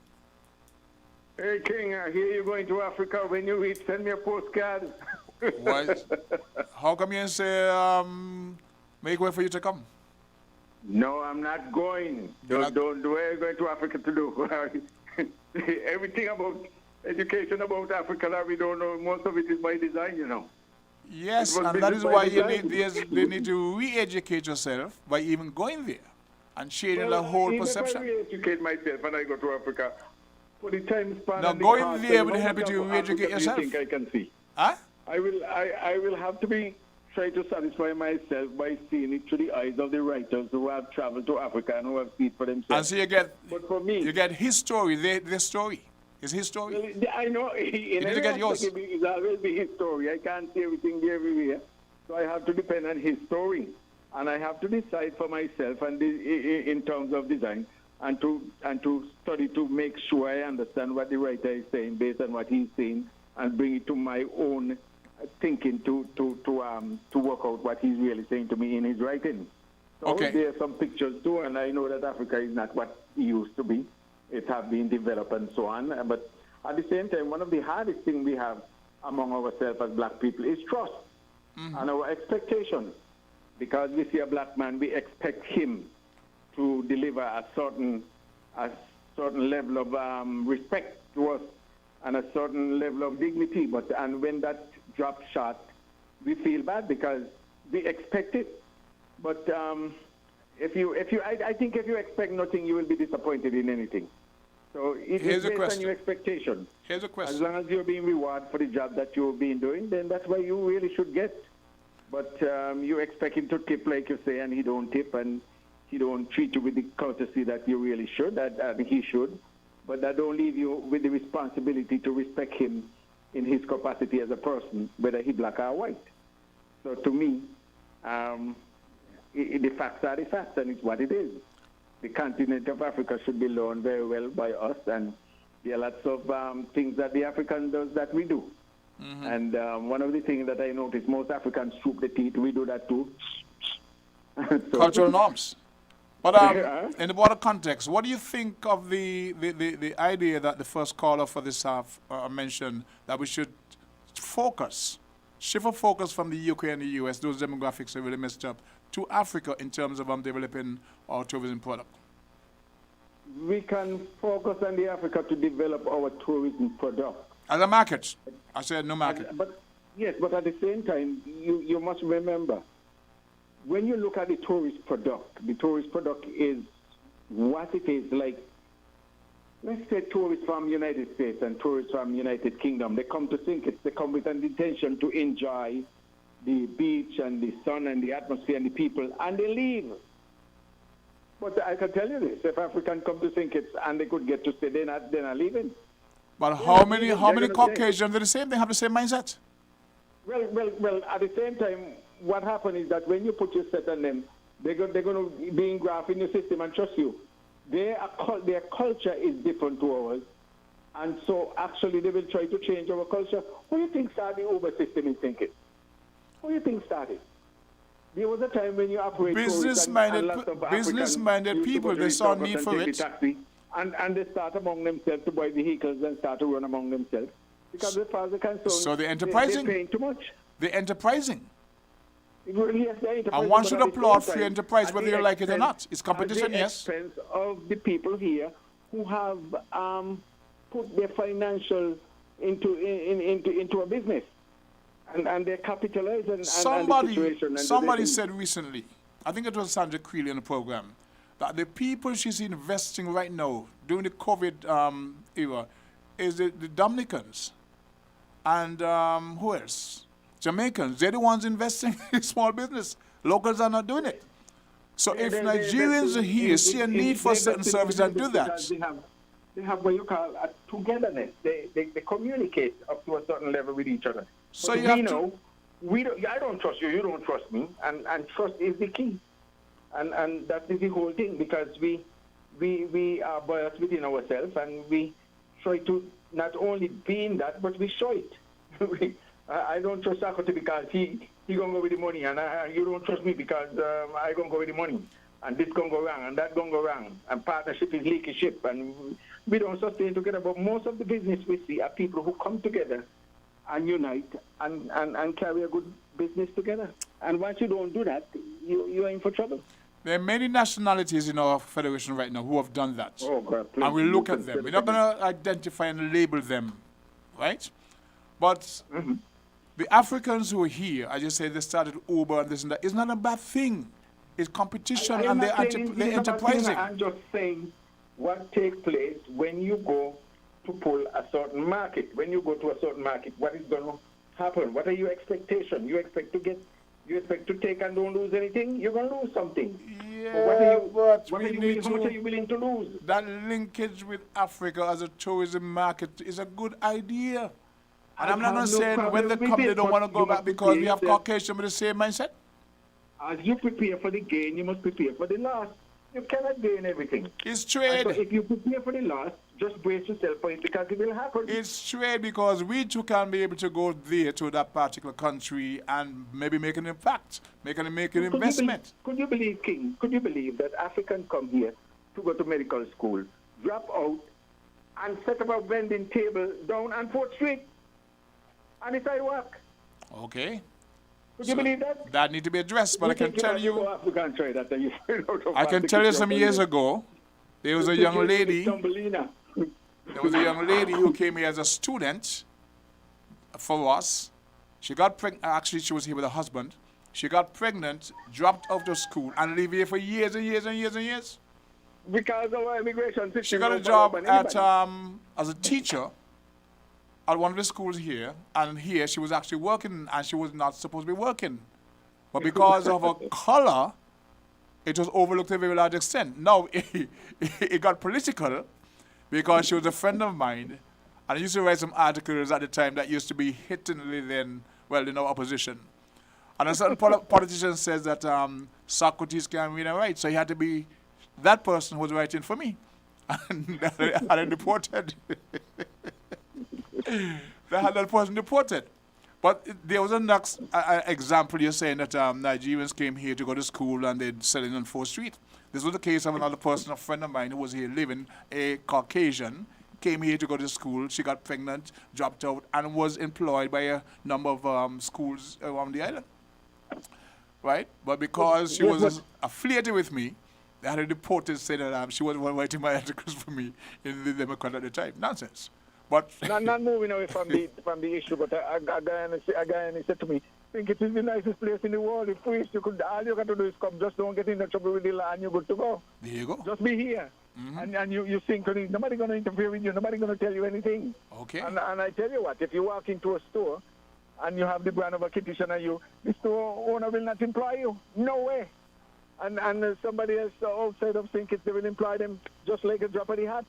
Hey, King, I hear you going to Africa. When you reach, send me a postcard. What? How come you say make way for you to come? No, I'm not going. Don't do what you're going to Africa to do. Everything about education about Africa that we don't know, most of it is by design, Yes, and that is why you need to re-educate yourself by even going there and changing the whole perception. I re-educate myself when I go to Africa. For the time span. Now, going there will help you to re-educate yourself. Do you think I can see? Huh? I will have to try to satisfy myself by seeing it through the eyes of the writers who have traveled to Africa and who have seen it for themselves. And so but for me, you get his story, their story. It's his story. Well, I know. You need to get yours. It's always be his story. I can't see everything everywhere. So I have to depend on his story. And I have to decide for myself and in terms of design and to study to make sure I understand what the writer is saying based on what he's saying and bring it to my own thinking to work out what he's really saying to me in his writing. So there are some pictures too, and I know that Africa is not what it used to be. It has been developed and so on. But at the same time, one of the hardest things we have among ourselves as black people is trust and our expectations. Because we see a black man, we expect him to deliver a certain level of respect to us and a certain level of dignity. And when that drops short, we feel bad because we expect it. But I think if you expect nothing, you will be disappointed in anything. So it is based on your expectation. Here's a question. As long as you're being rewarded for the job that you've been doing, then that's what you really should get. But you expect him to tip, like you say, and he don't tip, and he don't treat you with the courtesy that you really should, that he should. But that don't leave you with the responsibility to respect him in his capacity as a person, whether he black or white. So to me, the facts are the facts, and it's what it is. The continent of Africa should be known very well by us, and there are lots of things that the African does that we do. And one of the things that I notice, most Africans stroop the teeth. We do that too. Cultural norms. But in the broader context, what do you think of the idea that the first caller for this half mentioned, that we should shift our focus from the UK and the US, those demographics are really messed up, to Africa in terms of developing our tourism product? We can focus on the Africa to develop our tourism product. As a market. I said no market. But at the same time, you must remember, when you look at the tourist product is what it is like let's say tourists from United States and tourists from United Kingdom, they come to St Kitts, they come with an intention to enjoy the beach and the sun and the atmosphere and the people, and they leave. But I can tell you this, if Africans come to St Kitts and they could get to stay, they're not leaving. But how many Caucasians are the same? They have the same mindset. Well, at the same time, what happens is that when you put your set on them, they're going to be engrafted in your system and trust you. Their culture is different to ours, and so actually they will try to change our culture. Who do you think started the Uber system in St Kitts? Who do you think started? There was a time when you operate business-minded people, they saw a need for it. And they start among themselves to buy vehicles and start to run among themselves. Because as far as they're concerned, so they're enterprising. They're paying too much. They're enterprising. Yes, they're enterprising. And one should applaud free enterprise whether you like it or not. It's competition, yes. At the expense of the people here who have put their financial into a business. And they're capitalizing and the situation. Somebody said recently, I think it was Sandra Creeley on the program, that the people she's investing right now during the COVID era is the Dominicans and who else? Jamaicans. They're the ones investing in small business. Locals are not doing it. So if Nigerians are here, see a need for certain service and do that. They have what you call a togetherness. They communicate up to a certain level with each other. So but you have to... I don't trust you, you don't trust me, and trust is the key. And that is the whole thing, because we are biased within ourselves, and we try to not only be in that, but we show it. I don't trust Socrates because he gonna go with the money, and you don't trust me because I gonna go with the money, and this gonna go wrong, and that gonna go wrong, and partnership is leaky ship, and we don't sustain together. But most of the business we see are people who come together and unite and carry a good business together. And once you don't do that, you're in for trouble. There are many nationalities in our federation right now who have done that. Oh, God, please. And we look at them. We're not going to identify and label them, right? But the Africans who are here, I just say they started Uber and this and that. It's not a bad thing. It's competition and they're enterprising. I'm just saying what takes place when you go to pull a certain market. When you go to a certain market, what is going to happen? What are your expectations? You expect to take and don't lose anything? You're going to lose something. Yeah, so but how much are you willing to lose? That linkage with Africa as a tourism market is a good idea. And I'm not going to say when they come, they don't want to go back because we have Caucasians with the same mindset. As you prepare for the gain, you must prepare for the loss. You cannot gain everything. It's trade. So if you prepare for the loss, just brace yourself for it because it will happen. It's trade because we too can be able to go there to that particular country and maybe make an impact, make an investment. Could you believe, King? Could you believe that Africans come here to go to medical school, drop out, and set up a vending table down on 4th Street on the sidewalk? Okay. Could you believe that? That need to be addressed, but I can tell you. I can tell you some years ago, there was a young lady. There was a young lady who came here as a student for us. She got pregnant. Actually, she was here with her husband. She got pregnant, dropped out of school, and lived here for years and years and years and years. Because of our immigration system. She got a job at as a teacher at one of the schools here, and here she was actually working, and she was not supposed to be working. But because of her color, it was overlooked to a very large extent. Now, it got political because she was a friend of mine, and I used to write some articles at the time that used to be hittingly then, well, in our opposition. And a certain politician says that Socrates can read and write, so he had to be that person who was writing for me. And I deported. They had that person deported. But there was a next example. You're saying that Nigerians came here to go to school and they're selling on 4th Street. This was the case of another person, a friend of mine who was here living, a Caucasian, came here to go to school. She got pregnant, dropped out, and was employed by a number of schools around the island. Right? But because she was affiliated with me, they had a deported saying that she was writing my articles for me in the Democrat at the time. Nonsense. But not moving away from the issue, but a guy said to me, I think it is the nicest place in the world. If all you got to do is come, just don't get into trouble with the law and you're good to go. There you go. Just be here. and you synchronize. Nobody going to interfere with you. Nobody going to tell you anything. Okay. And I tell you what, if you walk into a store and you have the brand of a kitchen and the store owner will not employ you. No way. And somebody else outside of St Kitts, they will employ them just like a drop of the hat.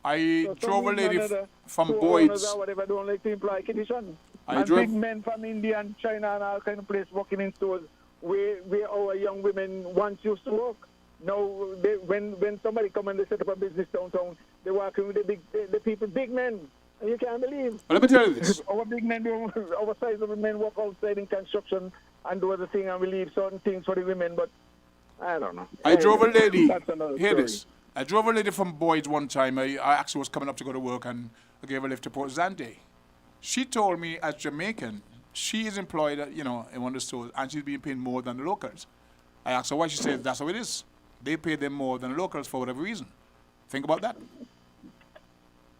I drove a lady from store Boyd's. owners or whatever don't like to employ kitchen. I and drove big men from India and China and all kind of places working in stores where our young women once used to work. Now, when somebody come and they set up a business downtown, they walk in with the people, big men. And you can't believe. Well, let me tell you this. Our big men, our size of men work outside in construction and do other thing and we leave certain things for the women, but I don't know. I drove a lady. That's another Hear story. this. I drove a lady from Boyd's one time. I actually was coming up to go to work and I gave her a lift to Port Zante. She told me as Jamaican, she is employed at, in one of the stores and she's being paid more than the locals. I asked her why. She said that's how it is. They pay them more than the locals for whatever reason. Think about that.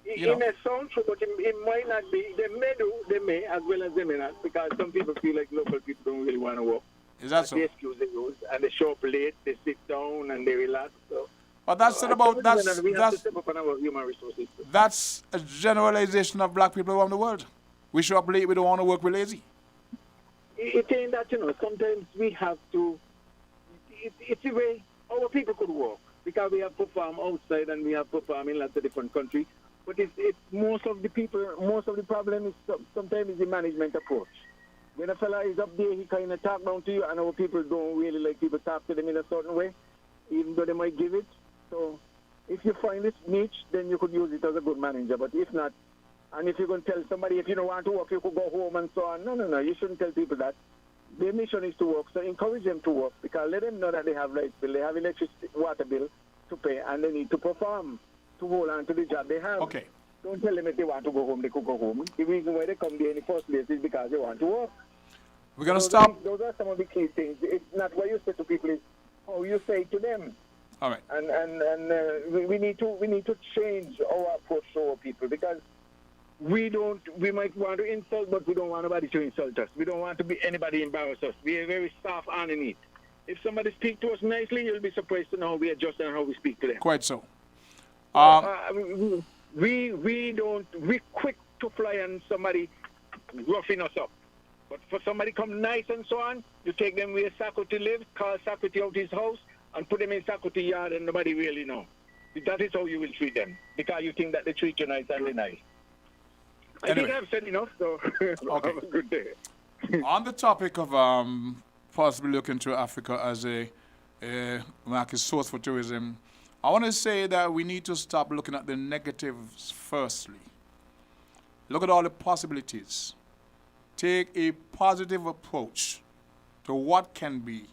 It may sound true, but it might not be. They may, as well as they may not, because some people feel like local people don't really want to work. Is that so? The excuse they use, and they show up late, they sit down, and they relax. So. But that's it about we have to step up on our human resources. That's a generalization of black people around the world. We show up late, we don't want to work, we're lazy. It ain't that, sometimes we have to, it's the way our people could work, because we have performed outside and we have performed in lots of different countries. But it's most of the problem is sometimes is the management approach. When a fella is up there, he kind of talk down to you, and our people don't really like people talk to them in a certain way, even though they might give it. So if you find this niche, then you could use it as a good manager. But if not, and if you're going to tell somebody if you don't want to work, you could go home and so on. No, you shouldn't tell people that. Their mission is to work, so encourage them to work, because let them know that they have light bill, they have electricity, water bill to pay, and they need to perform to hold on to the job they have. Okay. Don't tell them if they want to go home, they could go home. The reason why they come there in the first place is because they want to work. We're going to stop. Those are some of the key things. It's not what you say to people, it's how you say it to them. All right. And we need to change our approach to our people, because we might want to insult, but we don't want nobody to insult us. We don't want to be anybody embarrass us. We are very soft underneath. If somebody speaks to us nicely, you'll be surprised to know how we adjust and how we speak to them. Quite so. We're quick to fly on somebody roughing us up. But for somebody come nice and so on, you take them where Socrates lives, call Socrates out his house, and put them in Socrates' yard, and nobody really know. That is how you will treat them, because you think that they treat you nice and they're nice. I think I've said enough, so Okay. have a good day. On the topic of possibly looking to Africa as a market source for tourism, I want to say that we need to stop looking at the negatives firstly. Look at all the possibilities. Take a positive approach to what can be.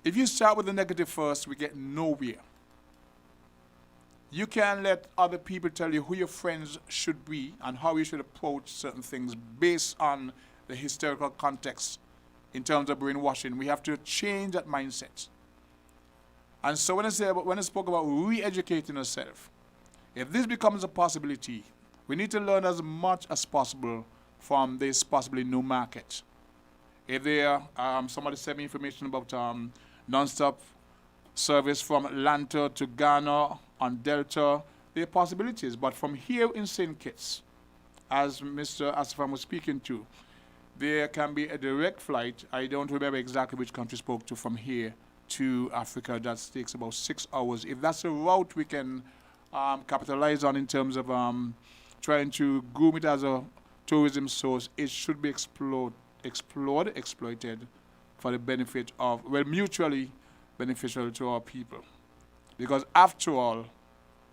If you start with the negative first, we get nowhere. You can't let other people tell you who your friends should be and how you should approach certain things based on the historical context in terms of brainwashing. We have to change that mindset. And so when I spoke about re-educating ourselves, if this becomes a possibility, we need to learn as much as possible from this possibly new market. If there somebody sent me information about non-stop service from Atlanta to Ghana on Delta, there are possibilities. But from here in St. Kitts, as Mr. Asafam was speaking to, there can be a direct flight. I don't remember exactly which country spoke to from here to Africa. That takes about 6 hours. If that's a route we can capitalize on in terms of trying to groom it as a tourism source, it should be exploited for the benefit of, mutually beneficial to our people. Because after all,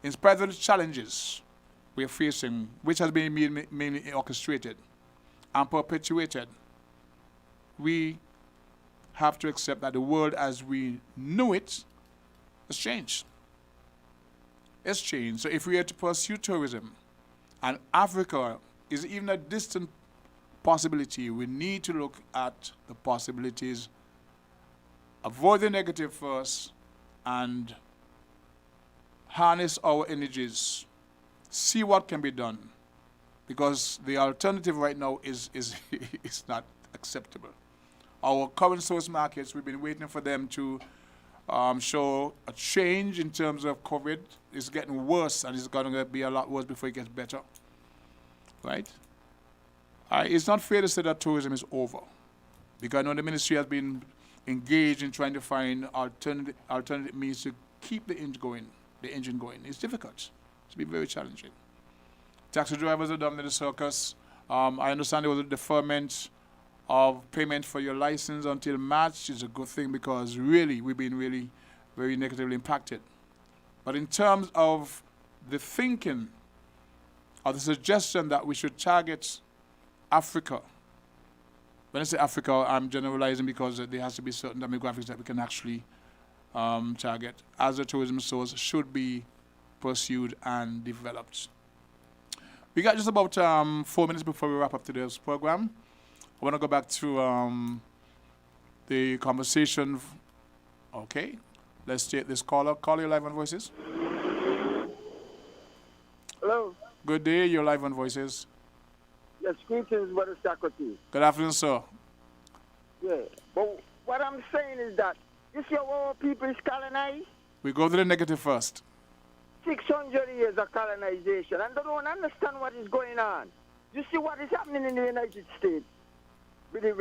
in spite of the challenges we're facing, which has been mainly orchestrated and perpetuated, we have to accept that the world as we knew it has changed. It's changed. So if we are to pursue tourism, and Africa is even a distant possibility, we need to look at the possibilities, avoid the negative first, and harness our energies, see what can be done, because the alternative right now is not acceptable. Our current source markets, we've been waiting for them to show a change in terms of COVID. It's getting worse, and it's going to be a lot worse before it gets better. Right? It's not fair to say that tourism is over, because I know the ministry has been engaged in trying to find alternative means to keep the engine going. It's difficult. It's been very challenging. Taxi drivers are done in the circus. I understand there was a deferment of payment for your license until March. Is a good thing, because really we've been really very negatively impacted. But in terms of the thinking or the suggestion that we should target Africa, when I say Africa, I'm generalizing because there has to be certain demographics that we can actually target as a tourism source, should be pursued and developed. We got just about 4 minutes before we wrap up today's program. I want to go back to the conversation. Okay, let's take this caller. Caller, you're live on Voices. Hello. Good day, you're live on Voices. Yes, greetings, Brother Socrates. Good afternoon, sir. Yeah, but what I'm saying is that you see how our people is colonized? We go to the negative first. 600 years of colonization, and they don't understand what is going on. You see what is happening in the United States with the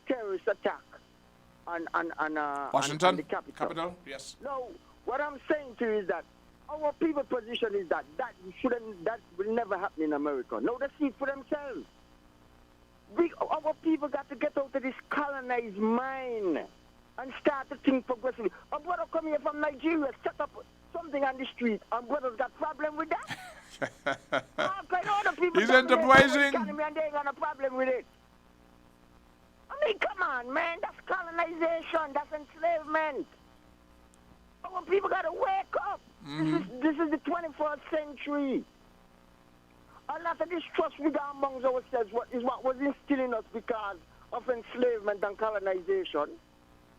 terrorist attack on Washington, on the capital. Yes. No, what I'm saying to you is that our people's position is that that will never happen in America. No, they see it for themselves. Our people got to get out of this colonized mind and start to think progressively. A brother come here from Nigeria, set up something on the street, and brothers got problem with that? He's enterprising. And they ain't got a problem with it. I mean, come on, man. That's colonization. That's enslavement. Our people got to wake up. Mm-hmm. This is the 21st century. A lot of distrust we got amongst ourselves is what was instilled in us because of enslavement and colonization.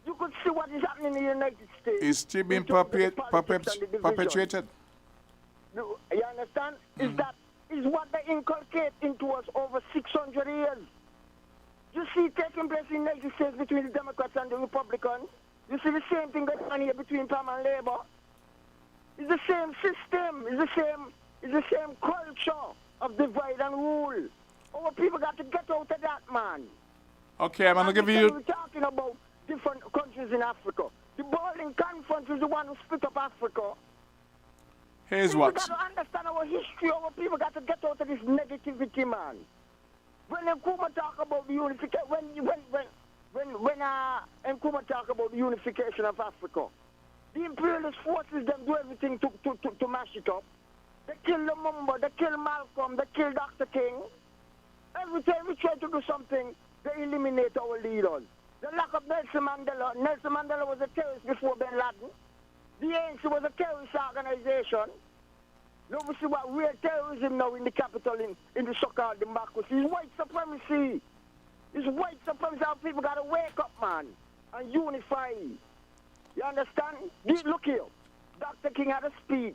You could see what is happening in the United States. It's still being perpetuated. You understand? Is what they inculcate into us over 600 years. You see it taking place in the United States between the Democrats and the Republicans. You see the same thing going on here between Palm and Labour. It's the same system. It's the same culture of divide and rule. Our people got to get out of that, man. Okay, I'm going to give you... We're talking about different countries in Africa. The Berlin Conference is the one who split up Africa. Here's what. We got to understand our history. Our people got to get out of this negativity, man. When Nkrumah talk about the unification, when Nkrumah talk about the unification of Africa, the imperialist forces them do everything to mash it up. They kill Lumumba, they kill Malcolm, they kill Dr. King. Every time we try to do something, they eliminate our leaders. They lock up Nelson Mandela. Nelson Mandela was a terrorist before Bin Laden. The ANC was a terrorist organization. Now we see what real terrorism now in the capital, in the so-called democracy. It's white supremacy. It's white supremacy. Our people got to wake up, man, and unify. You understand? Look here. Dr. King had a speech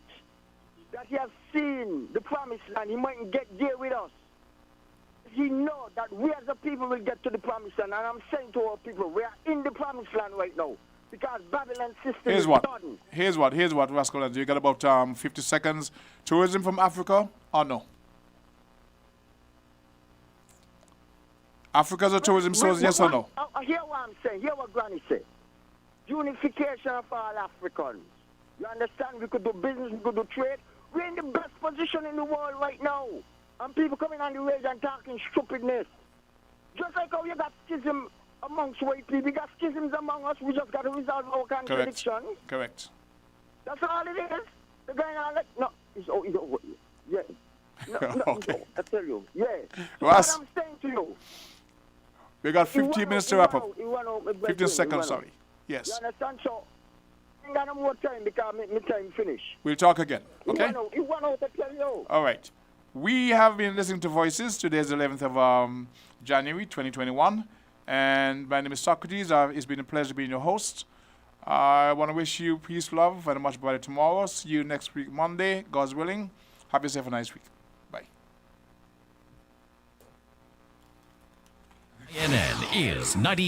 that he has seen the promised land. He mightn't get there with us. He knows that we as a people will get to the promised land. And I'm saying to our people, we are in the promised land right now. Because Babylon system is done. Here's what, Rascal. You got about 50 seconds. Tourism from Africa or no? Africa's a tourism source, yes or no? Hear what I'm saying. Hear what Granny said. Unification of all Africans. You understand? We could do business, we could do trade. We're in the best position in the world right now. And people coming on the radio and talking stupidness. Just like how you got schism amongst white people, we got schisms among us. We just got to resolve our contradictions. Correct. That's all it is. The guy now like, no, it's over. Yeah. No, Okay. I tell you. Yeah. Ross, what I'm saying to you. We got 15 minutes to wrap up. 15 15 seconds, sorry. Yes. You understand? So, I ain't got no more time because my time finish. We'll talk again, okay? You want out to tell you. All right. We have been listening to Voices. Today is the 11th of January, 2021. And my name is Socrates. It's been a pleasure being your host. I want to wish you peace, love, and a much better tomorrow. See you next week, Monday, God's willing. Have yourself a nice week. Bye. WINN is 90.